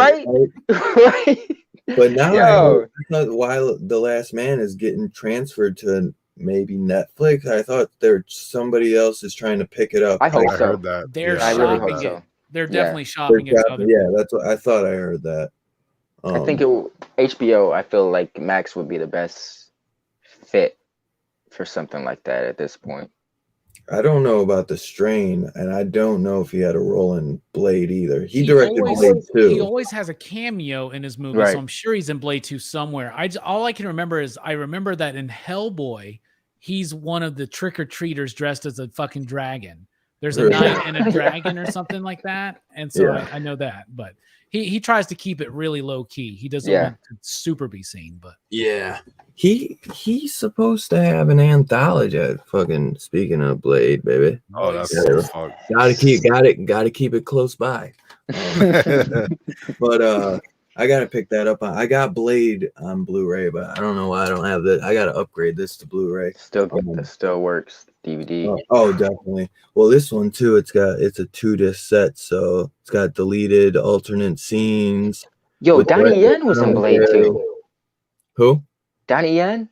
But now I thought Why the Last Man is getting transferred to maybe Netflix. I thought somebody else is trying to pick it up. I hope so. Heard that. They're shopping it. They're definitely shopping it. That's what I thought. I heard that. I think HBO. I feel like Max would be the best fit for something like that at this point. I don't know about The Strain, and I don't know if he had a role in Blade either. He directed Blade 2. He always has a cameo in his movie, so I'm sure he's in Blade 2 somewhere. All I can remember is I remember that in Hellboy, he's one of the trick-or-treaters dressed as a fucking dragon. There's a knight and a dragon or something like that, and so I know that. But he tries to keep it really low-key. He doesn't want to super be seen, but he's supposed to have an anthology. Fucking speaking of Blade, baby. Oh, that's so fun. Gotta keep it close by. But I gotta pick that up. I got Blade on Blu-ray, but I don't know why I don't have that. I gotta upgrade this to Blu-ray. Still works. DVD. Oh, definitely. Well, this one too. It's a 2-disc set, so it's got deleted alternate scenes. Yo, Donnie Yen was in Blade 2. Who? Donnie Yen?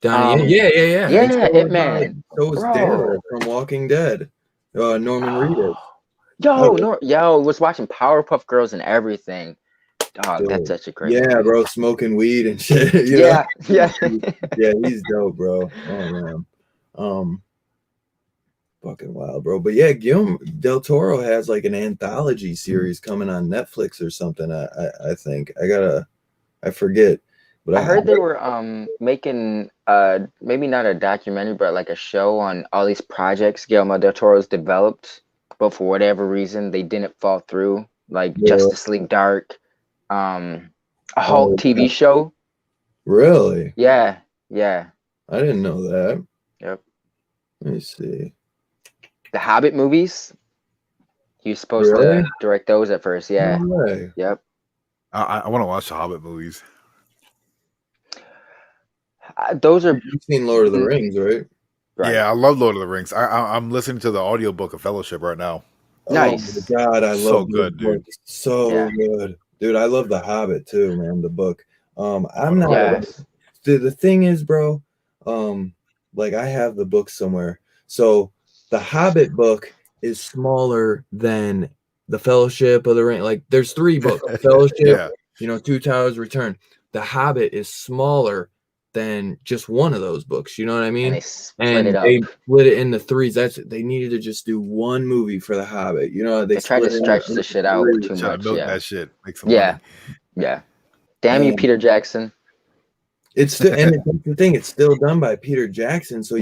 Donnie Yen? Yeah, Hitman. So was Daryl from Walking Dead. Norman Reedus. Yo, was watching Powerpuff Girls and everything. Dog, that's such a great movie. bro, smoking weed and shit. Yeah. He's dope, bro. Oh man. Fucking wild, bro. But yeah, Guillermo del Toro has like an anthology series coming on Netflix or something. I think I forget. But I heard they were making maybe not a documentary, but like a show on all these projects Guillermo del Toro's developed, but for whatever reason they didn't fall through. Like Justice League Dark, a Hulk TV show. Really? Yeah. I didn't know that. Yep. Let me see. The Hobbit movies. He was supposed to direct those at first. Yeah. No way. Yep. I want to watch the Hobbit movies. Those are. You've seen Lord of the Rings, right? Yeah, I love Lord of the Rings. I'm listening to the audiobook of Fellowship right now. Nice. Oh my God, I love so good, dude. So good, dude. I love The Hobbit too, man. The book. I'm not. The thing is, bro. Like I have the book somewhere. So the Hobbit book is smaller than the Fellowship of the Ring. Like there's 3 books. Fellowship, Two Towers, Return. The Hobbit is smaller than just one of those books. You know what I mean? And they split it into 3s. They needed to just do one movie for the Hobbit. They tried to stretch the shit out too much. That shit. Make some money. Yeah. Damn you, Peter Jackson. It's still, and the thing, it's still done by Peter Jackson. So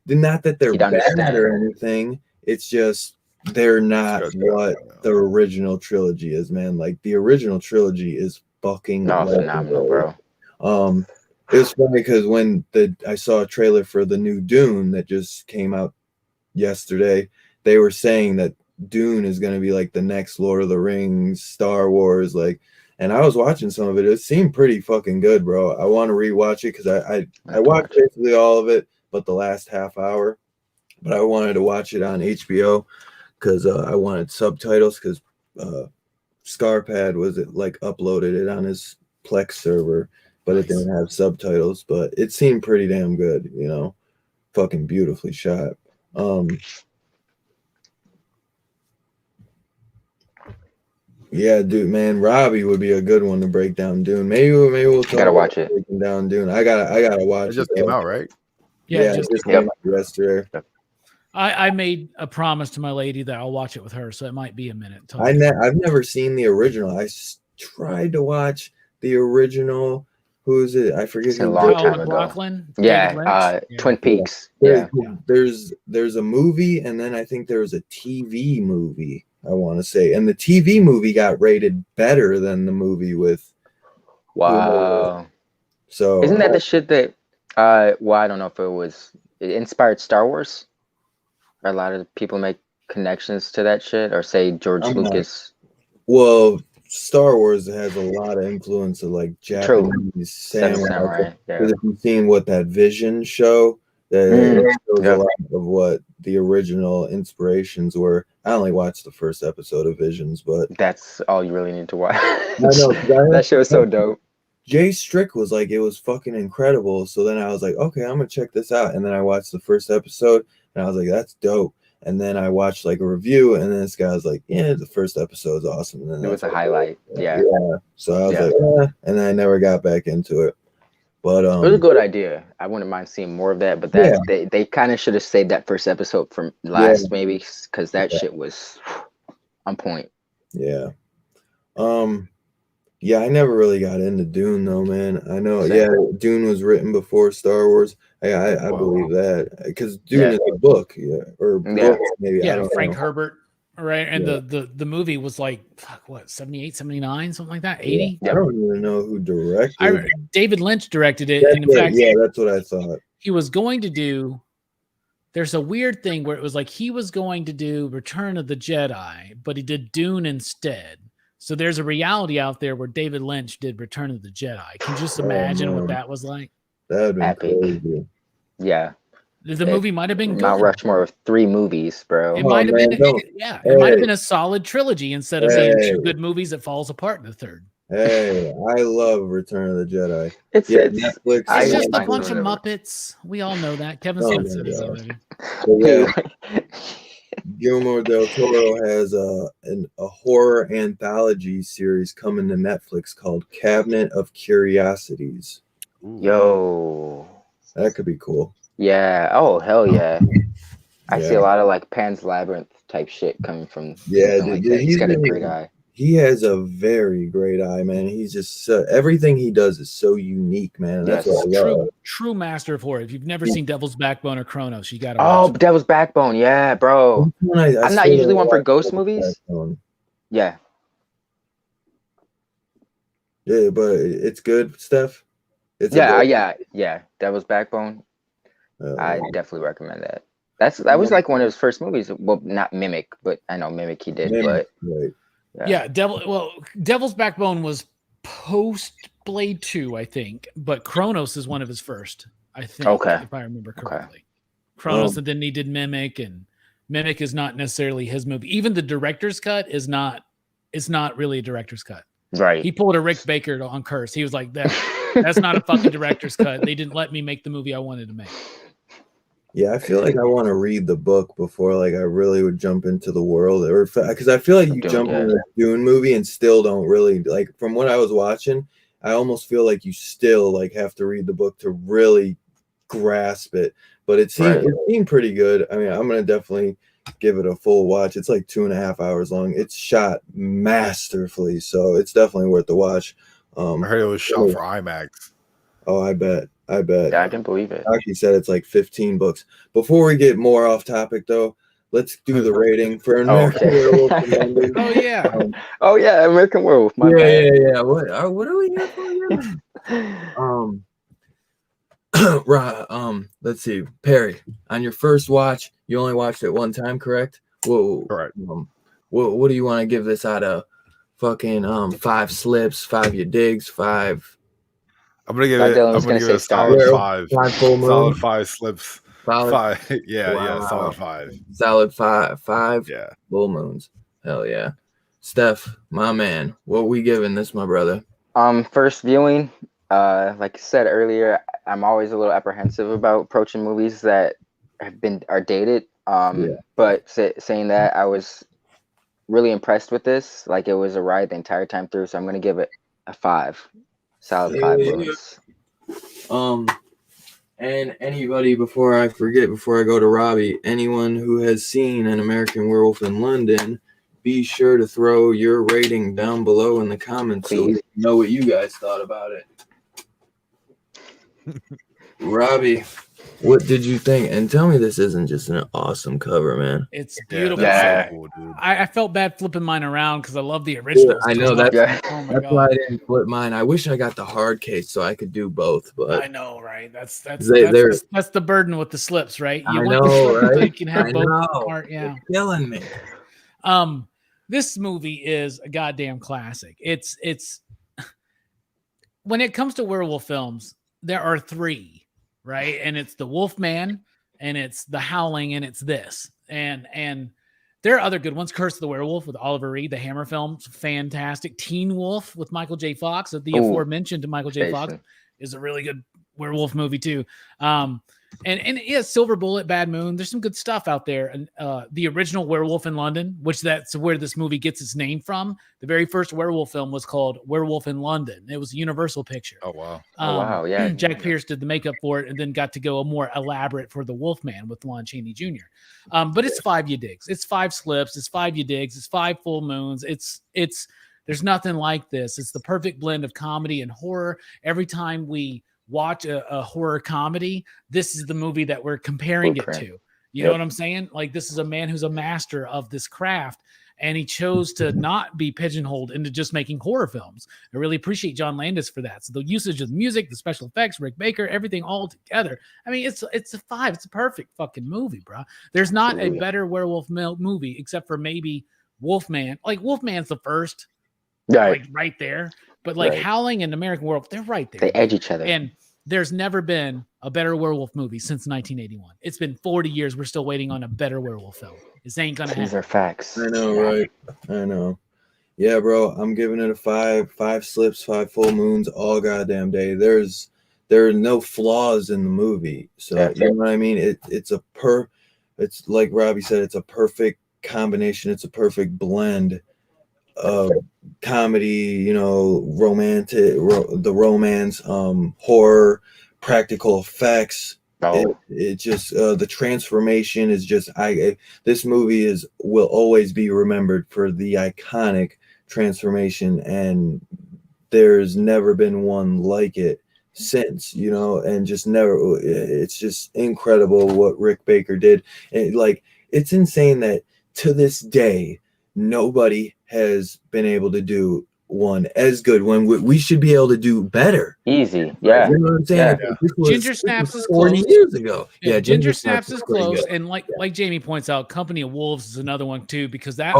not that they're bad or anything. It's just they're not what the original trilogy is, man. Like the original trilogy is fucking phenomenal, bro. It was funny because when I saw a trailer for the new Dune that just came out yesterday, they were saying that Dune is going to be like the next Lord of the Rings, Star Wars, like. And I was watching some of it. It seemed pretty fucking good, bro. I want to rewatch it because I watched basically all of it, but the last half hour. But I wanted to watch it on HBO because I wanted subtitles because Scarpad was uploaded it on his Plex server, but it didn't have subtitles. But it seemed pretty damn good, fucking beautifully shot. Yeah, dude, man, Robbie would be a good one to break down Dune. Maybe we'll talk gotta watch it. Breaking down Dune. I gotta watch it. It just came out, right? Yeah, it just came out yesterday. I made a promise to my lady that I'll watch it with her, so it might be a minute. I've never seen the original. I tried to watch the original Who is it? I forget It's a who. long Kyle time ago. MacLachlan, Yeah, David Lynch? Twin Peaks. Yeah. There's a movie, and then I think there was a TV movie, I want to say. And the TV movie got rated better than the movie with Wow. So isn't that the shit that well, I don't know if it inspired Star Wars? A lot of people make connections to that shit, or say George Lucas. Well, Star Wars has a lot of influence of like Japanese samurai. Yeah. If you've seen what that Vision show, that shows a lot of what the original inspirations were. I only watched the first episode of Visions, but that's all you really need to watch. I know that show is so dope. Jay Strick was like, it was fucking incredible. So then I was like, okay, I'm gonna check this out. And then I watched the first episode, and I was like, that's dope. And then I watched like a review, and then this guy was like, yeah, the first episode's awesome. And then it was a highlight. Yeah. So I was like, and then I never got back into it. But it was a good idea. I wouldn't mind seeing more of that, but they kind of should have saved that first episode from last, maybe, because that shit was on point. Yeah. Yeah, I never really got into Dune though, man. I know, Dune was written before Star Wars. I believe that, because Dune is a book, or books, maybe. Yeah, Frank Herbert, right? And the movie was like, what, 78, 79, something like that, 80? I don't even know who directed. David Lynch directed it, and in fact, that's what I thought. He was going to do. There's a weird thing where it was like he was going to do Return of the Jedi, but he did Dune instead. So there's a reality out there where David Lynch did Return of the Jedi. Can you just imagine what that was like? That'd be crazy. Yeah. The movie might have been good. Mount Rushmore of 3 movies, bro. It might have been, it might have been a solid trilogy instead of being 2 good movies that falls apart in the third. Hey, I love Return of the Jedi. It's Netflix. It's just a bunch of Muppets. We all know that. Kevin Smith said this already. Guillermo del Toro has a horror anthology series coming to Netflix called Cabinet of Curiosities. Yo, that could be cool. Yeah. Oh, hell yeah. I see a lot of like Pan's Labyrinth type shit coming from. Like that. He's got a great eye. He has a very great eye, man. He's just everything he does is so unique, man. That's what I love. True master of horror. If you've never seen Devil's Backbone or Kronos, you gotta watch it. Devil's Backbone, yeah, bro. I'm not usually one for ghost movies. Yeah. Yeah, but it's good stuff. Yeah. Devil's Backbone. I definitely recommend that. That was like one of his first movies. Well, not Mimic, but I know Mimic he did, but right. Yeah, Devil's Backbone was post Blade 2, I think, but Kronos is one of his first, I think, if I remember correctly. Kronos, and then he did Mimic, and Mimic is not necessarily his movie. Even the director's cut is not really a director's cut. Right. He pulled a Rick Baker on Curse. He was like, that's not a fucking director's cut. They didn't let me make the movie I wanted to make. Yeah, I feel like I want to read the book before like I really would jump into the world, or because I feel like you jump into the Dune movie and still don't really like. From what I was watching, I almost feel like you still like have to read the book to really grasp it. But it seemed pretty good. I mean, I'm gonna definitely give it a full watch. It's like 2.5 hours long. It's shot masterfully, so it's definitely worth the watch. I heard it was shot for IMAX. Oh, I bet. Yeah, I can believe it. Actually said it's like 15 books. Before we get more off topic, though, let's do the rating for American Werewolf. Oh yeah, American Werewolf. Yeah. What are we here for? Let's see, Perry. On your first watch, you only watched it one time, correct? Whoa. Correct. What do you want to give this out of? Fucking 5 slips, 5 you digs, 5. I'm gonna give it a solid 5. 5 full moon. Solid 5 slips. Solid 5. Yeah, solid 5. Solid 5. Yeah. Full moons. Hell yeah. Steph, my man, what we giving this, my brother? First viewing, like I said earlier, I'm always a little apprehensive about approaching movies that are dated. But saying that, I was really impressed with this. Like, it was a ride the entire time through, so I'm gonna give it a 5. Solid 5 moons. And anybody, before I go to Robbie, anyone who has seen An American Werewolf in London, be sure to throw your rating down below in the comments so we know what you guys thought about it. Robbie, what did you think? And tell me this isn't just an awesome cover, man. It's beautiful. Yeah. So cool, dude. I felt bad flipping mine around because I love the original. I know so that's, much. Oh my that's God. why I didn't flip mine. I wish I got the hard case so I could do both, but I know, right? That's the burden with the slips, right? I want know, the slip so right? you can have I both know. part, yeah. You're killing me. This movie is a goddamn classic. It's when it comes to werewolf films, there are three, right? And it's the Wolfman, and it's the Howling, and it's this. And there are other good ones. Curse of the Werewolf with Oliver Reed, the Hammer film, fantastic. Teen Wolf with Michael J. Fox, the aforementioned Michael J. Fox, is a really good werewolf movie too. And yeah, Silver Bullet, Bad Moon. There's some good stuff out there. And the original Werewolf in London, which that's where this movie gets its name from. The very first werewolf film was called Werewolf in London. It was a Universal picture. Oh wow. Wow, yeah. Jack Pierce did the makeup for it, and then got to go a more elaborate for the Wolfman with Lon Chaney Jr. But it's 5 you digs. It's 5 slips. It's 5 you digs. It's 5 full moons. It's there's nothing like this. It's the perfect blend of comedy and horror. Every time we watch a horror comedy, this is the movie that we're comparing it to. You know what I'm saying? Like, this is a man who's a master of this craft, and he chose to not be pigeonholed into just making horror films. I really appreciate John Landis for that. So the usage of the music, the special effects, Rick Baker, everything all together. I mean, it's a 5. It's a perfect fucking movie, bro. There's not a better werewolf movie except for maybe Wolfman. Like, Wolfman's the first, like right there. But like Howling and American Werewolf, they're right there. They edge each other. And there's never been a better werewolf movie since 1981. It's been 40 years. We're still waiting on a better werewolf film. This ain't gonna happen. These are facts. I know, right? I know. Yeah, bro. I'm giving it a 5. 5 slips, 5 full moons, all goddamn day. There are no flaws in the movie. So you know what I mean? It's like Robbie said, it's a perfect combination. It's a perfect blend of comedy, you know, romantic, the romance, horror, practical effects. It just the transformation is just this movie will always be remembered for the iconic transformation, and there's never been one like it since, you know, and just never. It's just incredible what Rick Baker did. And like, it's insane that to this day nobody has been able to do one as good, when we should be able to do better. Easy. Yeah. You know what I'm saying? Yeah. Ginger Snaps is 40 close. years ago. Yeah, Ginger Snaps is close. And like Jamie points out, Company of Wolves is another one too, because that's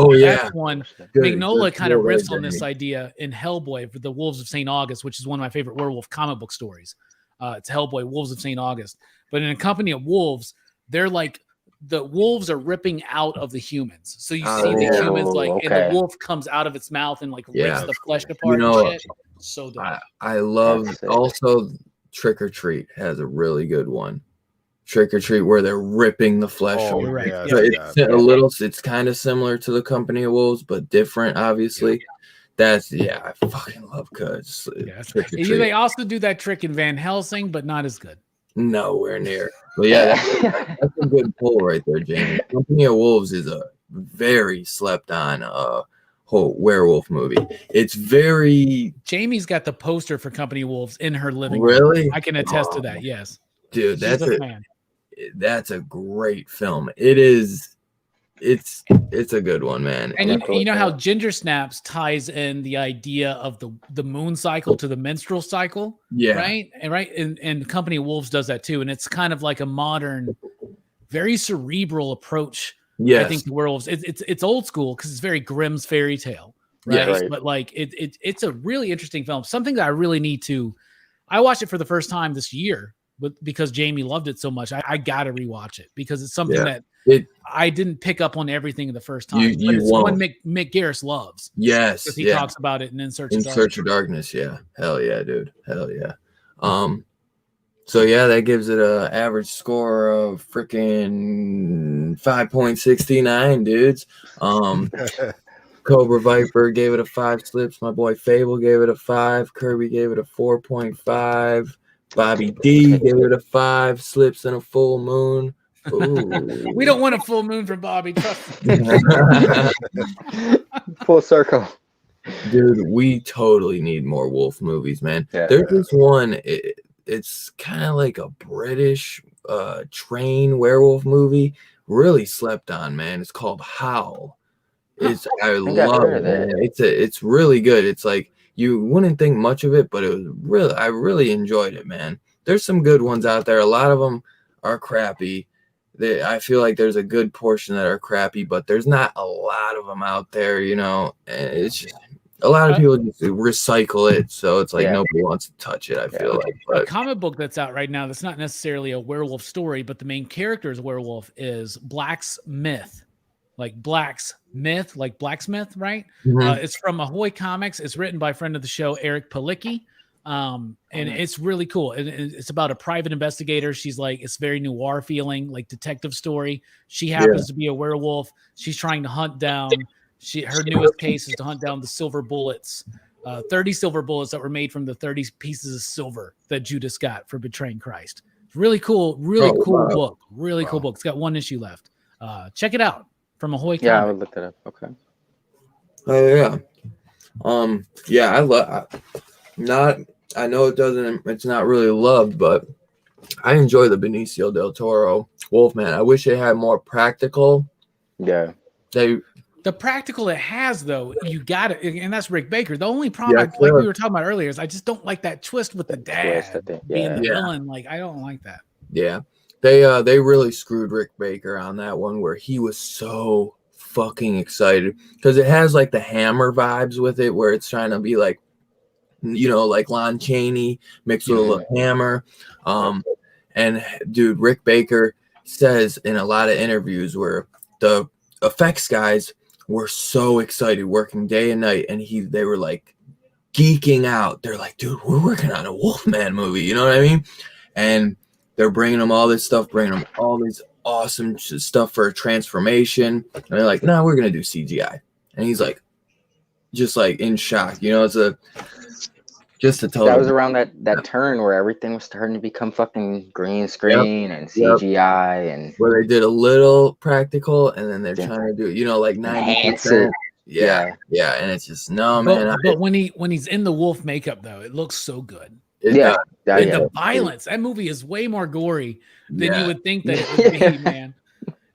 one. Mignola kind of riffs on this idea in Hellboy for the Wolves of St. August, which is one of my favorite werewolf comic book stories. It's Hellboy, Wolves of St. August. But in A Company of Wolves, they're like, the wolves are ripping out of the humans. So you see the humans and the wolf comes out of its mouth and like rips the flesh apart. You know, and shit. So dope. I love also Trick or Treat has a really good one. Trick or Treat, where they're ripping the flesh. It's kind of similar to the Company of Wolves, but different, obviously. I fucking love Cuts. They also do that trick in Van Helsing, but not as good. Nowhere near. But that's a good pull right there, Jamie. Company of Wolves is a very slept on whole werewolf movie. It's very. Jamie's got the poster for Company of Wolves in her living room. Really? I can attest to that. Yes, dude, that's a great film. It is. It's a good one, man. And you know how Ginger Snaps ties in the idea of the moon cycle to the menstrual cycle, right? And Company of Wolves does that too, and it's kind of like a modern, very cerebral approach. I think to werewolves. It's old school because it's very Grimm's fairy tale, right? But like it's a really interesting film. Something that I really need to. I watched it for the first time this year, but because Jamie loved it so much, I gotta rewatch it because it's something that. I didn't pick up on everything the first time. But it's one Mick Garris loves. Yes. Because he talks about it in Search of Darkness. Yeah. Hell yeah, dude. Hell yeah. So yeah, that gives it an average score of freaking 5.69, dudes. Cobra Viper gave it a 5 slips. My boy Fable gave it a 5. Kirby gave it a 4.5. Bobby D gave it a 5 slips and a full moon. Ooh. We don't want a full moon from Bobby. Trust me. Full circle. Dude, we totally need more wolf movies, man. There's this one. it's kind of like a British train werewolf movie. Really slept on, man. It's called Howl. I love it, man. It's really good. It's like you wouldn't think much of it, but I really enjoyed it, man. There's some good ones out there. A lot of them are crappy. I feel like there's a good portion that are crappy, but there's not a lot of them out there, you know. And it's just a lot of people just recycle it, so it's like nobody wants to touch it. I feel like. But a comic book that's out right now that's not necessarily a werewolf story, but the main character's werewolf is Black's Myth, like Black's Myth, like blacksmith, right? Mhm. It's from Ahoy Comics. It's written by a friend of the show, Eric Palicki. And it's really cool. It's about a private investigator. She's like, it's very noir feeling, like detective story. She happens to be a werewolf. She's trying to hunt down. Her newest case is to hunt down the silver bullets, 30 silver bullets that were made from the 30 pieces of silver that Judas got for betraying Christ. It's really cool, book. Really cool book. It's got one issue left. Check it out from Ahoy Comics. Yeah, I would look that up. Okay. Oh yeah. I know it's not really loved, but I enjoy the Benicio del Toro Wolfman. I wish it had more practical. Yeah. The practical it has, though, you got it, and that's Rick Baker. The only problem, like we were talking about earlier, is I just don't like that twist with the dad being the villain. Like, I don't like that. Yeah, they really screwed Rick Baker on that one, where he was so fucking excited because it has like the Hammer vibes with it, where it's trying to be like, you know, like Lon Chaney mixed with a little Hammer. And dude, Rick Baker says in a lot of interviews where the effects guys were so excited working day and night, and they were like geeking out. They're like, dude, we're working on a Wolfman movie, you know what I mean? And they're bringing them all this stuff, bringing them all this awesome stuff for a transformation, and they're like, no, we're gonna do CGI. And he's like, just like in shock, you know. It's just a total. That was around that turn where everything was starting to become fucking green screen and CGI, and where they did a little practical, and then they're trying to do, you know, like 90%. Yeah, and it's just man. But when he's in the wolf makeup, though, it looks so good. The violence, that movie is way more gory than you would think that it would be, man.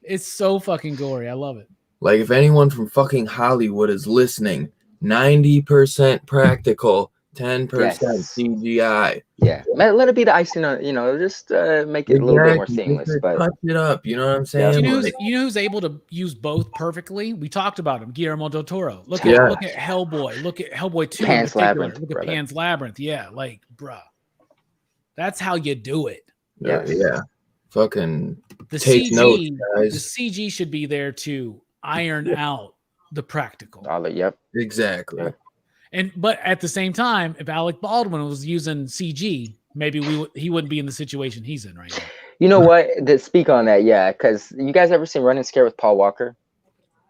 It's so fucking gory. I love it. Like, if anyone from fucking Hollywood is listening, 90% practical, 10% CGI. Yeah, let it be the icing on, you know, just make it a little bit more seamless. But touch it up, you know what I'm saying? You know who's able to use both perfectly? We talked about him, Guillermo del Toro. Look at Hellboy. Look at Hellboy 2 Pan's Labyrinth. Look at Pan's Labyrinth. Yeah, like, bruh. That's how you do it. Yeah. Fucking take notes, guys. The CG should be there to iron out the practical. Exactly. But at the same time, if Alec Baldwin was using CG, maybe he wouldn't be in the situation he's in right now. You know what? To speak on that, because you guys ever seen Running Scared with Paul Walker?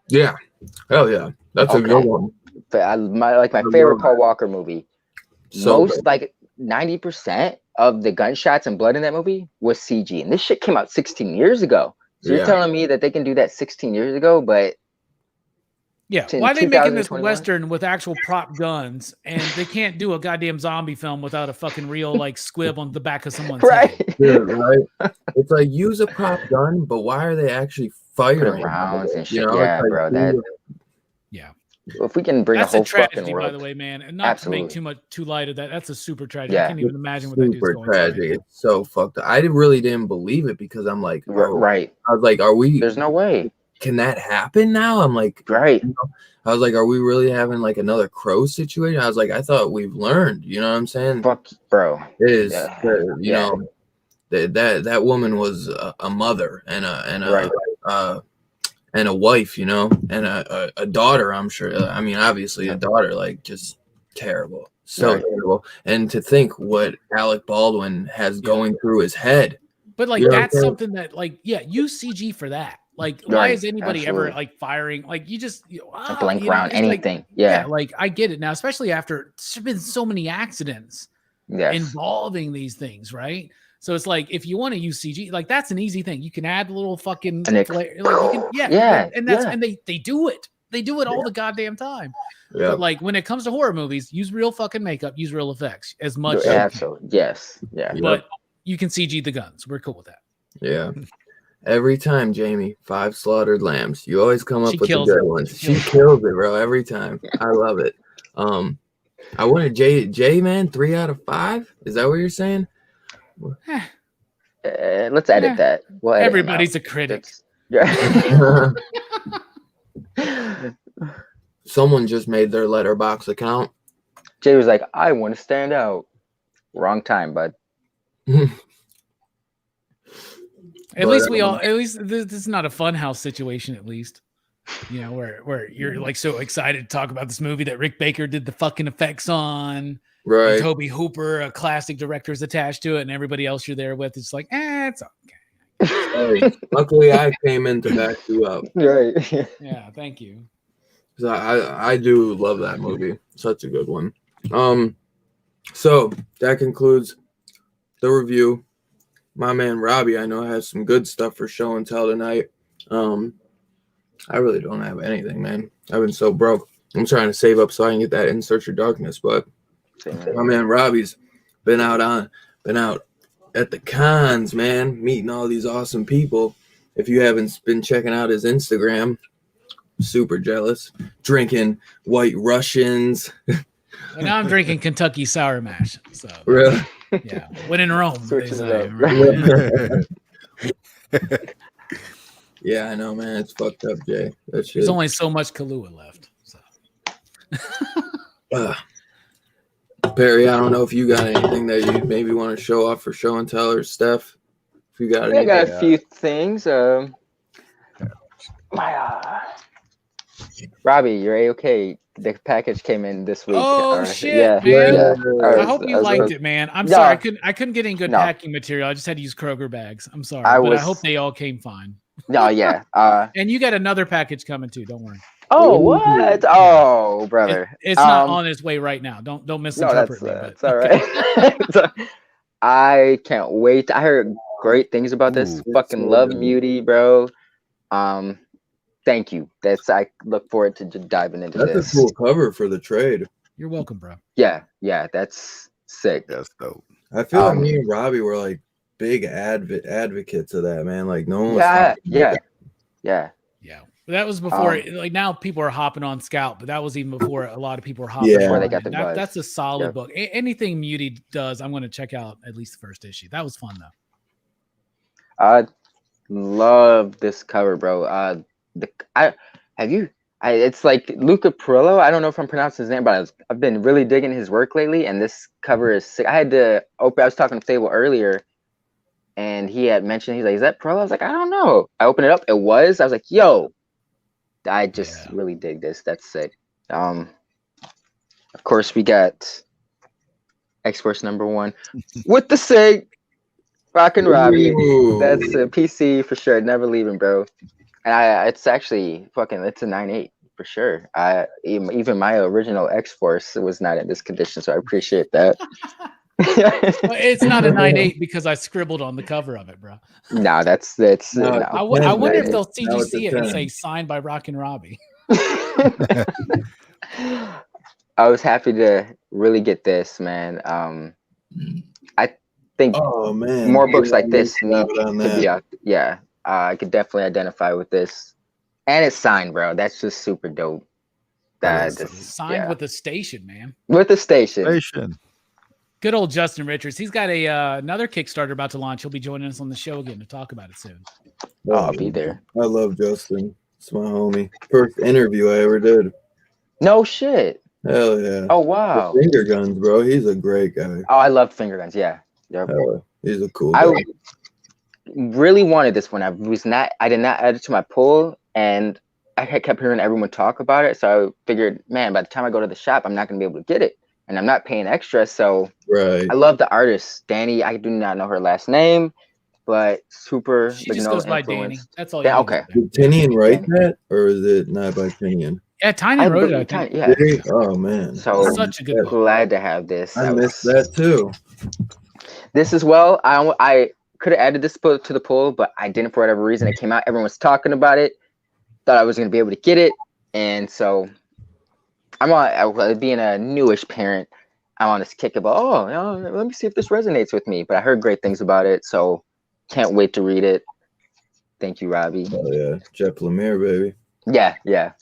Yeah. Hell yeah. That's a good one. My favorite Paul Walker movie. Most like 90% of the gunshots and blood in that movie was CG. And this shit came out 16 years ago. So you're telling me that they can do that 16 years ago, but why are they making this Western with actual prop guns, and they can't do a goddamn zombie film without a fucking real like squib on the back of someone's head? Dude, right? It's like, use a prop gun, but why are they actually firing rounds and shit? You know, if we can bring that's a whole tragedy, fucking world, by the way, man, and not to make too light of that. That's a super tragedy. I can't even imagine what that dude's going tragic. through. It's so fucked up. I really didn't believe it because I'm like, right. I was like, are we? There's no way. Can that happen now? I'm like, right. You know, I was like, are we really having like another Crow situation? I was like, I thought we've learned. You know what I'm saying? Fuck, bro. It is. You know, that woman was a mother and a wife, you know, and a daughter. I'm sure. I mean, obviously, a daughter. Like, just terrible, terrible. And to think what Alec Baldwin has going through his head. But like, that's something that, like, use CG for that. Like, why is anybody ever like firing? Like, you just blank around anything. Like, like, I get it now, especially after there's been so many accidents involving these things, right? So it's like, if you want to use CG, like, that's an easy thing. You can add a little fucking flare, like, and they do it. They do it all the goddamn time. Yeah. But like when it comes to horror movies, use real fucking makeup, use real effects as much. Absolutely. Yes. Yeah. But you can CG the guns. We're cool with that. Yeah. Every time, Jamie, 5 slaughtered lambs. You always come up with the good ones. She kills it, bro. Every time. I love it. I wanted J man, 3 out of 5. Is that what you're saying? Let's edit that. We'll edit Everybody's a critic. Someone just made their Letterboxd account. Jay was like, I want to stand out. Wrong time, bud. At least this is not a funhouse situation, at least. You know, where you're like so excited to talk about this movie that Rick Baker did the fucking effects on. Right. And Toby Hooper, a classic director, is attached to it, and everybody else you're there with is like, it's okay. Hey, luckily, I came in to back you up. Right. Yeah, thank you. So I do love that movie. Such a good one. So that concludes the review. My man Robbie, I know, has some good stuff for show and tell tonight. I really don't have anything, man. I've been so broke. I'm trying to save up so I can get that In Search of Darkness, but my man Robbie's been out at the cons, man, meeting all these awesome people. If you haven't been checking out his Instagram, super jealous. Drinking White Russians. Well, now I'm drinking Kentucky Sour Mash. So Really? Yeah. When in Rome. Yeah, I know, man. It's fucked up, Jay. That shit. There's only so much Kahlua left. So. Perry, I don't know if you got anything that you maybe want to show off for show and tell, or Steph. If you got anything. I got a few things. Robbie, you're A-okay. The package came in this week. Oh shit, man! I hope you liked it, man. I'm sorry, I couldn't get any good packing material. I just had to use Kroger bags. I'm sorry, but I hope they all came fine. No, yeah. And you got another package coming too. Don't worry. Oh, what? Oh, brother, it's not on its way right now. Don't misinterpret me. That's all right. I can't wait. I heard great things about this. Fucking love Muty, bro. Thank you. I look forward to diving into this. That's a cool cover for the trade. You're welcome, bro. Yeah, that's sick. That's dope. I feel like me and Robbie were like big advocates of that, man. Like no one was yeah. That was before. Like now, people are hopping on Scout, but that was even before a lot of people were hopping. Before they got the buzz. That's a solid book. Anything Muty does, I'm going to check out at least the first issue. That was fun though. I love this cover, bro. It's like Luca Perillo. I don't know if I'm pronouncing his name, but I've been really digging his work lately, and this cover is sick. I was talking to Fable earlier, and he had mentioned, he's like, is that Perillo? I was like, I don't know. I opened it up. It was. I was like, yo, I just really dig this. That's sick. Of course, we got X-Force #1 with the SIG, Rockin' Robbie. That's a PC for sure. Never leaving, bro. And it's actually it's a 9.8 for sure. Even my original X-Force was not in this condition, so I appreciate that. Well, it's not a 9.8 because I scribbled on the cover of it, bro. No, that's no. I wonder if they'll CGC it and say signed by Rockin' Robbie. I was happy to really get this, man. I think more books like this need to be out. Yeah. I could definitely identify with this, and it's signed, bro. That's just super dope. Signed with the station, man. With the station. Good old Justin Richards. He's got another Kickstarter about to launch. He'll be joining us on the show again to talk about it soon. I'll be there. I love Justin. It's my homie. First interview I ever did. No shit. Hell yeah. Oh wow. Finger Guns, bro. He's a great guy. Oh, I love Finger Guns. Yeah. He's a cool guy. I really wanted this one. I did not add it to my pull, and I kept hearing everyone talk about it. So I figured, man, by the time I go to the shop, I'm not gonna be able to get it, and I'm not paying extra. So I love the artist, Danny. I do not know her last name, but super. She just goes by Danny. That's all. Okay. Did Tinian write that, or is it not by Tinian? Yeah, Tiny wrote it. I think. Yeah. Oh man. So such a good. Glad to have this. I missed that too. This as well. I could have added this to the poll, but I didn't for whatever reason. It came out. Everyone was talking about it. Thought I was going to be able to get it. And so being a newish parent, I'm on this kick about, let me see if this resonates with me. But I heard great things about it, so can't wait to read it. Thank you, Robbie. Oh yeah, Jeff Lemire, baby. Yeah.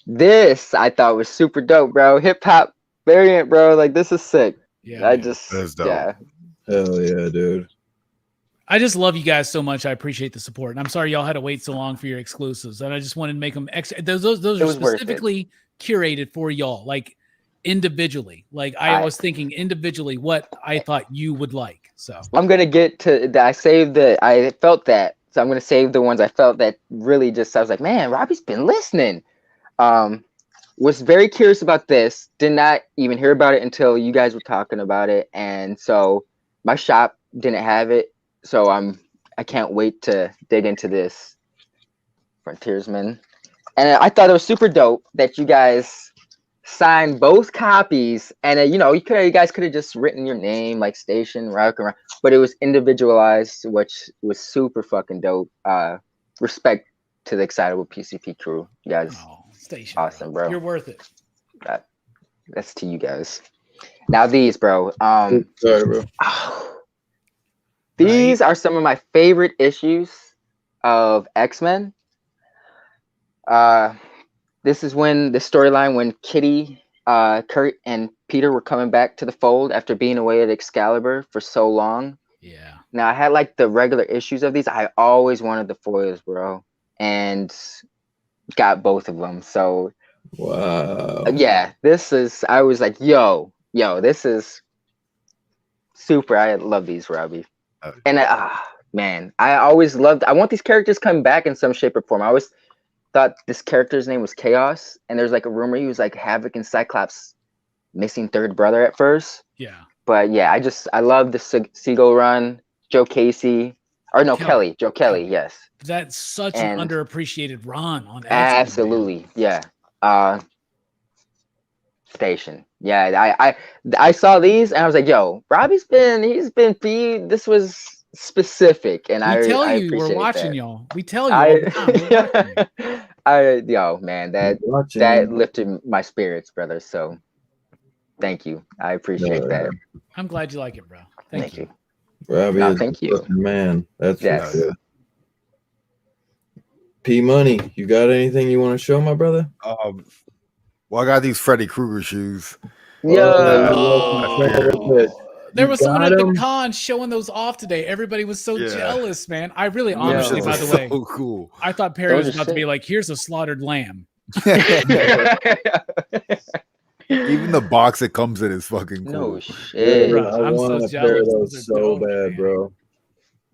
This I thought was super dope, bro. Hip hop variant, bro. Like, this is sick. Yeah, That's dope. Yeah. Hell yeah, dude. I just love you guys so much. I appreciate the support, and I'm sorry y'all had to wait so long for your exclusives. And I just wanted to make them extra. Those are specifically curated for y'all, like individually. Like I was thinking individually what I thought you would like. So I'm gonna get to. I felt that, so I'm gonna save the ones I felt that really just. I was like, man, Robbie's been listening. Was very curious about this. Did not even hear about it until you guys were talking about it, and so my shop didn't have it. So I can't wait to dig into this Frontiersman. And I thought it was super dope that you guys signed both copies. And you guys could have just written your name, like Station, Rock, but it was individualized, which was super fucking dope. Respect to the Excitable PCP crew. You guys, Station, awesome, bro. You're worth it. That's to you guys. Now these, bro. Sorry, bro. These are some of my favorite issues of X-Men. This is when the storyline when Kitty, Kurt, and Peter were coming back to the fold after being away at Excalibur for so long. Yeah. Now I had like the regular issues of these. I always wanted the foils, bro, and got both of them. So wow. Yeah, I was like, yo, this is super. I love these, Robbie. And man, I always loved. I want these characters coming back in some shape or form. I always thought this character's name was Chaos, and there's like a rumor he was like Havoc and Cyclops' missing third brother at first. Yeah. But yeah, I love the Seagull run. Joe Casey, or no, Kelly. Joe Kelly, yes. That's such an underappreciated run on X-Men. Absolutely, man. Yeah. Station. Yeah, I saw these and I was like, yo, Robbie's been this was specific, and I appreciate we're watching that. y'all. We tell you all the time. Man, that lifted my spirits, brother. So thank you. I appreciate that. I'm glad you like it, bro. Thank you. Robbie, thank you. Man, that's good. P Money, you got anything you want to show my brother? Well, I got these Freddy Krueger shoes. There was someone at the con showing those off today. Everybody was so jealous, man. I really honestly, by the way, so cool. I thought Perry was about to be like, here's a slaughtered lamb. Even the box it comes in is fucking cool. No shit. Bro, I want a pair of those so bad, bro.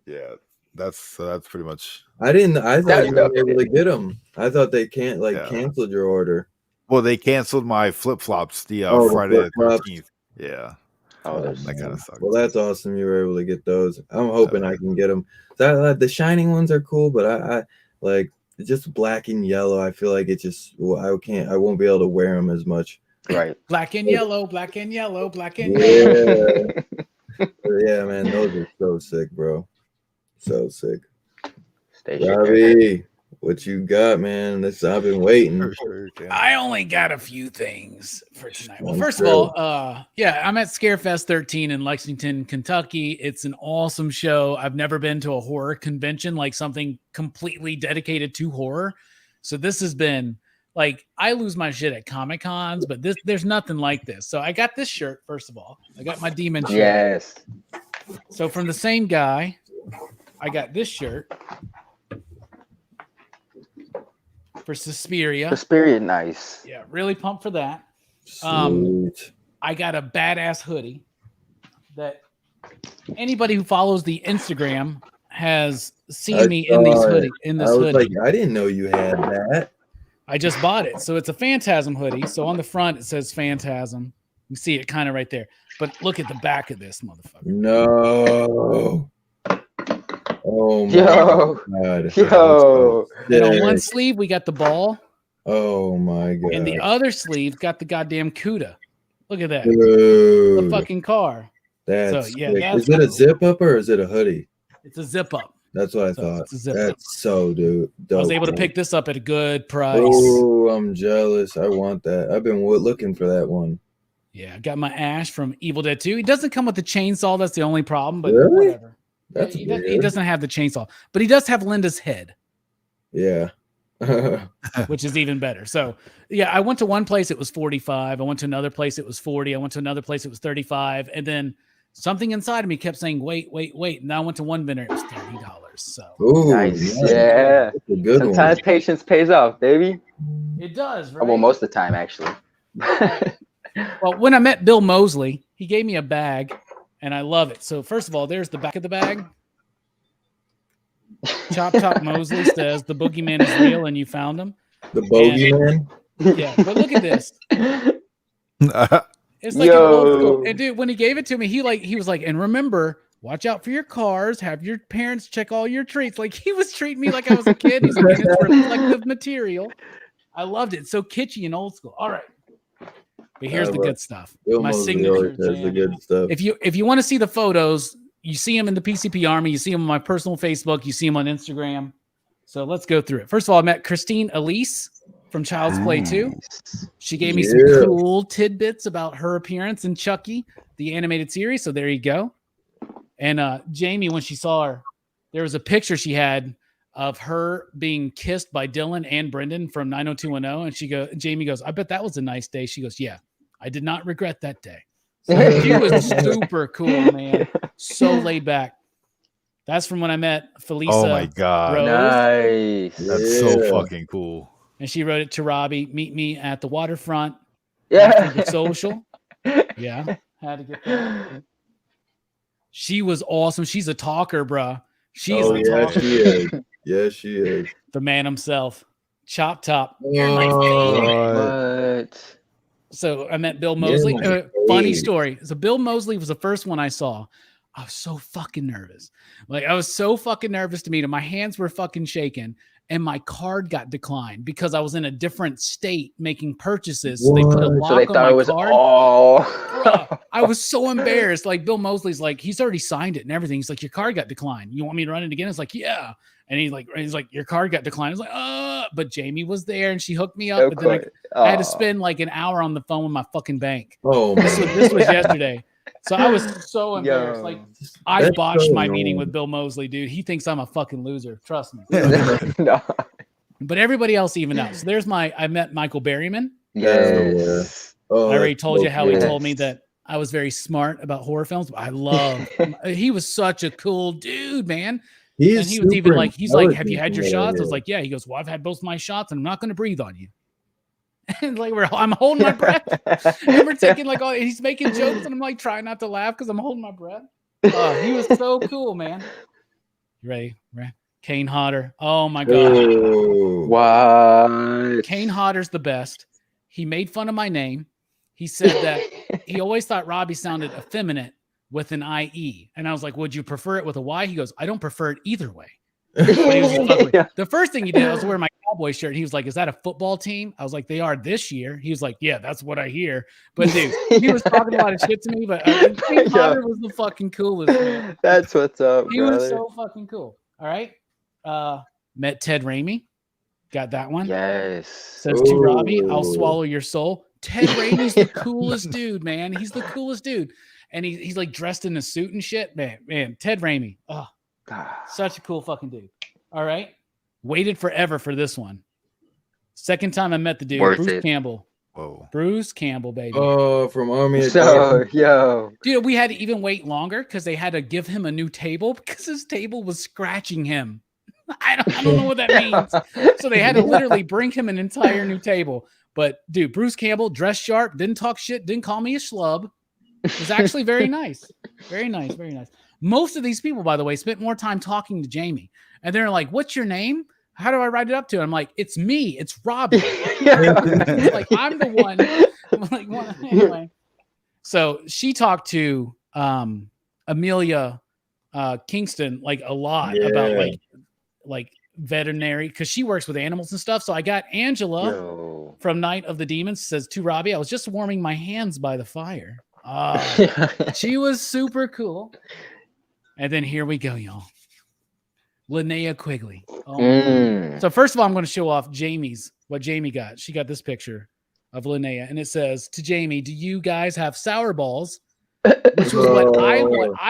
Yeah, that's pretty much. I thought you were able to get them. I thought they canceled your order. Well, they canceled my flip flops the Friday the 13th. Yeah. Oh, that kind of sucks. Well, that's awesome. You were able to get those. I'm hoping I can get them. The shining ones are cool, but I like just black and yellow. I feel like I won't be able to wear them as much. Right. Black and yellow, black and yellow, black and yellow. Yeah, man, those are so sick, bro. So sick. Robbie, what you got, man? I've been waiting. I only got a few things for tonight. Well, first of all, I'm at Scarefest 13 in Lexington, Kentucky. It's an awesome show. I've never been to a horror convention, like something completely dedicated to horror. So this has been like, I lose my shit at Comic Cons, but there's nothing like this. So I got this shirt, first of all. I got my demon shirt. Yes. So from the same guy, I got this shirt. For Suspiria. Suspiria, nice. Yeah, really pumped for that. Sweet. I got a badass hoodie that anybody who follows the Instagram has seen me in this hoodie. Like, I didn't know you had that. I just bought it. So it's a Phantasm hoodie. So on the front, it says Phantasm. You see it kind of right there. But look at the back of this motherfucker. No. Oh my God. Yo. And on one sleeve, we got the ball. Oh my God. And the other sleeve got the goddamn CUDA. Look at that. Dude. The fucking car. That's so, yeah, is it a zip up or is it a hoodie? It's a zip up. That's what I thought. That's so dope. I was able to pick this up at a good price. Oh, I'm jealous. I want that. I've been looking for that one. Yeah, I got my Ash from Evil Dead 2. He doesn't come with the chainsaw. That's the only problem, but really? Whatever. That's he doesn't have the chainsaw, but he does have Linda's head. Yeah. Which is even better. So, yeah, I went to one place, it was 45. I went to another place, it was 40. I went to another place, it was 35. And then something inside of me kept saying, wait. And I went to one vendor, it was $30. So ooh, nice. Yeah. Sometimes patience pays off, baby. It does, right? Well, most of the time, actually. Well, when I met Bill Moseley, he gave me a bag, and I love it. So, first of all, there's the back of the bag. Chop Moseley says the boogeyman is real, and you found him. The boogeyman? Yeah, but look at this. It's like an old school. And dude, when he gave it to me, he was like, and remember, watch out for your cars. Have your parents check all your treats. Like he was treating me like I was a kid. He's like, it's reflective material. I loved it. So kitschy and old school. All right. But here's the good stuff. My signature. The good stuff. If you want to see the photos, you see them in the PCP Army. You see them on my personal Facebook. You see them on Instagram. So let's go through it. First of all, I met Christine Elise from Child's Play 2. She gave me some cool tidbits about her appearance in Chucky, the animated series. So there you go. And Jamie, when she saw her, there was a picture she had of her being kissed by Dylan and Brendan from 90210. And Jamie goes, I bet that was a nice day. She goes, yeah, I did not regret that day. So she was super cool, man. So laid back. That's from when I met Felisa. Oh my God. Rose. Nice. That's so fucking cool. And she wrote it to Robbie, meet me at the waterfront. Yeah. After the social. Yeah. Had to get that. She was awesome. She's a talker, bruh. She's a talker. She is. Yes, she is. The man himself. Chop Top. What? So I met Bill Moseley. Funny story. So Bill Moseley was the first one I saw. I was so fucking nervous. I was so fucking nervous to meet him. My hands were fucking shaking. And my card got declined because I was in a different state making purchases. So they put a lock on my card. Bro, I was so embarrassed. Bill Moseley's like, he's already signed it and everything. He's like, your card got declined. You want me to run it again? It's like, yeah. And he's like, your card got declined. I was like, but Jamie was there and she hooked me up. But then I had to spend an hour on the phone with my fucking bank. Oh, this was yesterday. So I was so embarrassed. I botched my meeting with Bill Moseley, dude. He thinks I'm a fucking loser. Trust me. No. But everybody else even out. So there's I met Michael Berryman. Yes. I already told you how he told me that I was very smart about horror films. But I love he was such a cool dude, man. He was even he's like, have you had your shots? I was like, yeah. He goes, well, I've had both my shots and I'm not going to breathe on you. And I'm holding my breath. And we're taking he's making jokes and I'm trying not to laugh because I'm holding my breath. He was so cool, man. You ready? Kane Hodder. Oh my God. What? Kane Hodder's the best. He made fun of my name. He said that he always thought Robbie sounded effeminate with an IE. And I was like, would you prefer it with a Y? He goes, I don't prefer it either way. The first thing he did, I was wearing my Cowboy shirt. He was like, is that a football team? I was like, they are this year. He was like, yeah, that's what I hear. But dude, he was talking a lot of shit to me, but Kane Hodder was the fucking coolest, man. That's what's up, He was so fucking cool. All right. Met Ted Raimi. Got that one. Yes. Says to Robbie, I'll swallow your soul. Ted Raimi's the coolest dude, man. He's the coolest dude. And he's dressed in a suit and shit. Man, Ted Raimi. Oh, such a cool fucking dude. All right. Waited forever for this one. Second time I met the dude, Bruce Campbell. Whoa. Bruce Campbell, baby. Oh, from Army. Dude, we had to even wait longer because they had to give him a new table because his table was scratching him. I don't know what that means. So they had to literally bring him an entire new table. But dude, Bruce Campbell, dressed sharp, didn't talk shit, didn't call me a schlub. It was actually very nice. Very nice, very nice. Most of these people, by the way, spent more time talking to Jamie. And they're like, what's your name? How do I write it up to? I'm like, it's me. It's Robbie. I'm the one. I'm like, well, anyway. So she talked to Amelia Kingston a lot about like veterinary because she works with animals and stuff. So I got Angela from Night of the Demons says to Robbie, I was just warming my hands by the fire. She was super cool. And then here we go, y'all. Linnea Quigley. Oh, So first of all, I'm going to show off what Jamie got. She got this picture of Linnea, and it says to Jamie, "Do you guys have sour balls?" Which was what I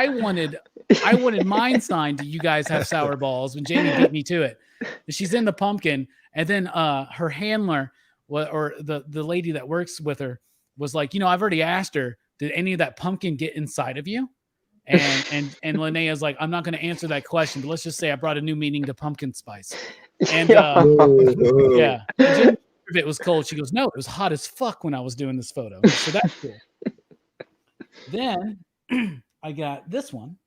wanted. I wanted mine signed. Do you guys have sour balls? When Jamie beat me to it, and she's in the pumpkin, and then her handler or the lady that works with her was like, I've already asked her, did any of that pumpkin get inside of you? And Linnea's like, I'm not going to answer that question, but let's just say I brought a new meaning to pumpkin spice. And yeah, if it was cold, she goes, no, it was hot as fuck when I was doing this photo. So that's cool. Then I got this one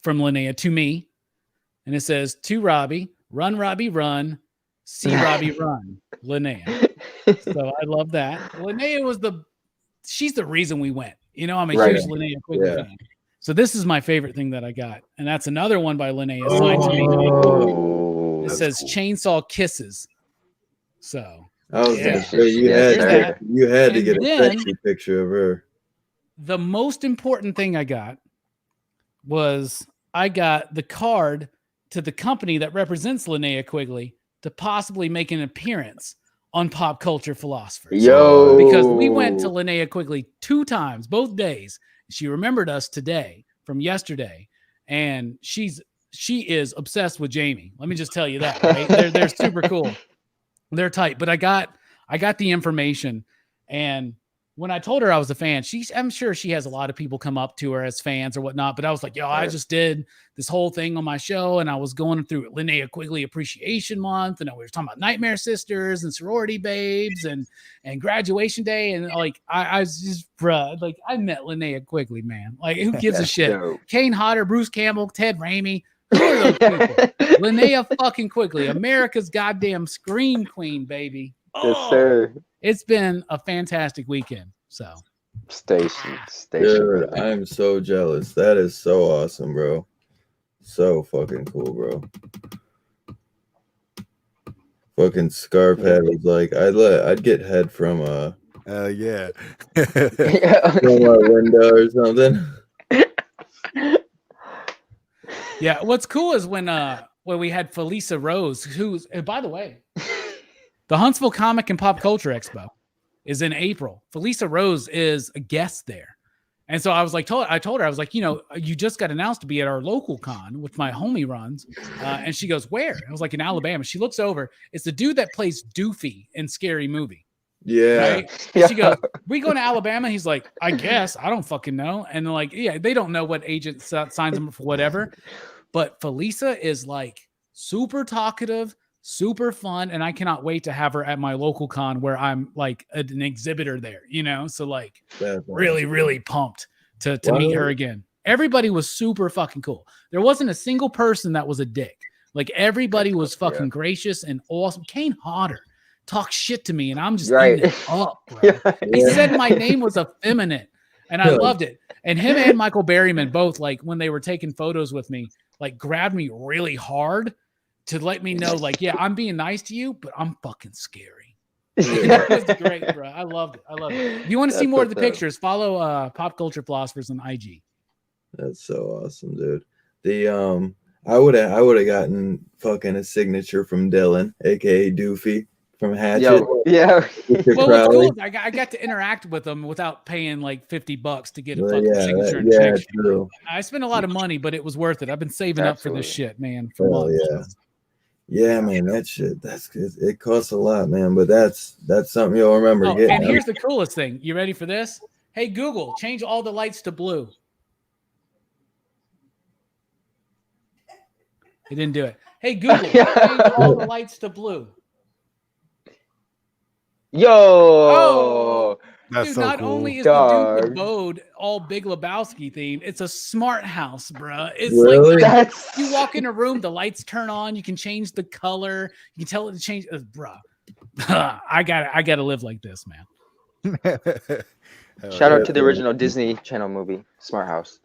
from Linnea to me, and it says, to Robbie, run, Robbie, run, see Robbie run, Linnea. So I love that. Linnea she's the reason we went. I'm a huge Linnea Quigley fan. So this is my favorite thing that I got, and that's another one by Linnea signed to me. It says cool. Chainsaw Kisses. So I was gonna say you had to get a sexy picture of her. The most important thing I got was I got the card to the company that represents Linnea Quigley to possibly make an appearance on Pop Culture Philophers. Because we went to Linnea Quigley 2 times, both days. She remembered us today from yesterday, and she is obsessed with Jamie. Let me just tell you that. Right? They're super cool. They're tight. But I got the information, and when I told her I was a fan, I'm sure she has a lot of people come up to her as fans or whatnot, but I was like, I just did this whole thing on my show, and I was going through Linnea Quigley Appreciation Month, and we were talking about Nightmare Sisters and Sorority Babes and Graduation Day, and like I was just, like I met Linnea Quigley, man. Like, who gives a shit? Dope. Kane Hodder, Bruce Campbell, Ted Raimi. Who are those people? Linnea fucking Quigley, America's goddamn scream queen, baby. Yes, sir. It's been a fantastic weekend. So station. Dude, I am so jealous. That is so awesome, bro. So fucking cool, bro. Fucking Scarpad was like, I'd get head from yeah. from a window or something. Yeah, what's cool is when we had Felisa Rose, who's, and by the way, the Huntsville Comic and Pop Culture Expo is in April. Felisa Rose is a guest there. And so I was like, I told her, I was like, you just got announced to be at our local con, which my homie runs. And she goes, where? I was like, in Alabama. She looks over. It's the dude that plays Doofy in Scary Movie. Yeah. Right? Yeah. She goes, we going to Alabama? He's like, I guess. I don't fucking know. And they're like, yeah, they don't know what agent signs them for whatever. But Felisa is like super talkative, super fun, and I cannot wait to have her at my local con where I'm like an exhibitor there, so like really, really pumped to meet her again. Everybody was super fucking cool. There wasn't a single person that was a dick. Like, everybody was fucking gracious and awesome. Kane Hodder talked shit to me, and I'm just eating it up, bro. He said my name was effeminate, and I loved it. And him and Michael Berryman both, like, when they were taking photos with me, like, grabbed me really hard to let me know, like, yeah, I'm being nice to you, but I'm fucking scary. It was great, bro. I loved it. If you want to see more of the pictures, follow Pop Culture Philophers on IG. That's so awesome, dude. I would have gotten fucking a signature from Dylan, aka Doofy from Hatchet. Yo, yeah. Well, what's cool is I got to interact with them without paying like $50 to get a fucking signature and picture. True. I spent a lot of money, but it was worth it. I've been saving up for this shit, man. For months. Yeah, man, that shit, it costs a lot, man, but that's something you'll remember getting. And here's the coolest thing. You ready for this? Hey, Google, change all the lights to blue. It didn't do it. Hey, Google, change all the lights to blue. Yo! That's dude, so not cool. only is the Duke abode all Big Lebowski themed, it's a smart house, bro. It's like you walk in a room, the lights turn on, you can change the color, you can tell it to change. Bro, I gotta live like this, man. Shout out to the original Disney Channel movie, Smart House.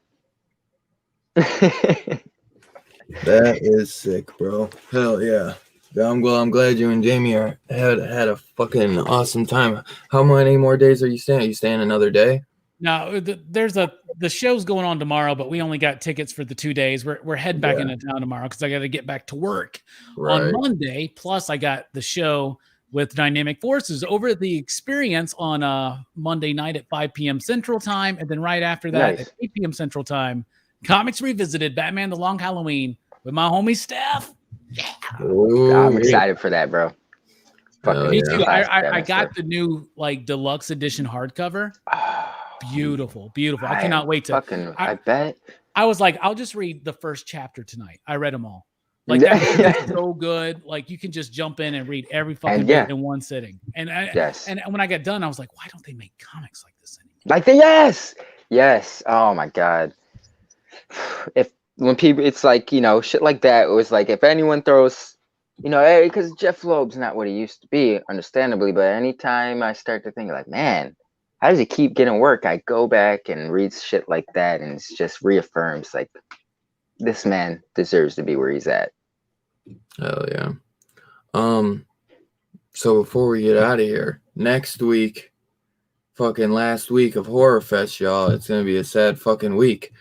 That is sick, bro. Hell yeah. I'm glad you and Jamie had a fucking awesome time. How many more days are you staying? Are you staying another day? No, the show's going on tomorrow, but we only got tickets for the 2 days. We're heading back into town tomorrow because I got to get back to work on Monday. Plus, I got the show with Dynamic Forces over at the Experience on Monday night at 5 p.m. Central Time, and then right after that at 8 p.m. Central Time, Comics Revisited, Batman: The Long Halloween with my homie Steph. Yeah, I'm excited for that, bro. Me too. I got the new like deluxe edition hardcover. Beautiful. I cannot wait to. I bet. I was like, I'll just read the first chapter tonight. I read them all. Like that is so good. Like you can just jump in and read every fucking bit in one sitting. And and when I got done, I was like, why don't they make comics like this anymore? Yes. Oh my god. When people, it's like, you know, shit like that. It was like if anyone throws, you know, because Jeff Loeb's not what he used to be, understandably. But anytime I start to think like, man, how does he keep getting work? I go back and read shit like that, and it's just reaffirms like this man deserves to be where he's at. Hell yeah. So before we get out of here, next week, fucking last week of Horror Fest, y'all. It's gonna be a sad fucking week.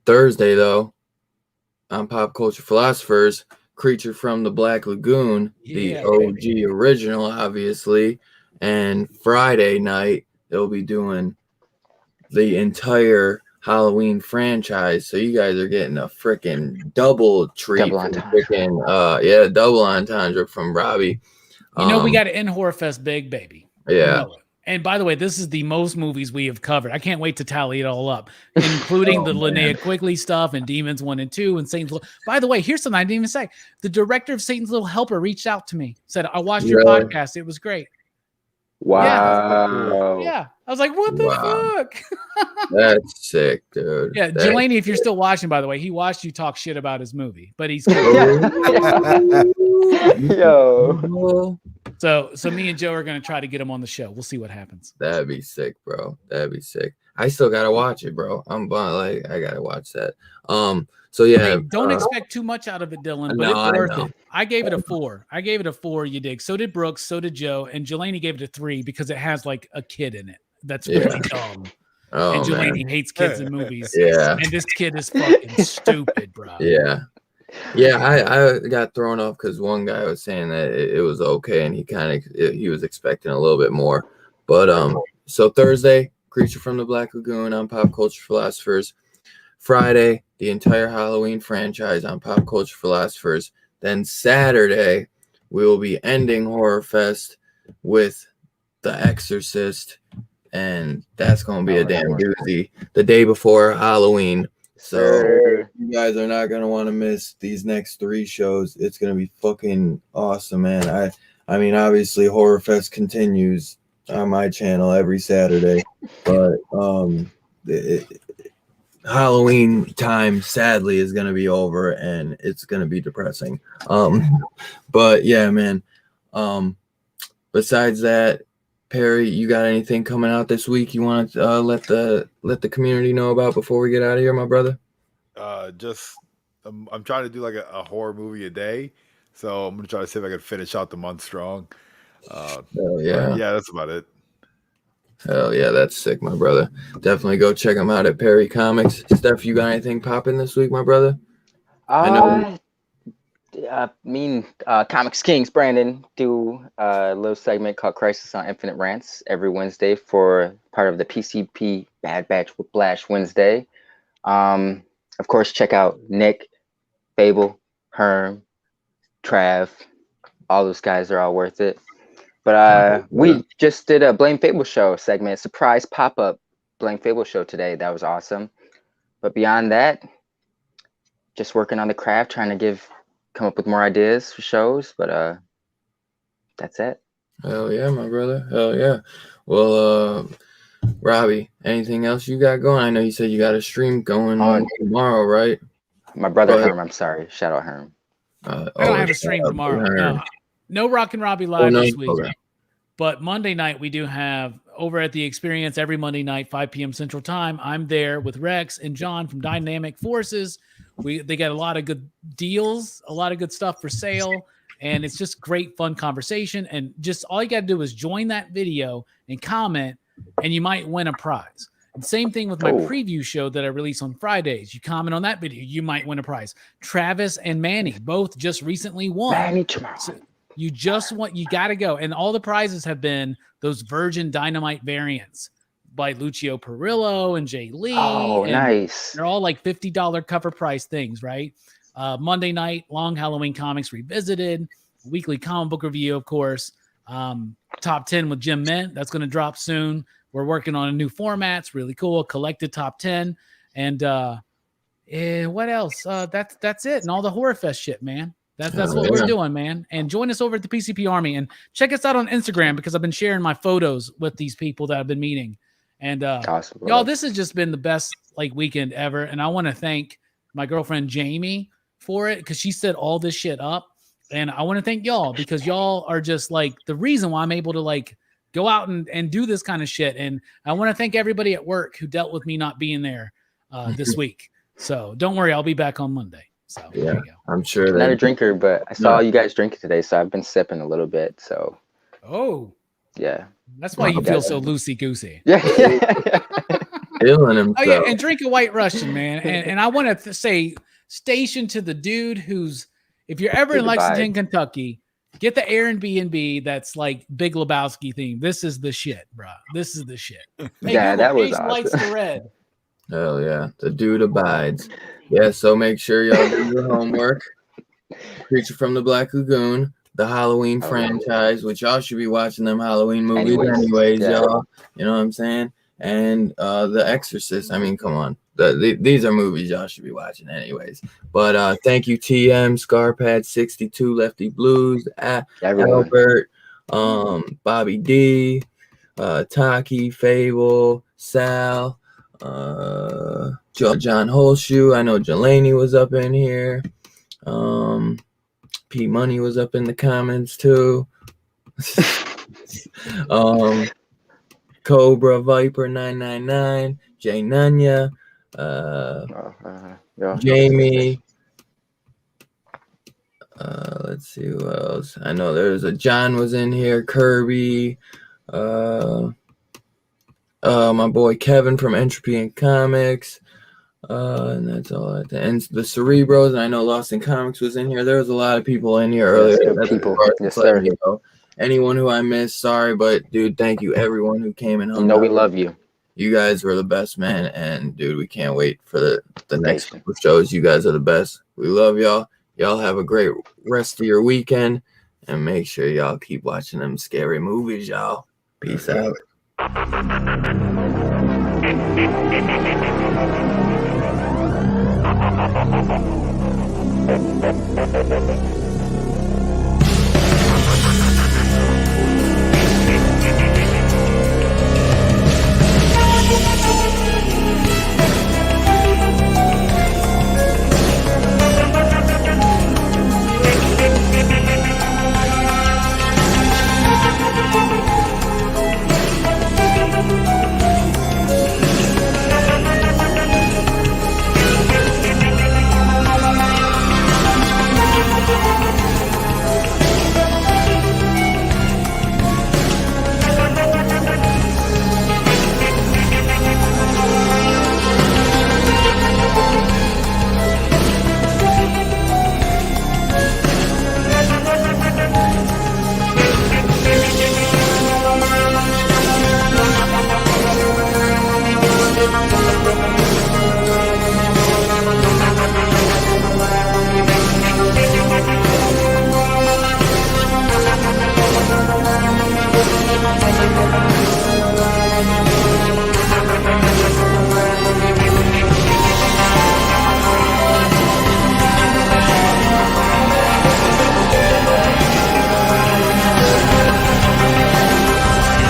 Thursday though, on Pop Culture Philosophers, Creature from the Black Lagoon, the OG original, obviously. And Friday night, they'll be doing the entire Halloween franchise. So you guys are getting a freaking double treat. Double entendre from Robbie. You know, we got to end Horror Fest big, baby. Yeah. You know, and by the way, this is the most movies we have covered. I can't wait to tally it all up, including the Linnea Quigley stuff and Demons 1 and 2 and Satan's Little. By the way, here's something I didn't even say. The director of Satan's Little Helper reached out to me, said, I watched your podcast. It was great. Wow. Yeah. I was like, what the fuck? That's sick, dude. Yeah, Jelani, if you're still watching, by the way, he watched you talk shit about his movie, but he's Yo. So me and Joe are gonna try to get him on the show. We'll see what happens. That'd be sick, bro. That'd be sick. I still gotta watch it, bro. I gotta watch that. So yeah, hey, don't expect too much out of it, Dylan, but it's worth it. I gave it a 4. You dig? So did Brooks. So did Joe. And Jelani gave it a 3 because it has like a kid in it. That's really dumb. And Jelani hates kids in movies. Yeah. And this kid is fucking stupid, bro. Yeah. Yeah, I got thrown off because one guy was saying that it was okay, and he was expecting a little bit more. But so Thursday, Creature from the Black Lagoon on Pop Culture Philosophers. Friday, the entire Halloween franchise on Pop Culture Philosophers. Then Saturday, we will be ending Horror Fest with The Exorcist, and that's gonna be a damn doozy. The day before Halloween. So you guys are not gonna want to miss these next 3 shows. It's gonna be fucking awesome, man. I mean, obviously, Horror Fest continues on my channel every Saturday, but Halloween time, sadly, is gonna be over, and it's gonna be depressing. But yeah, man. Besides that, Perry, you got anything coming out this week you want to let the community know about before we get out of here, my brother? I'm trying to do like a horror movie a day, so I'm gonna try to see if I can finish out the month strong. Yeah, that's about it. Hell yeah, that's sick, my brother. Definitely go check them out at Perry Comics. Steph, you got anything popping this week, my brother? Comics Kings Brandon do a little segment called Crisis on Infinite Rants every Wednesday for part of the PCP Bad Batch Whiplash Wednesday. Of course, check out Nick, Fable, Herm, Trav. All those guys are all worth it. But we just did a Blame Fable show segment, surprise pop-up Blame Fable show today. That was awesome. But beyond that, just working on the craft, trying to come up with more ideas for shows. But that's it. Hell yeah, my brother. Hell yeah. Well, Robbie, anything else you got going? I know you said you got a stream going on tomorrow, right? My brother Herm, I'm sorry. Shout out Herm. I don't have a stream tomorrow. No Rock and Robbie live this week. Okay. But Monday night, we do have over at the Experience every Monday night, 5 p.m. Central Time. I'm there with Rex and John from Dynamic Forces. They got a lot of good deals, a lot of good stuff for sale. And it's just great, fun conversation. And just all you got to do is join that video and comment and you might win a prize. And same thing with my preview show that I release on Fridays. You comment on that video, you might win a prize. Travis and Manny both just recently won. Manny tomorrow. So you got to go. And all the prizes have been those Virgin Dynamite variants by Lucio Perillo and Jay Lee. Oh, nice. They're all like $50 cover price things, right? Monday night, Long Halloween Comics Revisited, weekly comic book review, of course. Top 10 with Jim Mint. That's going to drop soon. We're working on a new format. It's really cool. Collected top 10. And what else? That's it. And all the Horror Fest shit, man. That's what we're doing, man. And join us over at the PCP Army and check us out on Instagram because I've been sharing my photos with these people that I've been meeting. And awesome, y'all, this has just been the best like weekend ever. And I want to thank my girlfriend Jamie for it because she set all this shit up. And I want to thank y'all because y'all are just like the reason why I'm able to like go out and do this kind of shit. And I want to thank everybody at work who dealt with me not being there this week. So don't worry, I'll be back on Monday. So yeah, there you go. I'm sure I'm not a drinker, but I saw you guys drinking today, so I've been sipping a little bit. So yeah, that's why you feel so loosey goosey. Yeah. Feeling himself. Oh yeah, and drink a White Russian, man. And I want to say, station to the dude who's, if you're ever in Lexington, Kentucky, get the Airbnb that's like Big Lebowski theme. This is the shit, bro. This is the shit. Hey, yeah, that was awesome. Lights the red. Hell yeah, the dude abides. Yeah, so make sure y'all do your homework. Creature from the Black Lagoon, the Halloween franchise, which y'all should be watching them Halloween movies anyways, y'all. You know what I'm saying? And The Exorcist. I mean, come on. These are movies y'all should be watching anyways. But thank you, TM, Scarpad 62, Lefty Blues, Albert, Bobby D, Taki, Fable, Sal, John Holshoe. I know Jelani was up in here. P Money was up in the comments too. Cobra Viper 999, Jay Nunya, Jamie. Let's see who else. I know there's a John was in here, Kirby, my boy Kevin from Entropy and Comics. And that's all. And the Cerebros, and I know Lost in Comics was in here. There was a lot of people in here earlier. Yes, sir. Anyone who I missed, sorry, but dude, thank you everyone who came and hung out. We love you. You guys were the best, man, and dude, we can't wait for the next couple shows. You guys are the best. We love y'all. Y'all have a great rest of your weekend, and make sure y'all keep watching them scary movies, y'all. Peace out.